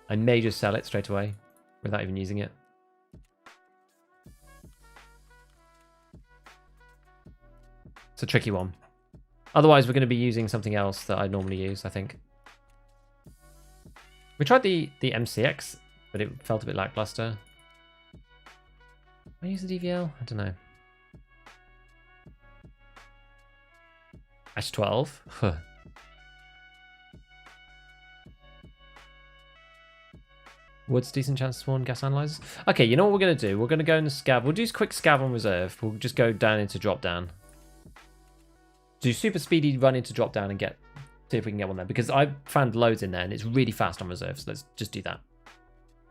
I may just sell it straight away. without even using it. It's a tricky one. Otherwise, we're going to be using something else that I normally use, I think. We tried the MCX, but it felt a bit lackluster. I use the DVL? I don't know. Ash 12. Huh. Wood's decent chance to spawn gas analyzers. Okay, you know what we're going to do? We're going to go in the scav. We'll do a quick scav on reserve. We'll just go down into drop down. Do super speedy run into drop down and see if we can get one there. Because I found loads in there and it's really fast on reserve. So let's just do that.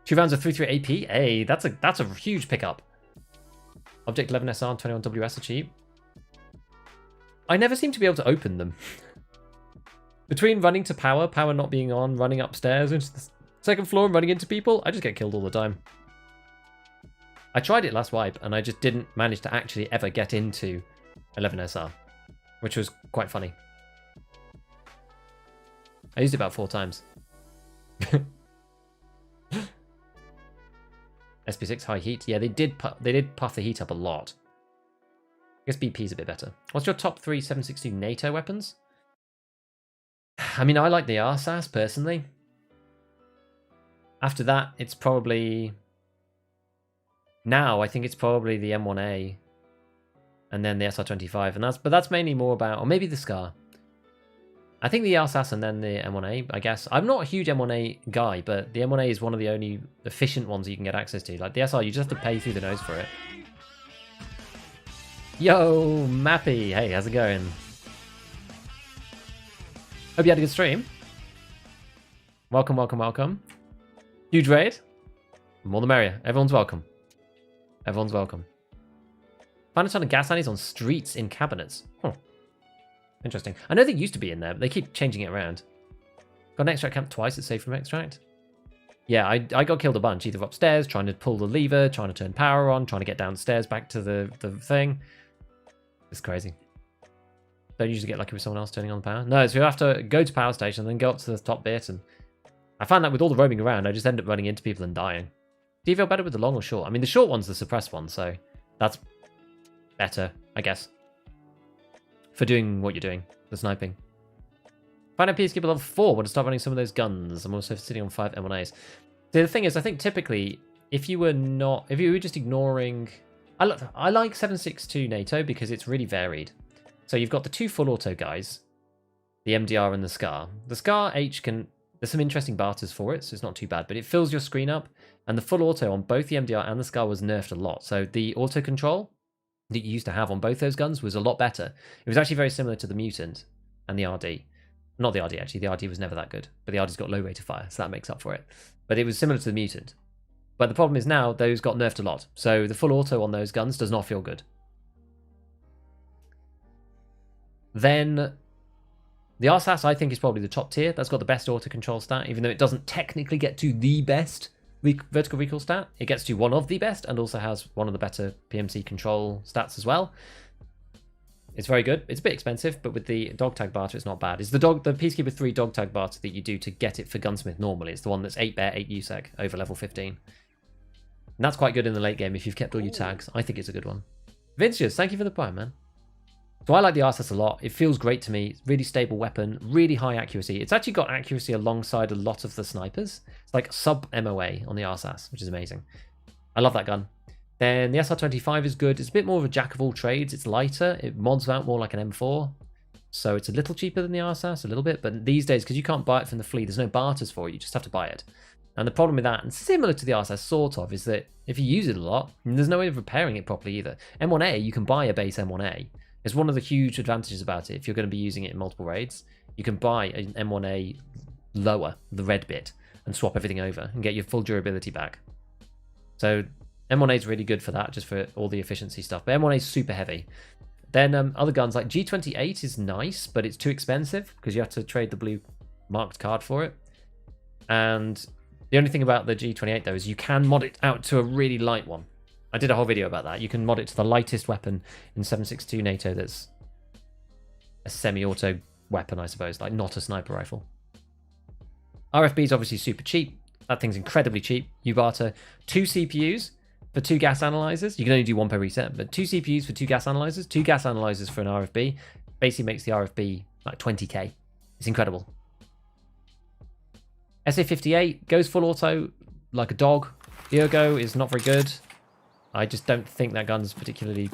2 rounds of 3-3 AP. Hey, that's a huge pickup. Object 11 SR and 21 WS are cheap. I never seem to be able to open them. Between running to power not being on, running upstairs into the second floor and running into people, I just get killed all the time. I tried it last wipe and I just didn't manage to actually ever get into 11 SR, which was quite funny. I used it about 4 times. SP6 high heat. Yeah, they did puff the heat up a lot. I guess BP is a bit better. What's your top 3 7.62 NATO weapons? I mean, I like the RSAS personally. After that, it's probably... Now, I think it's probably the M1A. And then the SR25. But that's mainly more about... Or maybe the SCAR. I think the RSAS and then the M1A, I guess. I'm not a huge M1A guy, but the M1A is one of the only efficient ones you can get access to. Like the SR, you just have to pay through the nose for it. Yo, Mappy. Hey, how's it going? Hope you had a good stream. Welcome, welcome, welcome. Huge raid. More the merrier. Everyone's welcome. Everyone's welcome. Found a ton of gas annies on streets in cabinets. Huh. Interesting. I know they used to be in there, but they keep changing it around. Got an extract camp twice, it's safe from extract. Yeah, I got killed a bunch, either upstairs, trying to pull the lever, trying to turn power on, trying to get downstairs back to the thing. It's crazy. Don't usually get lucky with someone else turning on the power. No, so you have to go to power station, then go up to the top bit, and I found that with all the roaming around, I just end up running into people and dying. Do you feel better with the long or short? I mean, the short one's the suppressed one, so that's better, I guess. For doing what you're doing, the sniping. Find IP skip level 4, want to start running some of those guns. I'm also sitting on 5 M1As. The thing is, I think typically, if you were just ignoring... I like 7.62 NATO because it's really varied. So you've got the 2 full auto guys, the MDR and the SCAR. The SCAR H can... There's some interesting barters for it, so it's not too bad, but it fills your screen up, and the full auto on both the MDR and the SCAR was nerfed a lot. So the auto control that you used to have on both those guns was a lot better. It was actually very similar to the Mutant and the RD. Not the RD, actually. The RD was never that good, but the RD's got low rate of fire, so that makes up for it. But it was similar to the Mutant. But the problem is now those got nerfed a lot, so the full auto on those guns does not feel good. Then the RSAS, I think, is probably the top tier. That's got the best auto control stat, even though it doesn't technically get to the best vertical recoil stat. It gets to one of the best and also has one of the better PMC control stats as well. It's very good. It's a bit expensive, but with the dog tag barter, it's not bad. It's the Peacekeeper 3 dog tag barter that you do to get it for Gunsmith normally. It's the one that's 8 bear, 8 USEC over level 15. And that's quite good in the late game if you've kept all your tags. I think it's a good one. Vinicius, thank you for the prime, man. So I like the RSS a lot. It feels great to me. Really stable weapon, really high accuracy. It's actually got accuracy alongside a lot of the snipers. It's like sub MOA on the RSS, which is amazing. I love that gun. Then the SR25 is good. It's a bit more of a jack of all trades. It's lighter. It mods out more like an M4. So it's a little cheaper than the RSS, a little bit. But these days, because you can't buy it from the fleet, there's no barters for it. You just have to buy it. And the problem with that, and similar to the RSS sort of, is that if you use it a lot, there's no way of repairing it properly either. M1A, you can buy a base M1A. It's one of the huge advantages about it. If you're going to be using it in multiple raids, you can buy an M1A lower, the red bit, and swap everything over and get your full durability back. So M1A is really good for that, just for all the efficiency stuff. But M1A is super heavy. Then other guns like G28 is nice, but it's too expensive because you have to trade the blue marked card for it. And the only thing about the G28 though is you can mod it out to a really light one. I did a whole video about that. You can mod it to the lightest weapon in 7.62 NATO that's a semi-auto weapon, I suppose, like not a sniper rifle. RFB is obviously super cheap. That thing's incredibly cheap. You barter 2 CPUs for 2 gas analyzers. You can only do 1 per reset, but 2 CPUs for 2 gas analyzers, 2 gas analyzers for an RFB. Basically makes the RFB like 20k. It's incredible. SA58 goes full auto like a dog. Ergo is not very good. I just don't think that gun's particularly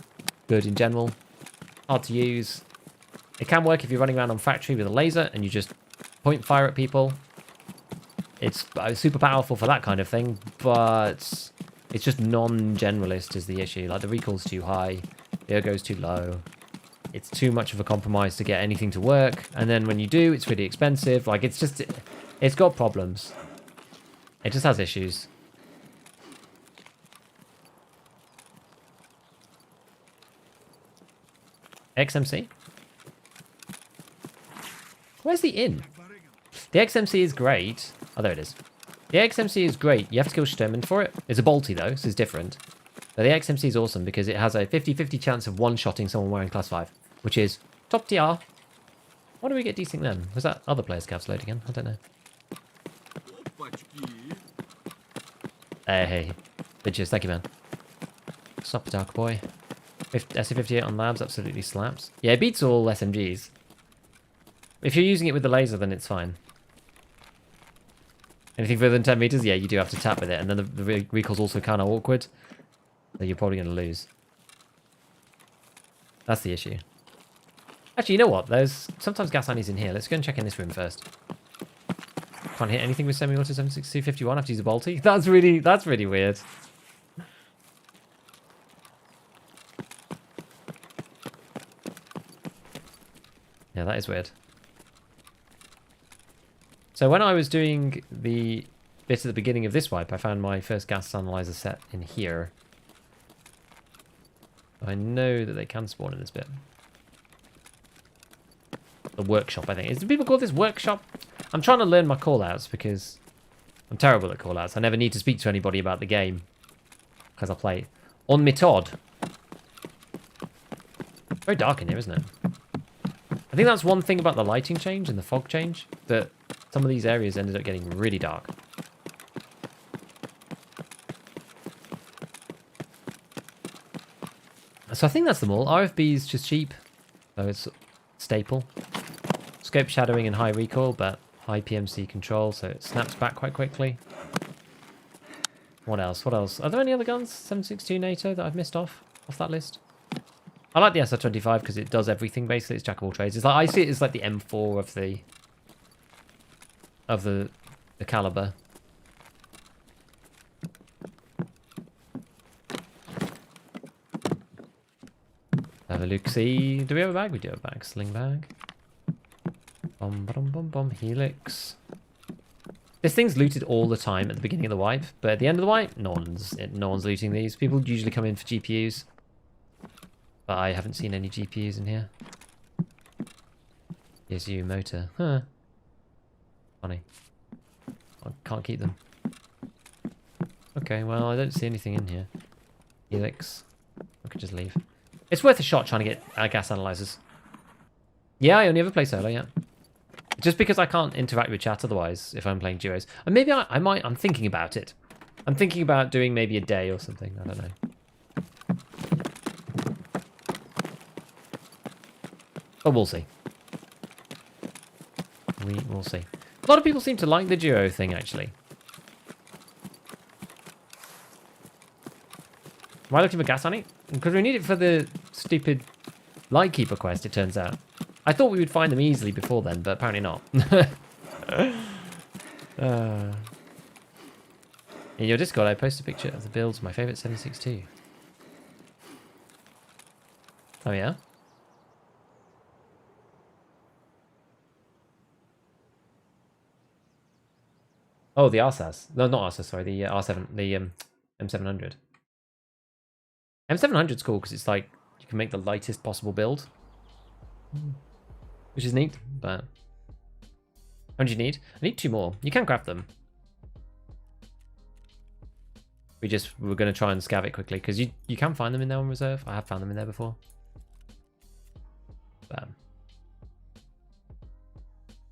good in general. Hard to use. It can work if you're running around on factory with a laser and you just point fire at people. It's super powerful for that kind of thing, but it's just non-generalist is the issue. Like the recoil's too high, the ergo's too low. It's too much of a compromise to get anything to work, and then when you do, it's really expensive. Like it's got problems. It just has issues. XMC? Where's the inn? The XMC is great. Oh, there it is. The XMC is great. You have to kill Sturman for it. It's a bolty, though, so it's different. But the XMC is awesome because it has a 50-50 chance of one-shotting someone wearing class 5, which is top tier. Why do we get desync then? Was that other players' scavs load again? I don't know. Hey. Bitches, thank you, man. Stop, Dark Boy. SC58 on labs absolutely slaps. Yeah, it beats all SMGs. If you're using it with the laser, then it's fine. Anything further than 10 meters, yeah, you do have to tap with it, and then the recoil's also kind of awkward. So you're probably going to lose. That's the issue. Actually, you know what? There's sometimes gas annies in here. Let's go and check in this room first. Can't hit anything with semi-auto 76251. I have to use a bolty. That's really weird. Yeah, that is weird. So when I was doing the bit at the beginning of this wipe, I found my first gas analyzer set in here. I know that they can spawn in this bit. The workshop, I think. Do people call this workshop? I'm trying to learn my callouts because I'm terrible at callouts. I never need to speak to anybody about the game because I play on Metod. Very dark in here, isn't it? I think that's one thing about the lighting change and the fog change, that some of these areas ended up getting really dark. So I think that's them all. RFB is just cheap, so it's staple. Scope shadowing and high recoil, but high PMC control, so it snaps back quite quickly. What else? What else? Are there any other guns? 7.62 NATO that I've missed off that list? I like the SR25 because it does everything basically. It's jack of all trades. It's like I see it as like the M4 of the caliber. Have a look. See, do we have a bag? We do have a bag. Sling bag. Bum bum bum bum. Helix. This thing's looted all the time at the beginning of the wipe, but at the end of the wipe, no one's looting these. People usually come in for GPUs. But I haven't seen any GPUs in here. Here's you, motor. Huh. Funny. I can't keep them. Okay, well, I don't see anything in here. Helix. I could just leave. It's worth a shot trying to get gas analyzers. Yeah, I only ever play solo, yeah. Just because I can't interact with chat otherwise if I'm playing duos. And maybe I'm thinking about it. I'm thinking about doing maybe a day or something. I don't know. But we'll see. We will see. A lot of people seem to like the duo thing, actually. Am I looking for gas on it? Because we need it for the stupid Lightkeeper quest, it turns out. I thought we would find them easily before then, but apparently not. In your Discord, I posted a picture of the builds of my favourite 7.62. Oh, yeah? Oh, the RSAS. No, not RSAS, sorry. The R7, the M700. M700's cool because it's like, you can make the lightest possible build. Which is neat, but... How many do you need? I need 2 more. You can craft them. We're going to try and scav it quickly because you can find them in there on reserve. I have found them in there before. But,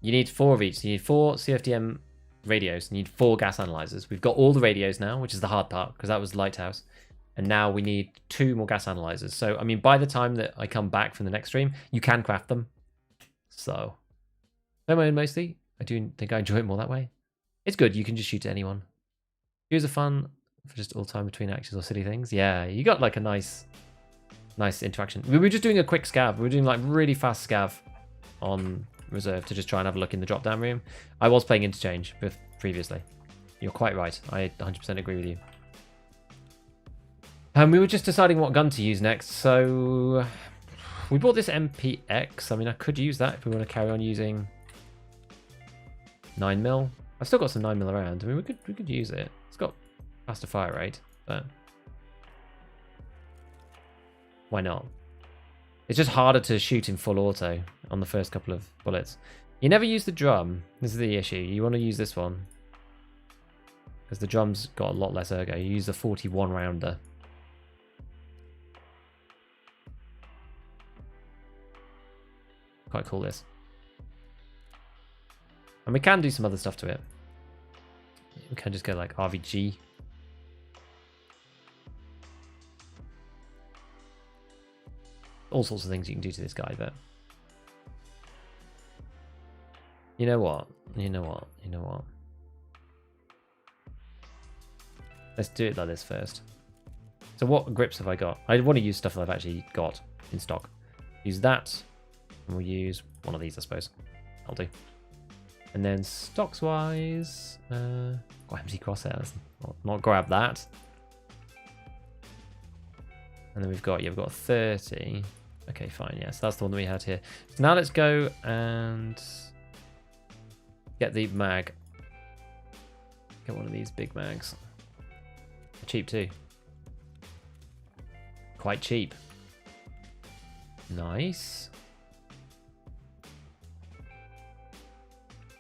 you need 4 of each. So you need 4 COFDM radios. You need 4 gas analyzers. We've got all the radios now, which is the hard part, because that was Lighthouse. And now we need 2 more gas analyzers. So, I mean, by the time that I come back from the next stream, you can craft them. So, don't mind mostly. I do think I enjoy it more that way. It's good. You can just shoot at anyone. Here's a fun for just all time between actions or silly things. Yeah, you got like a nice interaction. We were just doing a quick scav. We were doing like really fast scav on reserve to just try and have a look in the drop down room. I was playing Interchange previously. You're quite right. I 100% agree with you. We were just deciding what gun to use next. So we bought this MPX. I mean, I could use that if we want to carry on using 9mm. I've still got some 9mm around. I mean, we could use it. It's got faster fire rate, but why not? It's just harder to shoot in full auto on the first couple of bullets. You never use the drum. This is the issue. You want to use this one because the drum's got a lot less ergo. You use the 41 rounder. Quite cool, this. And we can do some other stuff to it. We can just go like RVG. All sorts of things you can do to this guy, but you know what? Let's do it like this first. So what grips have I got? I want to use stuff that I've actually got in stock. Use that, and we'll use one of these, I suppose. I'll do. And then stocks wise, got empty crosshairs. Not grab that. And then we've got 30. Okay, fine. Yeah, so that's the one that we had here. So now let's go and get the mag. Get one of these big mags. They're cheap too. Quite cheap. Nice.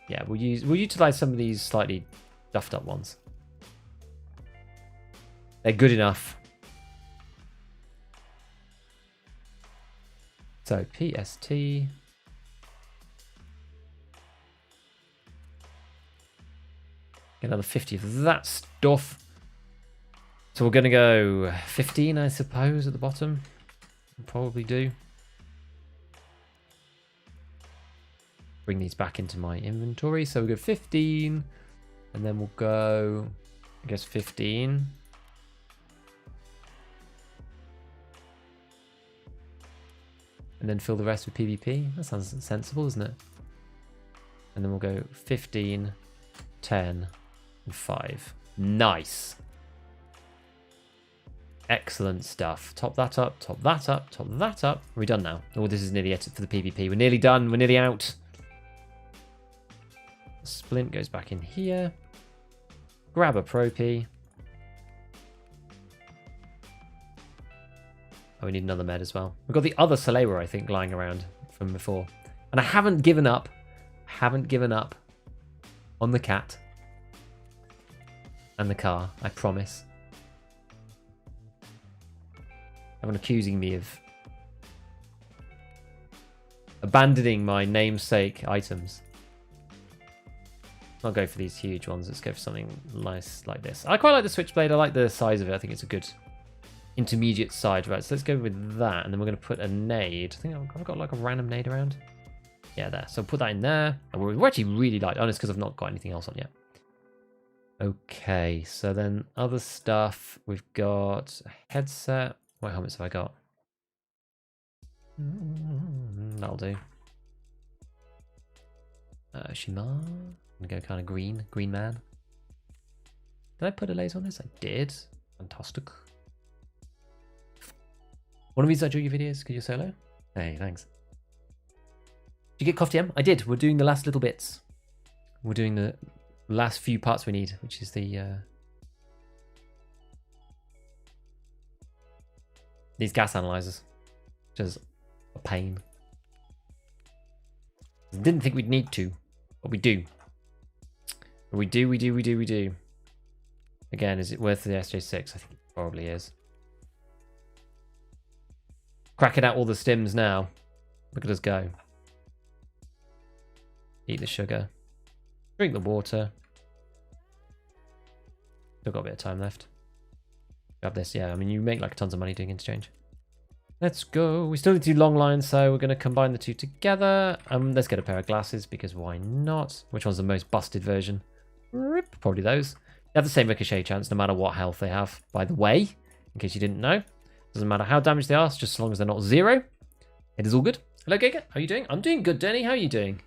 Yeah, we'll utilize some of these slightly duffed up ones. They're good enough. So PST. Get another 50 of that stuff. So we're going to go 15, I suppose, at the bottom. We'll probably do. Bring these back into my inventory. So we'll go 15. And then we'll go, I guess, 15. And then fill the rest with PvP. That sounds sensible, isn't it? And then we'll go 15, 10, and 5. Nice. Excellent stuff. Top that up, top that up, top that up. Are we done now? Oh, this is nearly it for the PvP. We're nearly done. We're nearly out. Splint goes back in here. Grab a Propy. Oh, we need another med as well. We've got the other Salewa, I think, lying around from before. And I haven't given up. On the cat. And the car, I promise. Everyone accusing me of abandoning my namesake items. I'll go for these huge ones. Let's go for something nice like this. I quite like the Switchblade. I like the size of it. I think it's a good intermediate side, right? So let's go with that, and then we're going to put a nade. I think I've got like a random nade around. Yeah, there. So put that in there. And we're actually really light. Honest, because I've not got anything else on yet. Okay, so then other stuff. We've got a headset. What helmets have I got? That'll do. Shimar. I'm gonna go kind of green man. Did I put a laser on this? I did. Fantastic. One of these I drew your videos because you're solo. Hey, thanks. Did you get COFDM? I did. We're doing the last little bits. We're doing the last few parts we need, which is the these gas analyzers, which is a pain. Didn't think we'd need to, but we do. We do. Again, is it worth the SJ6? I think it probably is. Cracking out all the stims now. Look at us go. Eat the sugar. Drink the water. Still got a bit of time left. Grab this, yeah. I mean, you make like tons of money doing interchange. Let's go. We still need to do long lines, so we're going to combine the two together. Let's get a pair of glasses, because why not? Which one's the most busted version? Rip, probably those. They have the same ricochet chance, no matter what health they have, by the way. In case you didn't know. Doesn't matter how damaged they are, just as long as they're not 0. It is all good. Hello, Giga. How are you doing? I'm doing good, Denny. How are you doing?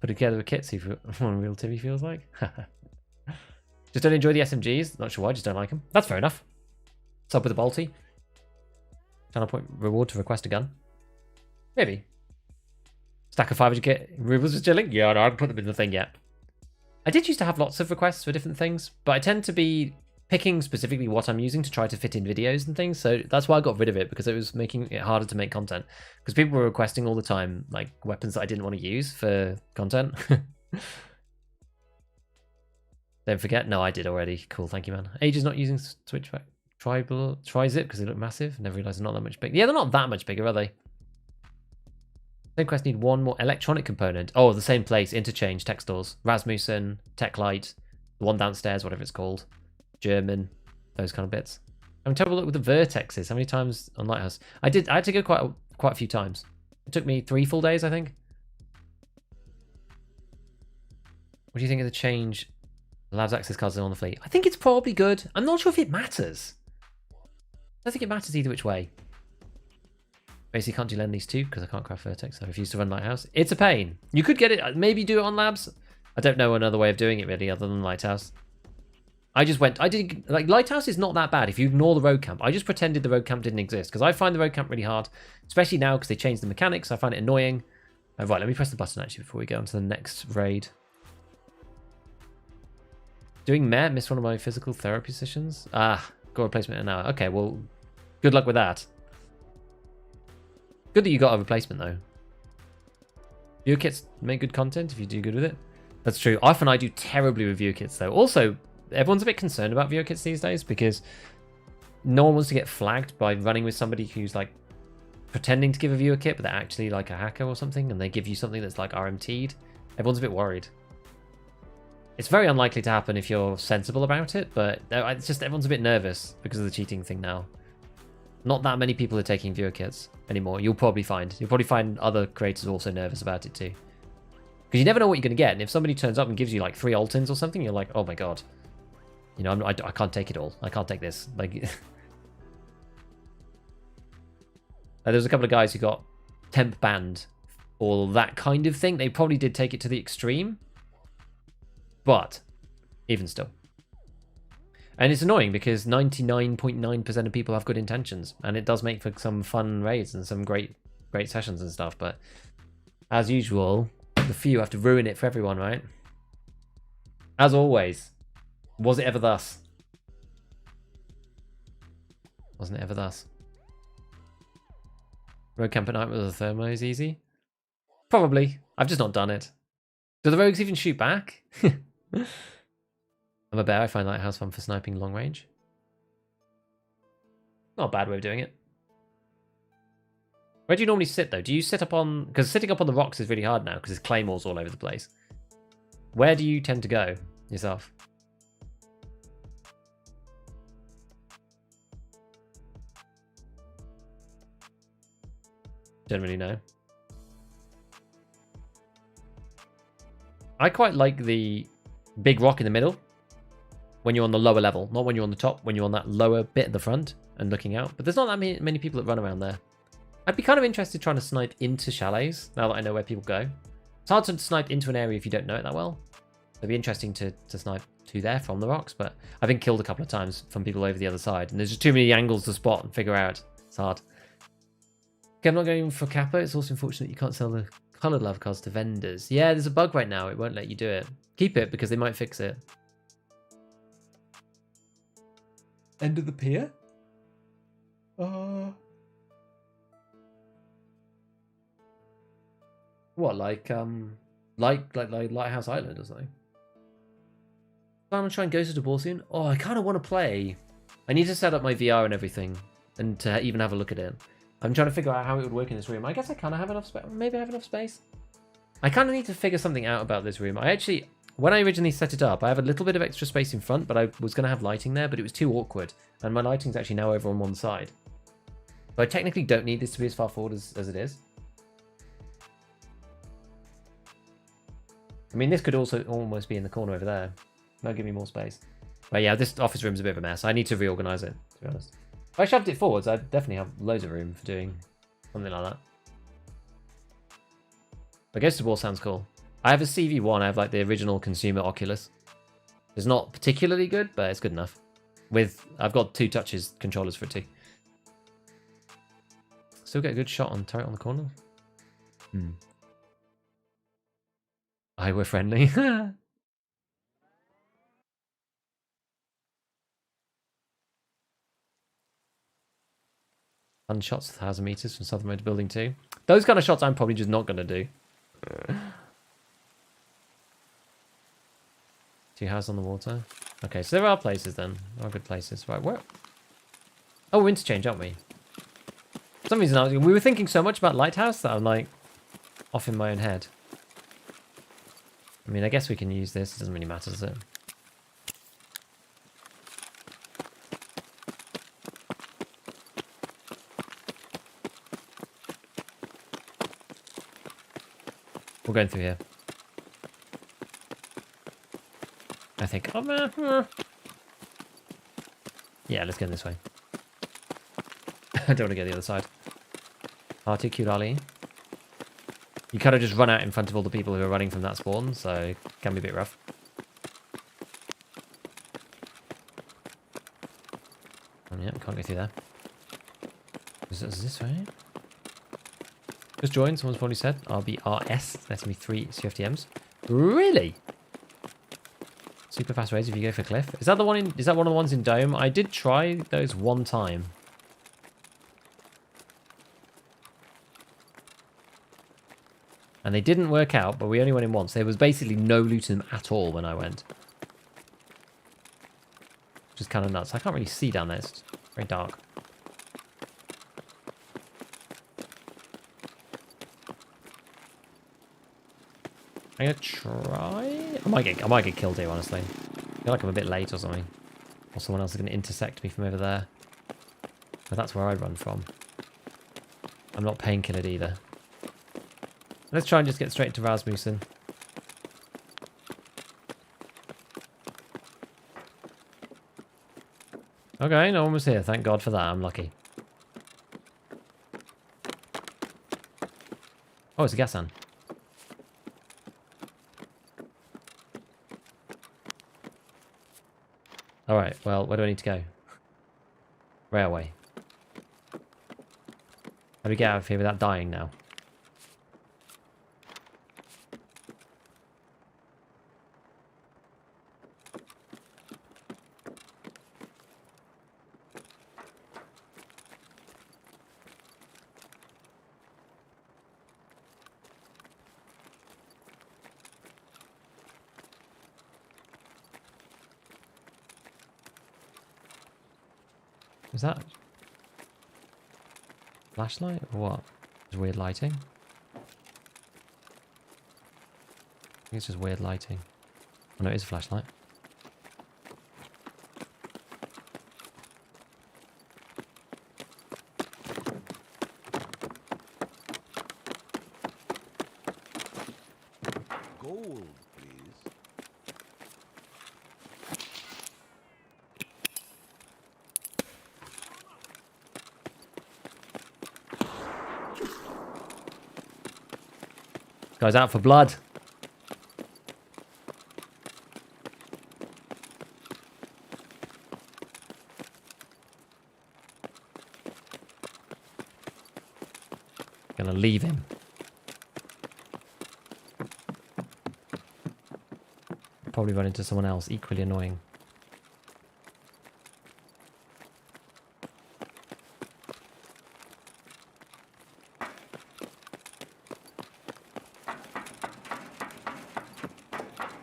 Put together a kit, see what real Timmy feels like. Just don't enjoy the SMGs. Not sure why, just don't like them. That's fair enough. What's up with the Balti? Channel point reward to request a gun. Maybe. Stack of 500 kit. Rubles just chilling? Yeah, no, I haven't put them in the thing yet. I did used to have lots of requests for different things, but I tend to be picking specifically what I'm using to try to fit in videos and things, so that's why I got rid of it, because it was making it harder to make content. Because people were requesting all the time, like, weapons that I didn't want to use for content. Don't forget, no, I did already. Cool, thank you, man. Age is not using Switchback Tri-Zip because they look massive. Never realised they're not that much bigger. Yeah, they're not that much bigger, are they? Same quest need one more electronic component. Oh, the same place, Interchange, tech stores. Rasmussen, Tech Light, the one downstairs, whatever it's called. German, those kind of bits. I'm terrible look with the vertexes. How many times on Lighthouse? I had to go quite a few times. It took me 3 full days, I think. What do you think of the change? Labs access cards are on the fleet. I think it's probably good. I'm not sure if it matters. I don't think it matters either which way. Basically, can't lend these two because I can't craft vertex. So I refuse to run Lighthouse. It's a pain. You could get it. Maybe do it on labs. I don't know another way of doing it really, other than Lighthouse. I did, like, Lighthouse is not that bad if you ignore the road camp. I just pretended the road camp didn't exist, because I find the road camp really hard, especially now because they changed the mechanics. I find it annoying. Right, let me press the button actually before we go on to the next raid. Doing Met, missed one of my physical therapy sessions. Ah, got a replacement in an hour. Okay, well, good luck with that. Good that you got a replacement though. Viewer kits make good content if you do good with it. That's true. Often I do terribly with viewer kits though. Also, everyone's a bit concerned about viewer kits these days because no one wants to get flagged by running with somebody who's like pretending to give a viewer kit, but they're actually like a hacker or something, and they give you something that's like RMT'd. Everyone's a bit worried. It's very unlikely to happen if you're sensible about it, but it's just everyone's a bit nervous because of the cheating thing now. Not that many people are taking viewer kits anymore. You'll probably find other creators also nervous about it too. Because you never know what you're going to get, and if somebody turns up and gives you like 3 Altins or something, you're like, oh my god. You know, I can't take it all. I can't take this. Like, there's a couple of guys who got temp banned or that kind of thing. They probably did take it to the extreme, but even still. And it's annoying because 99.9% of people have good intentions, and it does make for some fun raids and some great sessions and stuff. But as usual, the few have to ruin it for everyone, right? As always. Was it ever thus? Wasn't it ever thus? Rogue camp at night with the thermo is easy? Probably. I've just not done it. Do the rogues even shoot back? I'm a bear. I find Lighthouse fun for sniping long range. Not a bad way of doing it. Where do you normally sit though? Do you sit up on... Because sitting up on the rocks is really hard now because there's claymores all over the place. Where do you tend to go yourself? Don't really know. I quite like the big rock in the middle when you're on the lower level, not when you're on the top, when you're on that lower bit at the front and looking out. But there's not that many people that run around there. I'd be kind of interested trying to snipe into chalets now that I know where people go. It's hard to snipe into an area if you don't know it that well. It'd be interesting to snipe to there from the rocks, but I've been killed a couple of times from people over the other side, and there's just too many angles to spot and figure out. It's hard. Okay, I'm not going for Kappa. It's also unfortunate you can't sell the coloured love cards to vendors. Yeah, there's a bug right now. It won't let you do it. Keep it because they might fix it. End of the pier? What, like Lighthouse Island or something? I'm trying Ghost of the Ball soon. Oh, I kind of want to play. I need to set up my VR and everything, and to even have a look at it. I'm trying to figure out how it would work in this room. I guess I kind of have enough space. Maybe I have enough space. I kind of need to figure something out about this room. when I originally set it up, I have a little bit of extra space in front, but I was going to have lighting there, but it was too awkward. And my lighting's actually now over on one side. So I technically don't need this to be as far forward as it is. I mean, this could also almost be in the corner over there. That'll give me more space. But yeah, this office room's a bit of a mess. I need to reorganize it, to be honest. If I shoved it forwards, I'd definitely have loads of room for doing something like that. But Ghost of War sounds cool. I have a CV1. I have like the original consumer Oculus. It's not particularly good, but it's good enough. I've got 2 touches controllers for it too. Still get a good shot on turret on the corner. I were friendly. Fun shots 1,000 meters from Southern Motor Building 2. Those kind of shots I'm probably just not going to do. 2 houses on the water. Okay, so there are places then. There are good places. Right, where? Oh, we're Interchange, aren't we? For some reason, we were thinking so much about Lighthouse that I'm like off in my own head. I mean, I guess we can use this. It doesn't really matter, does it? We're going through here. I think. Yeah, let's go this way. I don't want to go the other side. Particularly. You kind of just run out in front of all the people who are running from that spawn, so it can be a bit rough. Yeah, can't go through there. Is this way? Just joined, someone's probably said. RBRS, letting me 3 COFDMs. Really? Super fast raise if you go for cliff. Is that the one in? Is that one of the ones in Dome? I did try those one time. And they didn't work out, but we only went in once. There was basically no loot in them at all when I went. Which is kind of nuts. I can't really see down there. It's very dark. I'm gonna try. I might get killed here, honestly. I feel like I'm a bit late or something. Or someone else is gonna intersect me from over there. But that's where I run from. I'm not painkillered either. Let's try and just get straight to Rasmussen. Okay, no one was here. Thank God for that. I'm lucky. Oh, it's a gas can. Alright, well, where do I need to go? Railway. How do we get out of here without dying now? Is that flashlight or what? Just weird lighting? I think it's just weird lighting. Oh no, it is a flashlight. Gold, please. Guy's out for blood. Gonna leave him. Probably run into someone else equally annoying.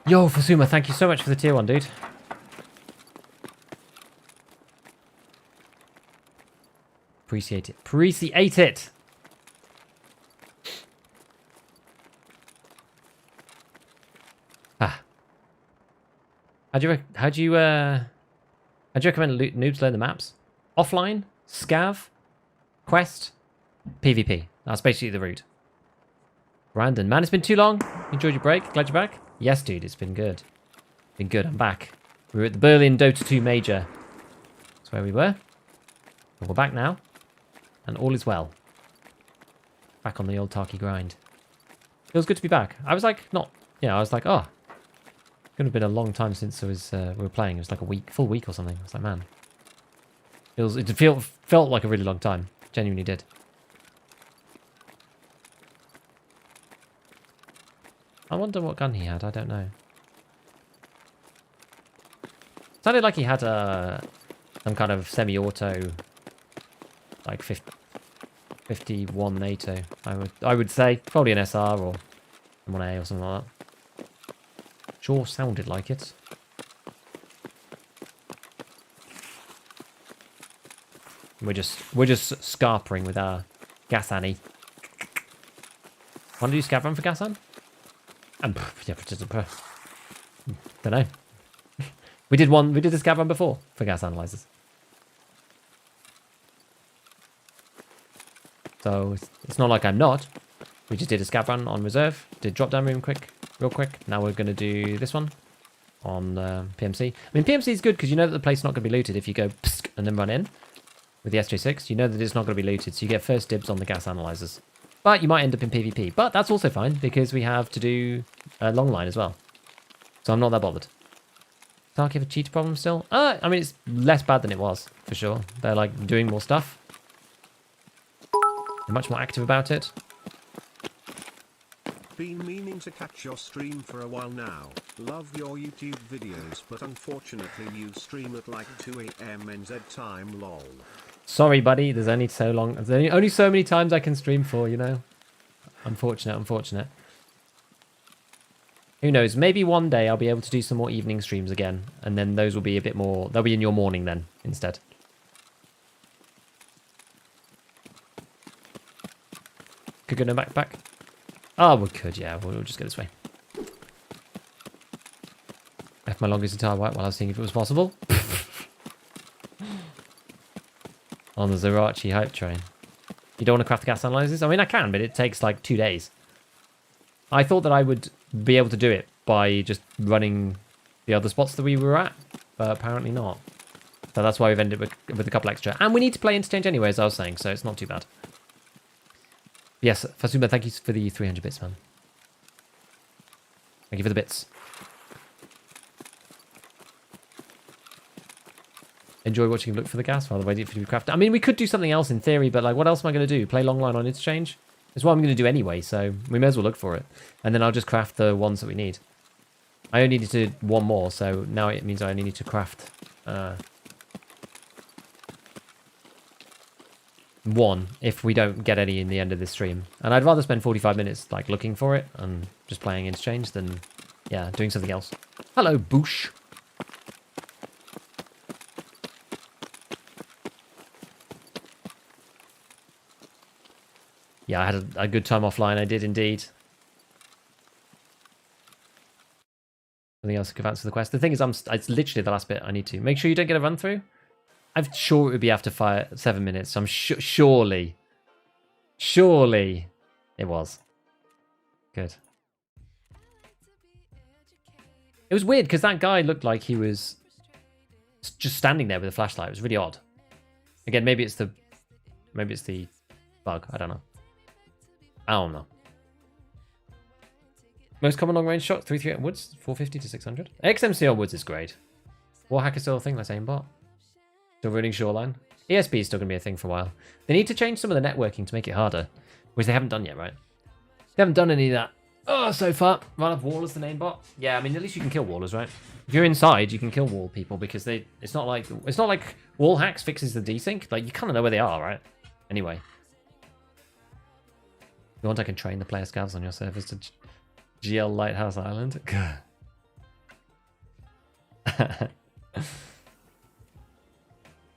Yo, Fusuma, thank you so much for the tier 1, dude. Appreciate it. Appreciate it! Ah. How do you recommend noobs learn the maps? Offline, Scav, Quest, PvP. That's basically the route. Brandon, man, it's been too long. Enjoyed your break. Glad you're back. Yes, dude, it's been good. Been good. I'm back. We were at the Berlin Dota 2 Major. That's where we were. But we're back now, and all is well. Back on the old Tarky grind. Feels good to be back. I was like, I was like, oh, could have been a long time since we were playing. It was like a full week or something. I was like, man, it felt like a really long time. Genuinely did. I wonder what gun he had. I don't know. Sounded like he had some kind of semi-auto, like 51 NATO. I would say probably an SR or M1A or something like that. Sure sounded like it. We're just scarpering with our gas Annie. Want to do scav run for gas Ann? Don't know. We did a scav run before for gas analyzers. So it's not like I'm not. We just did a scav run on reserve. Did drop down real quick. Now we're going to do this one on PMC. I mean, PMC is good because you know that the place is not going to be looted if you go psk and then run in with the SJ6. You know that it's not going to be looted, so you get first dibs on the gas analyzers. But you might end up in PvP. But that's also fine because we have to do a long line as well. So I'm not that bothered. Tarkov have a cheater problem still? I mean, it's less bad than it was, for sure. They're like doing more stuff. They're much more active about it. Been meaning to catch your stream for a while now. Love your YouTube videos, but unfortunately you stream at like 2 AM NZ time, lol. Sorry, buddy. There's only so long. There's only so many times I can stream for, you know. Unfortunate. Who knows? Maybe one day I'll be able to do some more evening streams again, and then those will be a bit more. They'll be in your morning then instead. Could go no backpack. Oh, we could, yeah. We'll just go this way. Left my longest guitar white while I was seeing if it was possible. On the Zerachi hype train. You don't want to craft the gas analyzers? I mean, I can, but it takes like 2 days. I thought that I would be able to do it by just running the other spots that we were at, but apparently not. So that's why we've ended with a couple extra. And we need to play Interchange anyway, as I was saying, so it's not too bad. Yes, Fasuma, thank you for the 300 bits, man. Thank you for the bits. Enjoy watching him look for the gas while waiting for it to be crafted. I mean, we could do something else in theory, but like, what else am I going to do? Play long line on Interchange? It's what I'm going to do anyway, so we may as well look for it. And then I'll just craft the ones that we need. I only needed one more, so now it means I only need to craft one if we don't get any in the end of this stream. And I'd rather spend 45 minutes like looking for it and just playing Interchange than, yeah, doing something else. Hello, Boosh. Yeah, I had a good time offline. I did indeed. Something else could answer the quest. The thing is, it's literally the last bit I need to. Make sure you don't get a run through. I'm sure it would be after 7 minutes. I'm surely it was. Good. It was weird because that guy looked like he was just standing there with a flashlight. It was really odd. Again, maybe it's the bug. I don't know. Most common long range shot 338 woods, 450 to 600. XMC on woods is great. Warhacker still a thing. That's aimbot. Still ruining shoreline. ESP is still going to be a thing for a while. They need to change some of the networking to make it harder, which they haven't done yet, right? They haven't done any of that. Oh, so far. Run of wall as the name bot. Yeah, I mean, at least you can kill wallers, right? If you're inside, you can kill wall people because it's not like wall hacks fixes the desync. Like, you kind of know where they are, right? Anyway. If you want, I can train the player scavs on your servers to GL Lighthouse Island.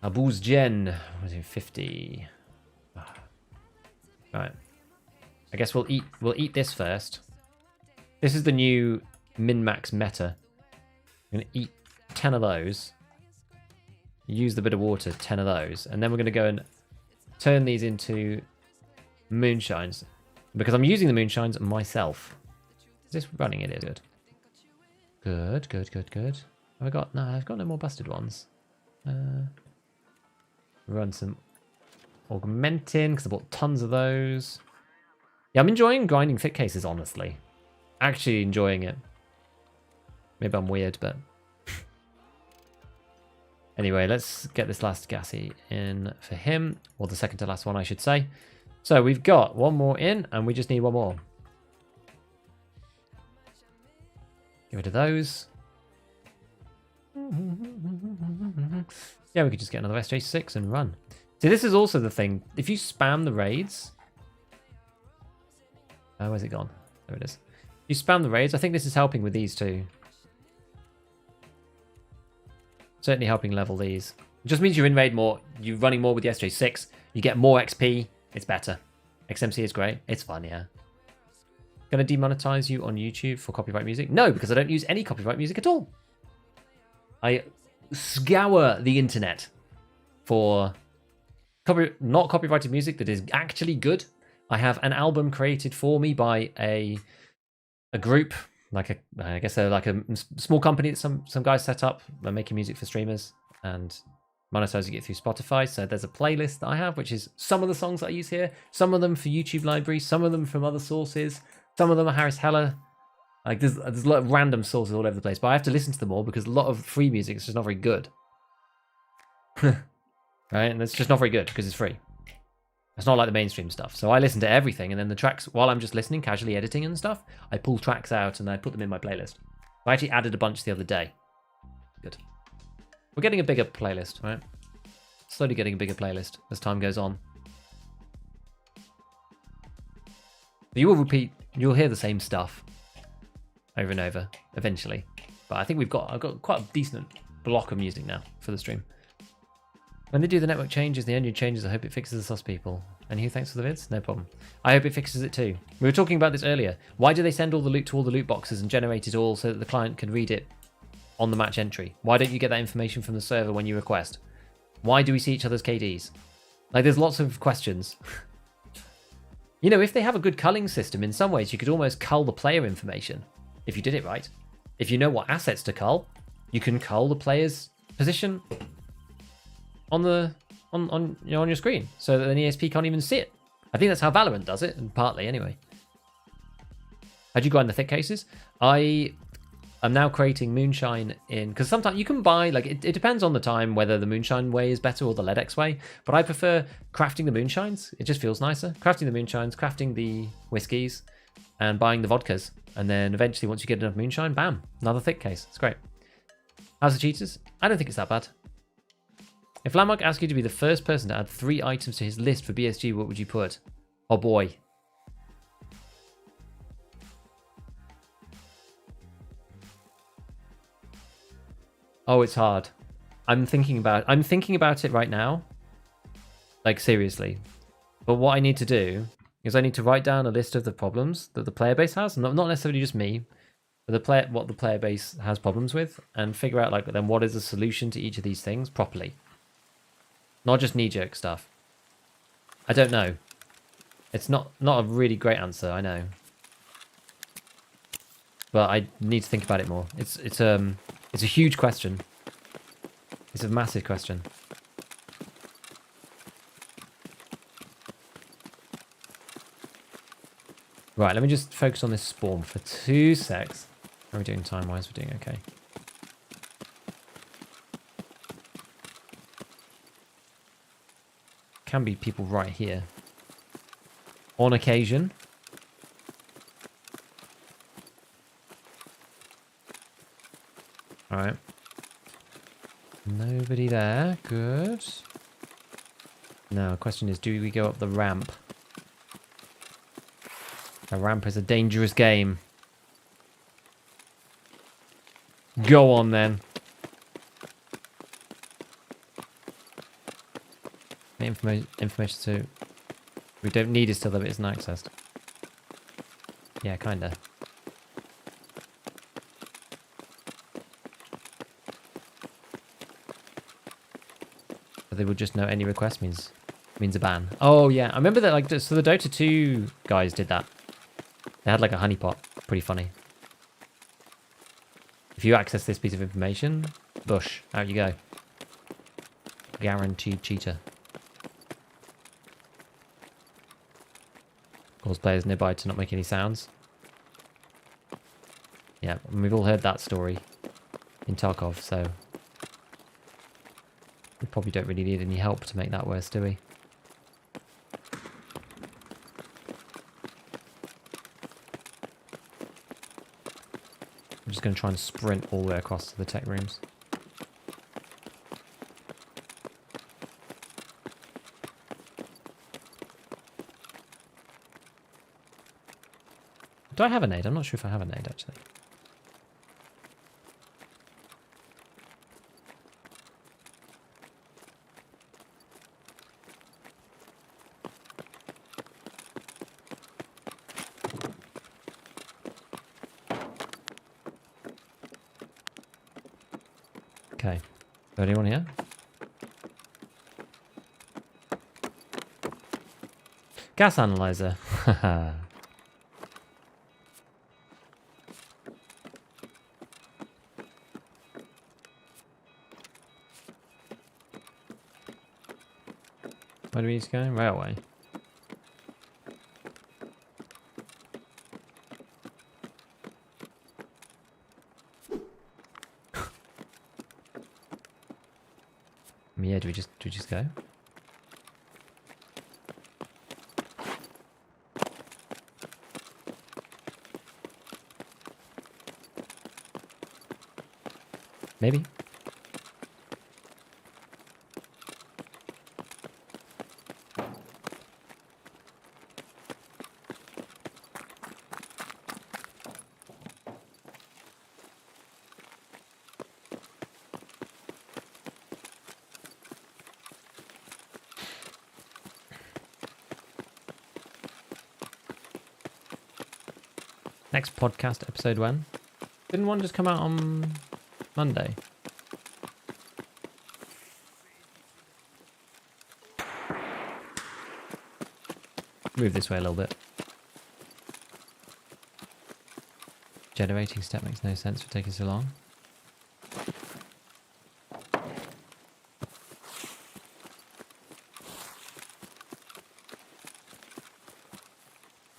Abuz Gen. What is it? 50. Right. I guess we'll eat this first. This is the new min-max meta. I'm gonna eat 10 of those. Use the bit of water, 10 of those. And then we're going to go and turn these into moonshines. Because I'm using the moonshines myself. Is this running? It is good. Good, good, good, good. Have I got... No, I've got no more busted ones. Run some augmenting, because I bought tons of those. Yeah, I'm enjoying grinding thick cases, honestly. Actually enjoying it. Maybe I'm weird, but... Anyway, let's get this last gassy in for him. Or the second to last one, I should say. So we've got one more in, and we just need one more. Get rid of those. Yeah, we could just get another SJ6 and run. See, this is also the thing. If you spam the raids... Oh, where's it gone? There it is. If you spam the raids, I think this is helping with these too. Certainly helping level these. It just means you're in raid more. You're running more with the SJ6. You get more XP. It's better. XMC is great. It's fun, yeah. Gonna demonetize you on YouTube for copyright music? No, because I don't use any copyright music at all. I scour the internet for not copyrighted music that is actually good. I have an album created for me by a group, like I guess like a small company that some guys set up. They're making music for streamers and monetizing it through Spotify. So there's a playlist that I have, which is some of the songs that I use here, some of them for YouTube libraries, some of them from other sources, some of them are Harris Heller. Like there's a lot of random sources all over the place, but I have to listen to them all because a lot of free music is just not very good. Right, and it's just not very good because it's free. It's not like the mainstream stuff. So I listen to everything, and then the tracks, while I'm just listening, casually editing and stuff, I pull tracks out and I put them in my playlist. I actually added a bunch the other day. Good. We're getting a bigger playlist, right? Slowly getting a bigger playlist as time goes on. You will repeat, you'll hear the same stuff over and over eventually. But I think I've got quite a decent block of music now for the stream. When they do the network changes, the engine changes, I hope it fixes the sus people. And Hugh, thanks for the vids? No problem. I hope it fixes it too. We were talking about this earlier. Why do they send all the loot to all the loot boxes and generate it all so that the client can read it on the match entry? Why don't you get that information from the server when you request? Why do we see each other's KDs? Like, there's lots of questions. You know, if they have a good culling system, in some ways you could almost cull the player information if you did it right. If you know what assets to cull, you can cull the player's position on your screen, so that an ESP can't even see it. I think that's how Valorant does it, and partly anyway. How'd you grind the thick cases? I am now creating moonshine in, because sometimes you can buy, like, it depends on the time whether the moonshine way is better or the LEDX way, but I prefer crafting the moonshines. It just feels nicer. Crafting the moonshines, crafting the whiskies, and buying the vodkas. And then eventually, once you get enough moonshine, bam, another thick case. It's great. How's the cheaters? I don't think it's that bad. If Landmark asked you to be the first person to add 3 items to his list for BSG, what would you put? Oh boy. Oh, it's hard. I'm thinking about it right now. Like, seriously. But what I need to do is I need to write down a list of the problems that the player base has. Not necessarily just me, but what the player base has problems with, and figure out, like, then what is the solution to each of these things properly. Not just knee-jerk stuff. I don't know. It's not a really great answer, I know. But I need to think about it more. It's a huge question. It's a massive question. Right, let me just focus on this spawn for 2 secs. How are we doing time-wise? We're doing okay. Can be people right here. On occasion. Alright. Nobody there. Good. Now, the question is, do we go up the ramp? The ramp is a dangerous game. Go on, then. Information so we don't need it still, though it isn't accessed. Yeah, kinda. they would just know any request means a ban. Oh yeah, I remember that. Like, so the Dota 2 guys did that. They had like a honeypot. Pretty funny. If you access this piece of information, bush, out you go. Guaranteed cheater. Cause players nearby to not make any sounds. Yeah, and we've all heard that story in Tarkov, so we probably don't really need any help to make that worse, do we? I'm just going to try and sprint all the way across to the tech rooms. Do I have a nade? I'm not sure if I have a nade, actually. Okay. Anyone here? Gas analyzer. Haha. Where do we need to go? Railway. Yeah, do we just go? Maybe. Next podcast, episode 1. Didn't one just come out on Monday? Move this way a little bit. Generating step makes no sense for taking so long.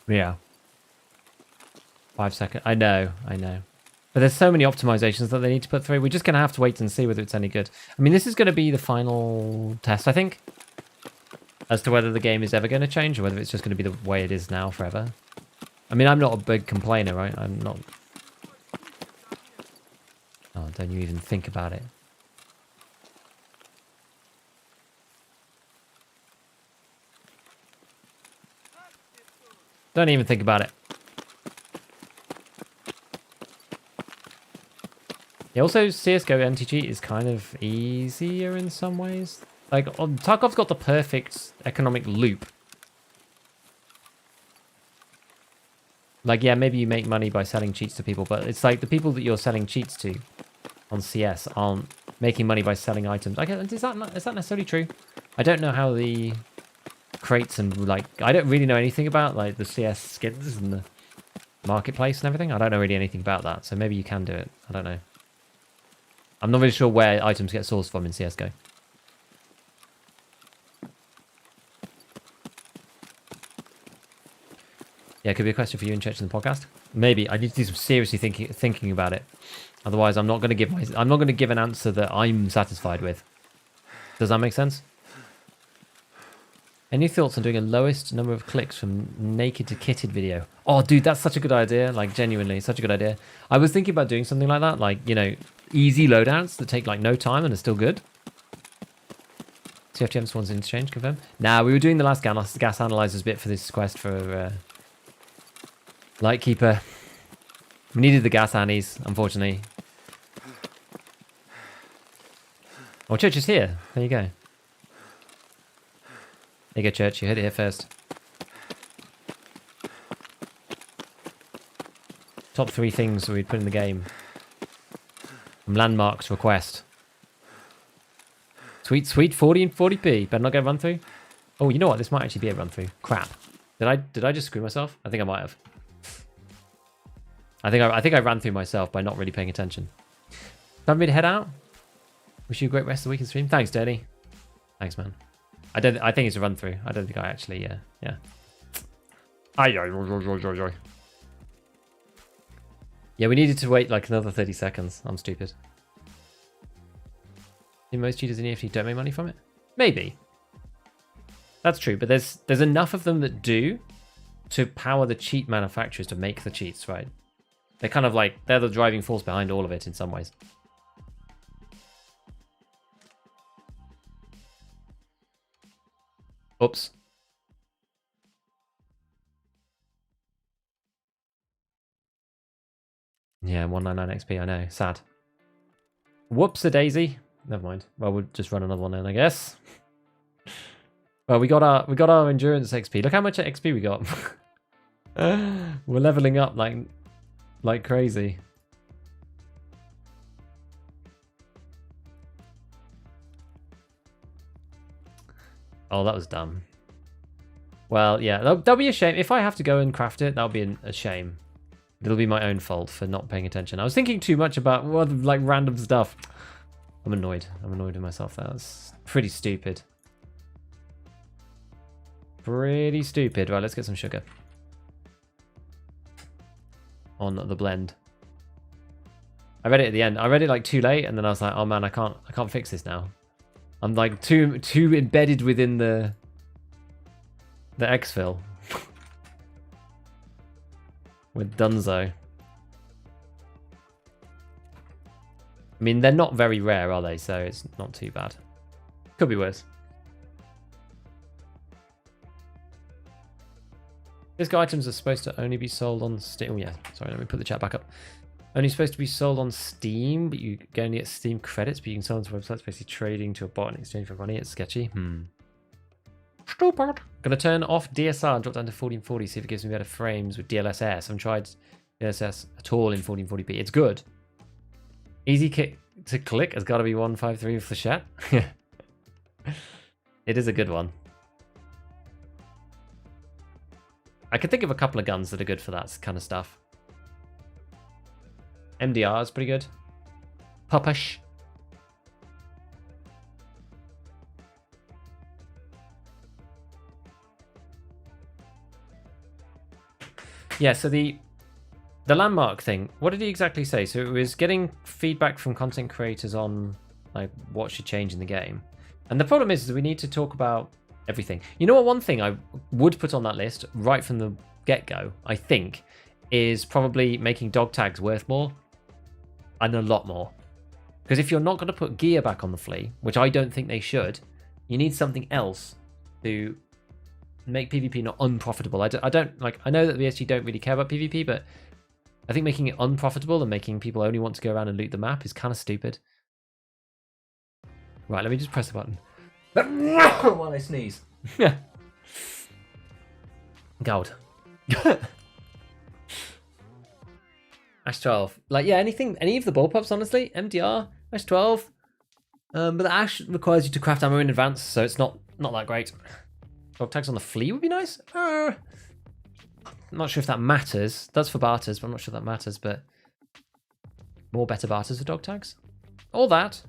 Yeah. 5 seconds. I know. But there's so many optimizations that they need to put through. We're just going to have to wait and see whether it's any good. I mean, this is going to be the final test, I think, as to whether the game is ever going to change or whether it's just going to be the way it is now forever. I mean, I'm not a big complainer, right? I'm not... Oh, don't you even think about it. Don't even think about it. Yeah, also, CSGO anti-cheat is kind of easier in some ways. Like, Tarkov's got the perfect economic loop. Like, yeah, maybe you make money by selling cheats to people, but it's like the people that you're selling cheats to on CS aren't making money by selling items. Okay, is that necessarily true? I don't know how the crates and, like, I don't really know anything about, like, the CS skins and the marketplace and everything. I don't know really anything about that, so maybe you can do it. I don't know. I'm not really sure where items get sourced from in CSGO. Yeah, it could be a question for you in church in the podcast. Maybe I need to do some seriously thinking about it. Otherwise, I'm not going to give an answer that I'm satisfied with. Does that make sense? Any thoughts on doing a lowest number of clicks from naked to kitted video? Oh, dude, that's such a good idea. Like, genuinely, such a good idea. I was thinking about doing something like that. Like, you know, easy loadouts that take, like, no time and are still good. CFTM spawns interchange, confirm. Nah, we were doing the last gas analyzers bit for this quest for Lightkeeper. We needed the gas annies, unfortunately. Oh, Church is here. There you go. There you go, Church. You heard it here first. Top 3 things we'd put in the game. From Landmark's request. Sweet, sweet 40 and 40p. Better not get run through. Oh, you know what? This might actually be a run through. Crap. Did I just screw myself? I think I might have. I think I ran through myself by not really paying attention. Time for me to head out. Wish you a great rest of the week and stream. Thanks, Dirty. Thanks, man. I think it's a run through. I don't think I actually. Yeah. Yeah, we needed to wait like another 30 seconds. I'm stupid. Do most cheaters in EFT don't make money from it? Maybe. That's true, but there's enough of them that do to power the cheat manufacturers to make the cheats, right? They're kind of like, they're the driving force behind all of it in some ways. Oops. Yeah, 199 XP, I know. Sad. Whoops-a-daisy. Never mind. Well, we'll just run another one then, I guess. Well, we got our endurance XP. Look how much XP we got. We're leveling up like crazy. Oh, that was dumb. Well, yeah, that'll be a shame. If I have to go and craft it, that'll be a shame. It'll be my own fault for not paying attention. I was thinking too much about like random stuff. I'm annoyed. I'm annoyed with myself. That's pretty stupid. Pretty stupid. Right, let's get some sugar on the blend. I read it at the end. I read it like too late, and then I was like, oh man, I can't fix this now. I'm like too embedded within the exfil. With Dunzo. I mean, they're not very rare, are they? So it's not too bad. Could be worse. Disco items are supposed to only be sold on Steam. Oh yeah, sorry, let me put the chat back up. Only supposed to be sold on Steam, but you only get Steam credits, but you can sell them to websites, basically trading to a bot in exchange for money. It's sketchy. Stupid. Gonna turn off DSR and drop down to 1440, see if it gives me better frames with DLSS. I haven't tried DLSS at all in 1440p. It's good. Easy to click has got to be 153 with Flechette. It is a good one. I can think of a couple of guns that are good for that kind of stuff. MDR is pretty good. Pupish. Yeah, so the landmark thing, what did he exactly say? So it was getting feedback from content creators on like what should change in the game. And the problem is we need to talk about everything. You know what, one thing I would put on that list right from the get-go, I think, is probably making dog tags worth more. And a lot more. Because if you're not going to put gear back on the flea, which I don't think they should, you need something else to make PvP not unprofitable. I don't like. I know that the VSG don't really care about PvP, but I think making it unprofitable and making people only want to go around and loot the map is kind of stupid. Right, let me just press the button while I sneeze. God. Ash 12. Like, yeah, any of the bullpups, honestly. MDR, Ash 12. But the Ash requires you to craft ammo in advance, so it's not that great. Dog tags on the flea would be nice. I'm not sure if that matters. That's for barters, but I'm not sure that matters. But more better barters for dog tags. All that.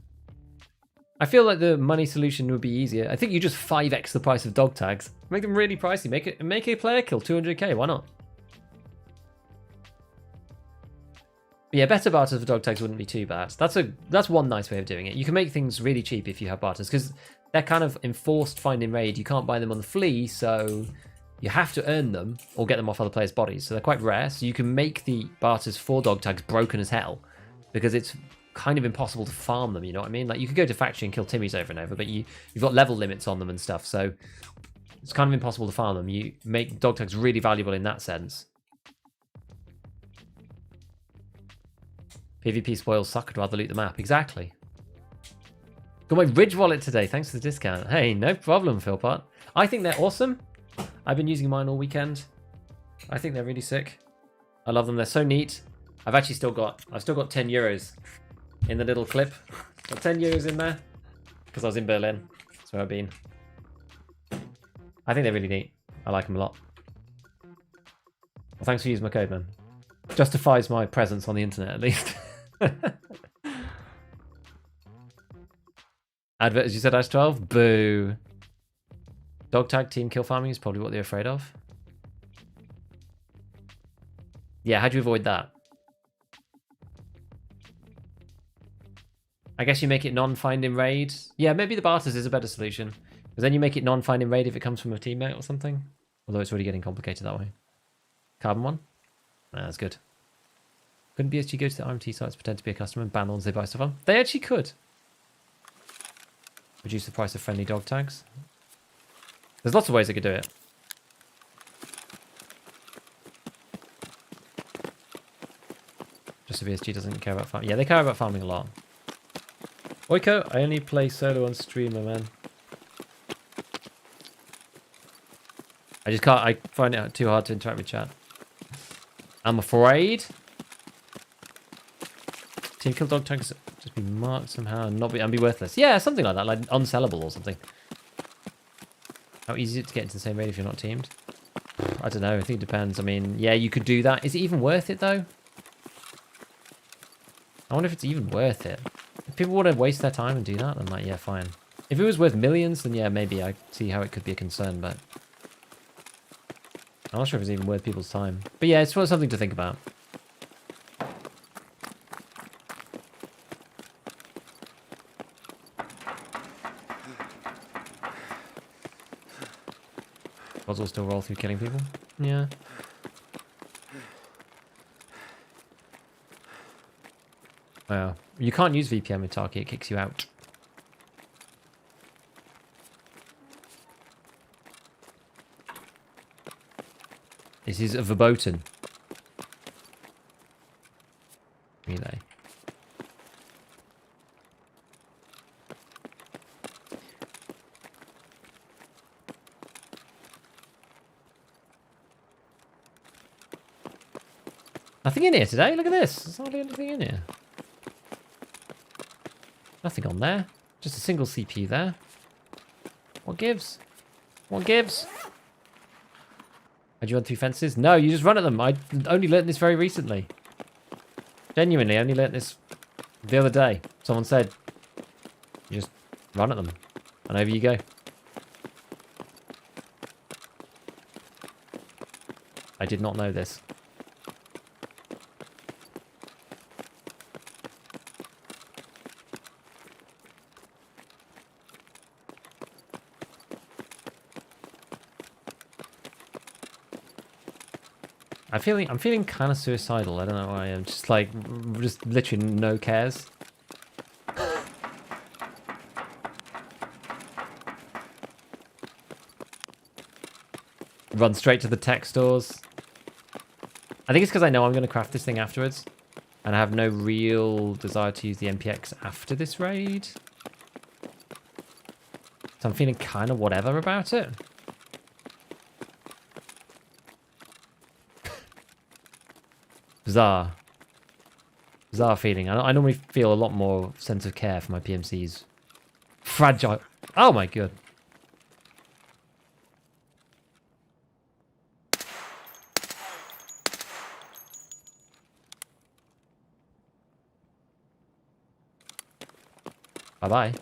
I feel like the money solution would be easier. I think you just 5x the price of dog tags. Make them really pricey. Make a player kill 200k. Why not? Yeah, better barters for dog tags wouldn't be too bad. That's one nice way of doing it. You can make things really cheap if you have barters, because they're kind of enforced find in raid. You can't buy them on the flea, so you have to earn them or get them off other players' bodies. So they're quite rare. So you can make the barters for dog tags broken as hell, because it's kind of impossible to farm them, you know what I mean? Like, you could go to factory and kill Timmies over and over, but you've got level limits on them and stuff, so it's kind of impossible to farm them. You make dog tags really valuable in that sense. PvP spoils suck, I'd rather loot the map. Exactly. Got my Ridge wallet today, thanks for the discount. Hey, no problem, Philpot. I think they're awesome. I've been using mine all weekend. I think they're really sick. I love them, they're so neat. I've still got 10 euros in the little clip. Got 10 euros in there. because I was in Berlin. That's where I've been. I think they're really neat. I like them a lot. Well, thanks for using my code, man. Justifies my presence on the internet, at least. Advert, as you said, Ice 12? Boo. Dog tag team kill farming is probably what they're afraid of. Yeah, how do you avoid that? I guess you make it non-finding raid. Yeah, maybe the barters is a better solution. Because then you make it non-finding raid if it comes from a teammate or something. Although it's already getting complicated that way. Carbon one? Nah, that's good. Couldn't BSG go to the RMT sites, pretend to be a customer and ban the ones they buy stuff on? They actually could. Reduce the price of friendly dog tags. There's lots of ways they could do it. Just so BSG doesn't care about farming. Yeah, they care about farming a lot. Oiko, I only play solo on streamer, man. I just can't, I find it too hard to interact with chat. I'm afraid. Team kill dog tags just be marked somehow and not be, and be worthless. Yeah, something like that, like unsellable or something. How easy is it to get into the same raid if you're not teamed? I don't know, I think it depends. I mean, yeah, you could do that. Is it even worth it though? I wonder if it's even worth it. If people want to waste their time and do that, then like, yeah, fine. If it was worth millions, then yeah, maybe I see how it could be a concern, but I'm not sure if it's even worth people's time. But yeah, it's something to think about. Pods will still roll through killing people. Yeah. Wow. You can't use VPN with Tarkov, it kicks you out. This is a verboten. Relay. Nothing in here today, look at this. There's hardly anything in here. Nothing on there. Just a single CPU there. What gives? What gives? Had you run through fences? No, you just run at them. I only learnt this very recently. Genuinely, I only learnt this the other day. Someone said, you just run at them. And over you go. I did not know this. I'm feeling kind of suicidal. I don't know why. I'm just like, just literally no cares. Run straight to the tech stores. I think it's because I know I'm going to craft this thing afterwards. And I have no real desire to use the MPX after this raid. So I'm feeling kind of whatever about it. Bizarre. Bizarre feeling. I normally feel a lot more sense of care for my PMCs. Fragile. Oh my god. Bye-bye.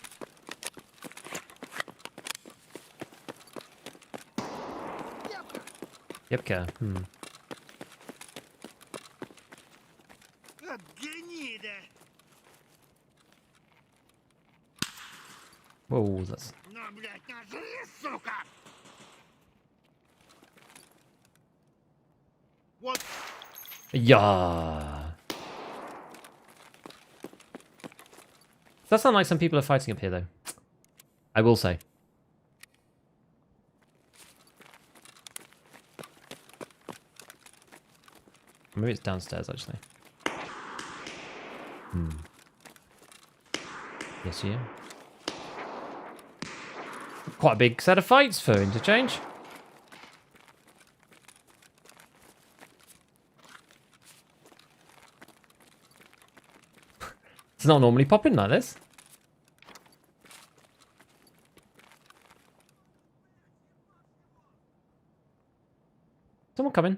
Yepka. Whoa, that's... What? Yeah. Does sound like some people are fighting up here, though. I will say. Maybe it's downstairs, actually. Yes, yeah. Quite a big set of fights for Interchange. It's not normally popping like this. I'm coming.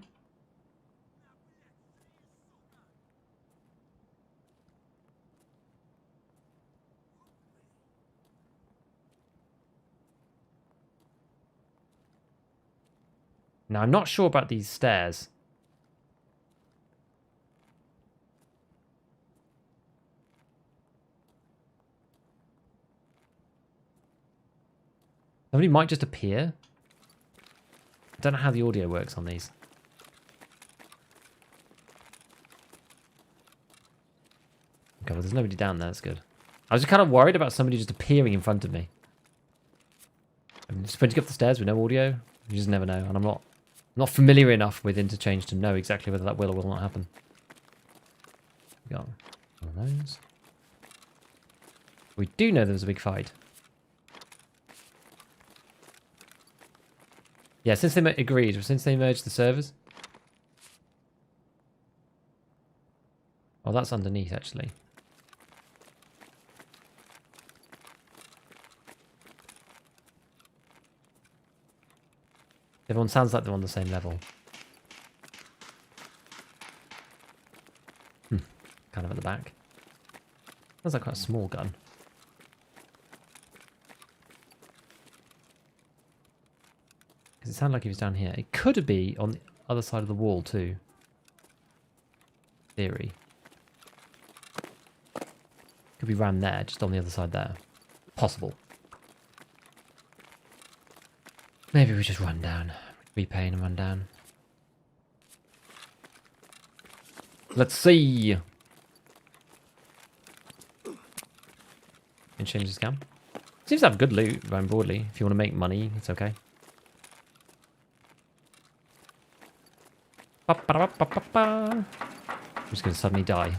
Now, I'm not sure about these stairs. Somebody might just appear. I don't know how the audio works on these. Okay, well, there's nobody down there. That's good. I was just kind of worried about somebody just appearing in front of me. I'm sprinting up the stairs with no audio. You just never know. And I'm not familiar enough with Interchange to know exactly whether that will or will not happen. We got one of those. We do know there was a big fight. Yeah, since they agreed, since they merged the servers. Oh, that's underneath, actually. Everyone sounds like they're on the same level. Kind of at the back. Sounds like quite a small gun. Because it sounded like he was down here. It could be on the other side of the wall too. Theory. Could be ran there, just on the other side there. Possible. Maybe we just run down. Repay and run down. Let's see. Interchange the scam. Seems to have good loot around broadly. If you want to make money, it's okay. I'm just going to suddenly die.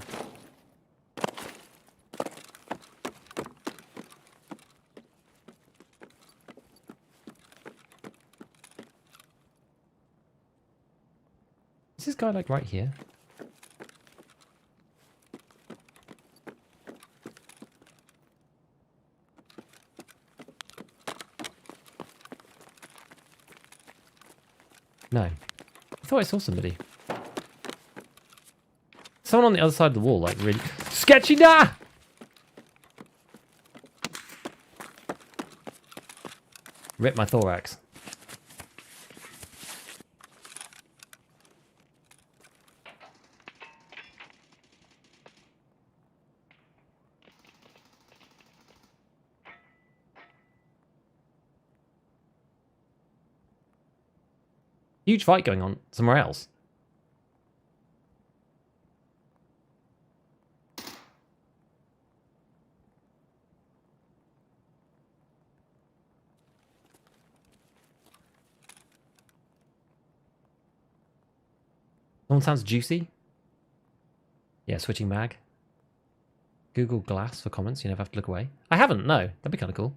Is this guy like right here? No. I thought I saw somebody. Someone on the other side of the wall, like really sketchy da! Rip my thorax. Huge fight going on somewhere else. Someone sounds juicy. Yeah, switching mag. Google Glass for comments. You never have to look away. I haven't, no. That'd be kind of cool.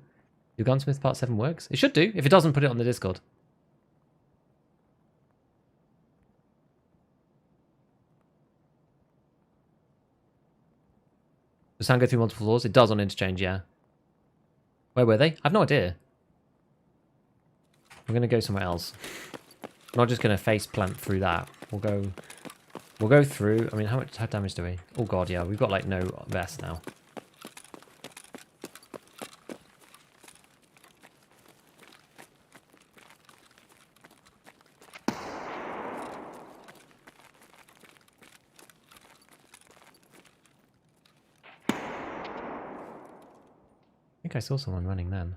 Your Gunsmith Part 7 works? It should do. If it doesn't, put it on the Discord. Does sound go through multiple floors? It does on Interchange, yeah. Where were they? I have no idea. We're going to go somewhere else. I'm not just going to face plant through that. We'll go through. I mean, how damage do we? Oh god, yeah. We've got like no vest now. I think I saw someone running then.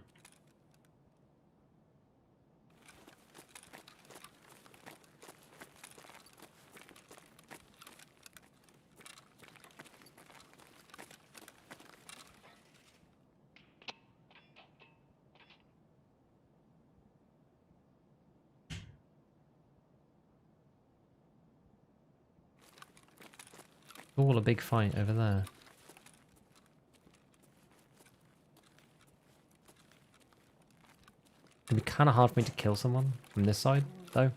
All a big fight over there. It'd be kind of hard for me to kill someone from this side, though.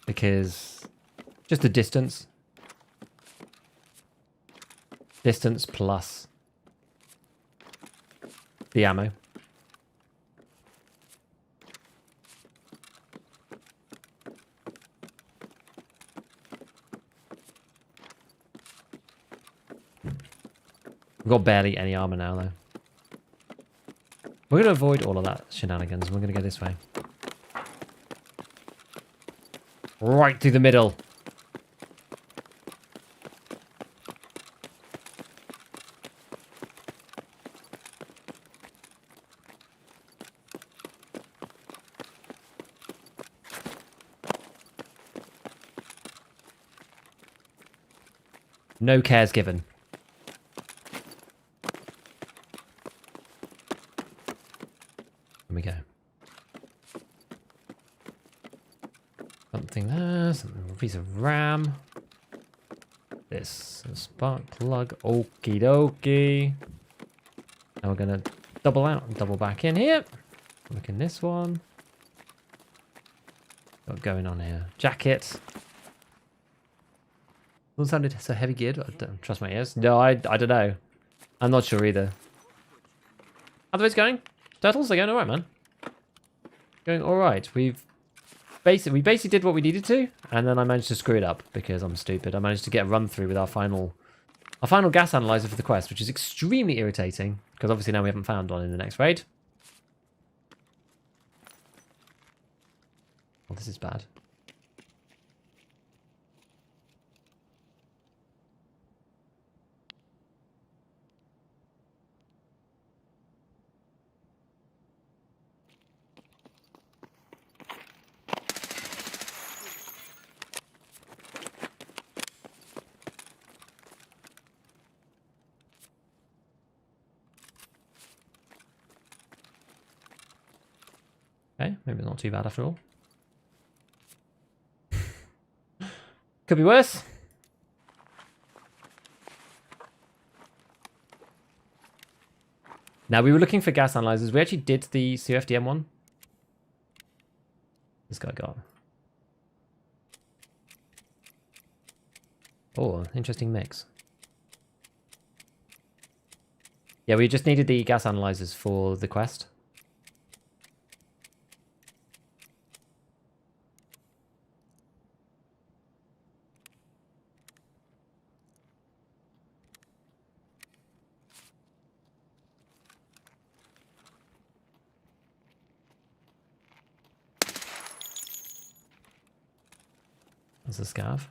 Because just the distance. Distance plus the ammo. We've got barely any armor now, though. We're going to avoid all of that shenanigans. We're going to go this way. Right through the middle. No cares given. Here we go. Something there, something, a piece of RAM. This, a spark plug, okie dokie. Now we're gonna double out and double back in here. Look in this one. What's going on here? Jacket. Doesn't sound so heavy geared. I don't trust my ears. No, I don't know. I'm not sure either. How are those going? Turtles, they're going alright, man. Going alright. We basically did what we needed to, and then I managed to screw it up because I'm stupid. I managed to get a run through with our final gas analyzer for the quest, which is extremely irritating because obviously now we haven't found one in the next raid. Well, this is bad. Okay, maybe not too bad after all. Could be worse. Now, we were looking for gas analyzers. We actually did the COFDM one. This guy got. Oh, interesting mix. Yeah, we just needed the gas analyzers for the quest. There's a scav.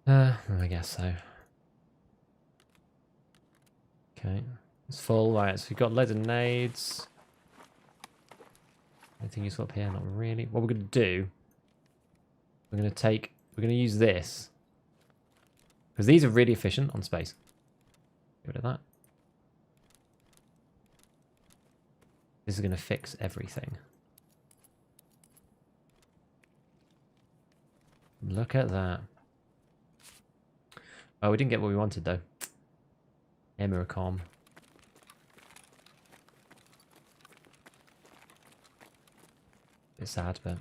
I guess so. Okay, it's full. Right, so we've got loads of nades. Anything useful up here? Not really. What we're going to do, we're going to use this. Because these are really efficient on space. Get rid of that. This is going to fix everything. Look at that. Oh, we didn't get what we wanted, though. Emiracom. Bit sad, but...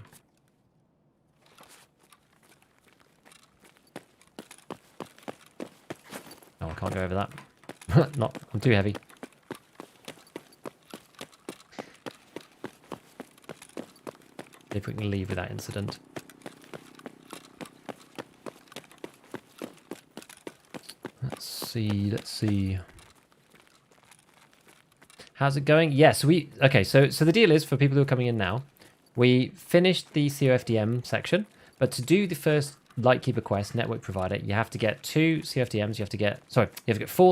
Oh, I can't go over that. Not, I'm too heavy. See if we can leave without incident. Let's see. How's it going? Yes, okay, so the deal is, for people who are coming in now, we finished the COFDM section, but to do the first Lightkeeper quest, network provider, you have to get 2 CFDMs, you have to get 4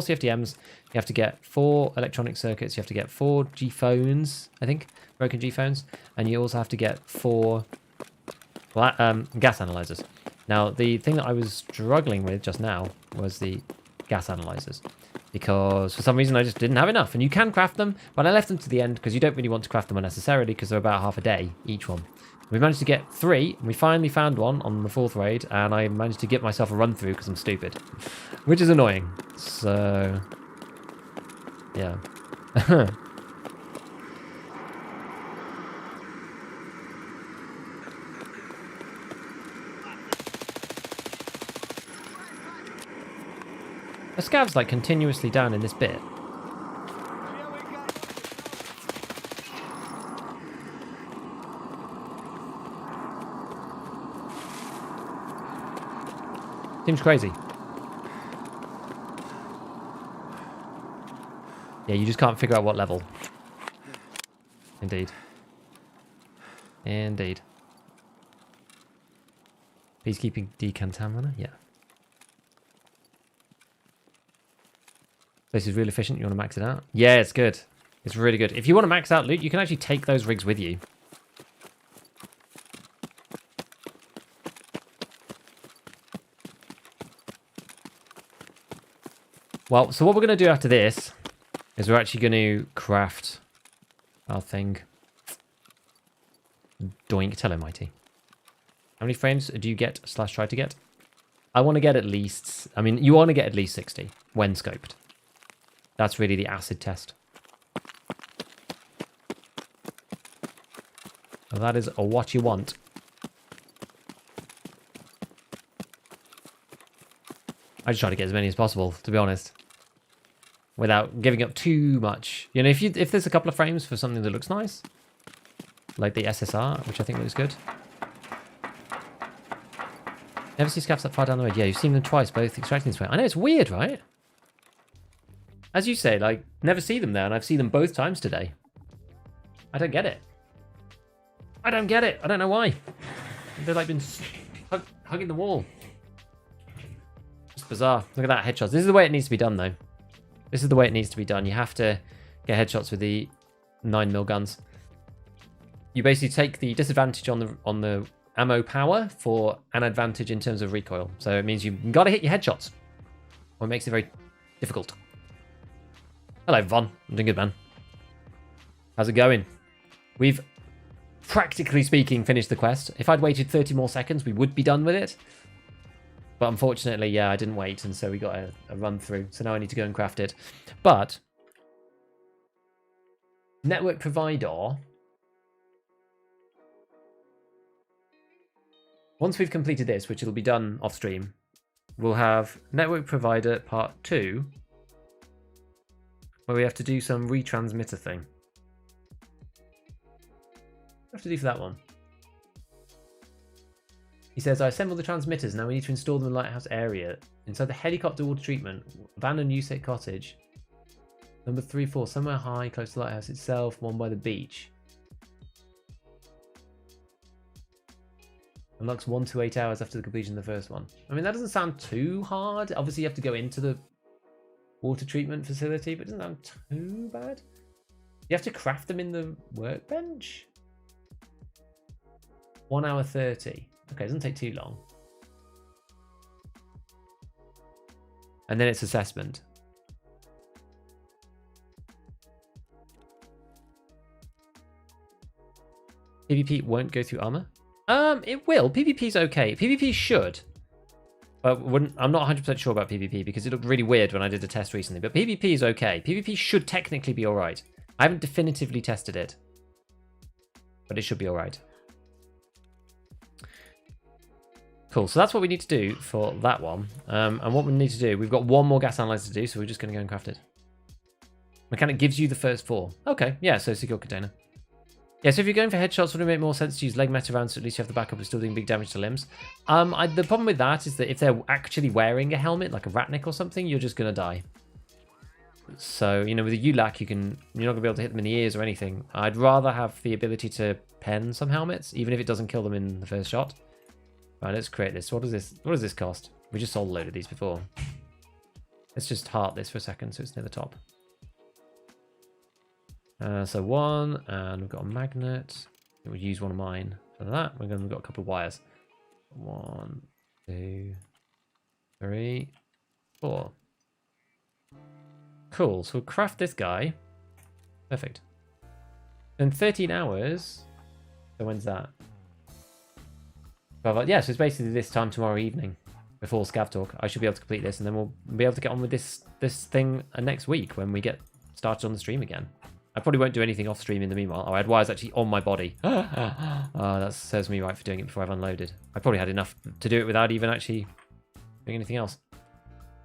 CFDMs, you have to get 4 electronic circuits, you have to get 4 G-phones, I think, broken G-phones, and you also have to get 4 gas analyzers. Now, the thing that I was struggling with just now was the gas analyzers, because for some reason I just didn't have enough, and you can craft them, but I left them to the end because you don't really want to craft them unnecessarily because they're about half a day each one. We managed to get 3, and we finally found one on the 4th raid, and I managed to get myself a run through because I'm stupid, which is annoying. So, yeah. The Scav's like continuously down in this bit. Seems crazy. Yeah, you just can't figure out what level. Indeed. Indeed. Peacekeeping decontaminator? Yeah. This is really efficient. You want to max it out? Yeah, it's good. It's really good. If you want to max out loot, you can actually take those rigs with you. Well, so what we're going to do after this is we're actually going to craft our thing. Doink. Tell him, Mighty. How many frames do you get / try to get? I want to get at least... I mean, you want to get at least 60 when scoped. That's really the acid test. And that is what you want. I just try to get as many as possible, to be honest. Without giving up too much. You know, if there's a couple of frames for something that looks nice, like the SSR, which I think looks good. Never see scavs that far down the road. Yeah, you've seen them twice, both extracting this way. I know, it's weird, right? As you say, like, never see them there, and I've seen them both times today. I don't get it. I don't get it. I don't know why. They've like been hugging the wall. It's bizarre. Look at that, headshots. This is the way it needs to be done, though. This is the way it needs to be done. You have to get headshots with the 9mm guns. You basically take the disadvantage on the ammo power for an advantage in terms of recoil. So it means you've got to hit your headshots, or it makes it very difficult. Hello, Von. I'm doing good, man. How's it going? We've, practically speaking, finished the quest. If I'd waited 30 more seconds, we would be done with it. But unfortunately, yeah, I didn't wait, and so we got a run through. So now I need to go and craft it. But network provider. Once we've completed this, which it'll be done off stream, we'll have network provider part 2, where we have to do some retransmitter thing. What do I have to do for that one? He says, I assembled the transmitters. Now we need to install them in the Lighthouse area. Inside the helicopter water treatment, abandoned Usec cottage. Number 3-4, somewhere high, close to the Lighthouse itself, one by the beach. Unlocks 1 to 8 hours after the completion of the first one. I mean, that doesn't sound too hard. Obviously, you have to go into the water treatment facility, but it doesn't sound too bad. You have to craft them in the workbench? 1 hour 30. Okay, it doesn't take too long. And then it's assessment. PvP won't go through armor? It will. PvP's okay. PvP should. But I'm not 100% sure about PvP because it looked really weird when I did a test recently. But PvP is okay. PvP should technically be alright. I haven't definitively tested it. But it should be alright. Cool, so that's what we need to do for that one. And what we need to do, we've got one more gas analyzer to do, so we're just going to go and craft it. Mechanic gives you the first 4. Okay, yeah, so secure container. Yeah, so if you're going for headshots, would it make more sense to use leg meta rounds so at least you have the backup of still doing big damage to limbs? The problem with that is that if they're actually wearing a helmet, like a Ratnik or something, you're just going to die. So, you know, with a ULAC, you're not going to be able to hit them in the ears or anything. I'd rather have the ability to pen some helmets, even if it doesn't kill them in the first shot. Right, let's create this. What does this cost? We just sold a load of these before. Let's just heart this for a second so it's near the top. So 1, and we've got a magnet. We'll use one of mine for that. We've got a couple of wires. 1, 2, 3, 4. Cool, so we'll craft this guy. Perfect. Then 13 hours. So when's that? 12 hours. Yeah, so it's basically this time tomorrow evening before ScavTalk. I should be able to complete this, and then we'll be able to get on with this thing next week when we get started on the stream again. I probably won't do anything off stream in the meanwhile. Oh, I had wires actually on my body. That serves me right for doing it before I've unloaded. I probably had enough to do it without even actually doing anything else.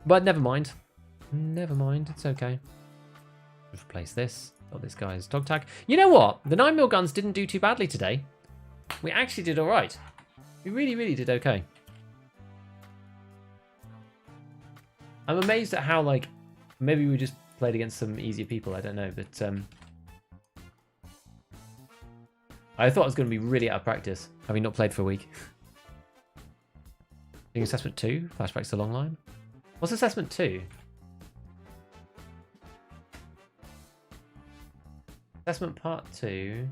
But never mind. Never mind, it's okay. Just replace this. Oh, this guy's dog tag. You know what? The 9mm guns didn't do too badly today. We actually did all right. We really, really did okay. I'm amazed at how, like, maybe we just played against some easier people. I don't know, but I thought I was going to be really out of practice, having not played for a week. Doing assessment 2, flashbacks to long line. What's assessment 2? Assessment part 2.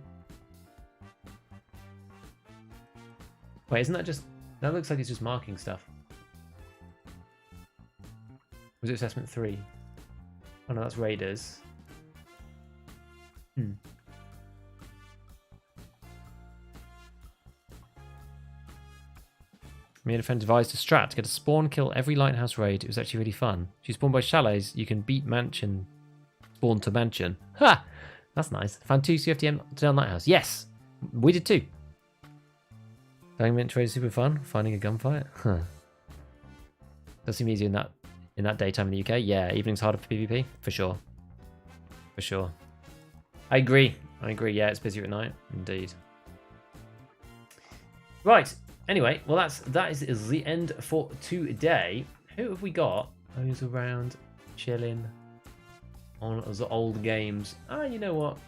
Wait, isn't that just... That looks like it's just marking stuff. Was it assessment 3? Oh no, that's raiders. Me and a friend devised a strat to get a spawn kill every lighthouse raid. It was actually really fun. If you spawn by chalets, you can beat mansion, spawn to mansion. Ha! That's nice. Found 2 COFDM down lighthouse. Yes! We did too. Going mint trade is super fun. Finding a gunfight. Huh. Does seem easier in that daytime in the UK. Yeah, evening's harder for PvP. For sure. For sure. I agree. Yeah, it's busier at night. Indeed. Right. Anyway, well that is the end for today. Who have we got? Who's around chilling on the old games? You know what?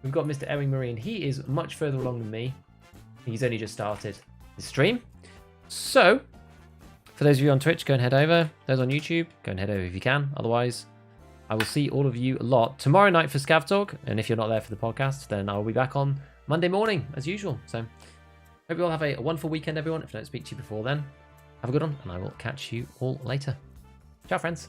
We've got Mr. Ering Marine. He is much further along than me. He's only just started his stream. So, for those of you on Twitch, go and head over. Those on YouTube, go and head over if you can. Otherwise, I will see all of you a lot tomorrow night for ScavTalk. And if you're not there for the podcast, then I'll be back on Monday morning as usual. So, hope you all have a wonderful weekend, everyone. If I don't speak to you before then, have a good one, and I will catch you all later. Ciao, friends.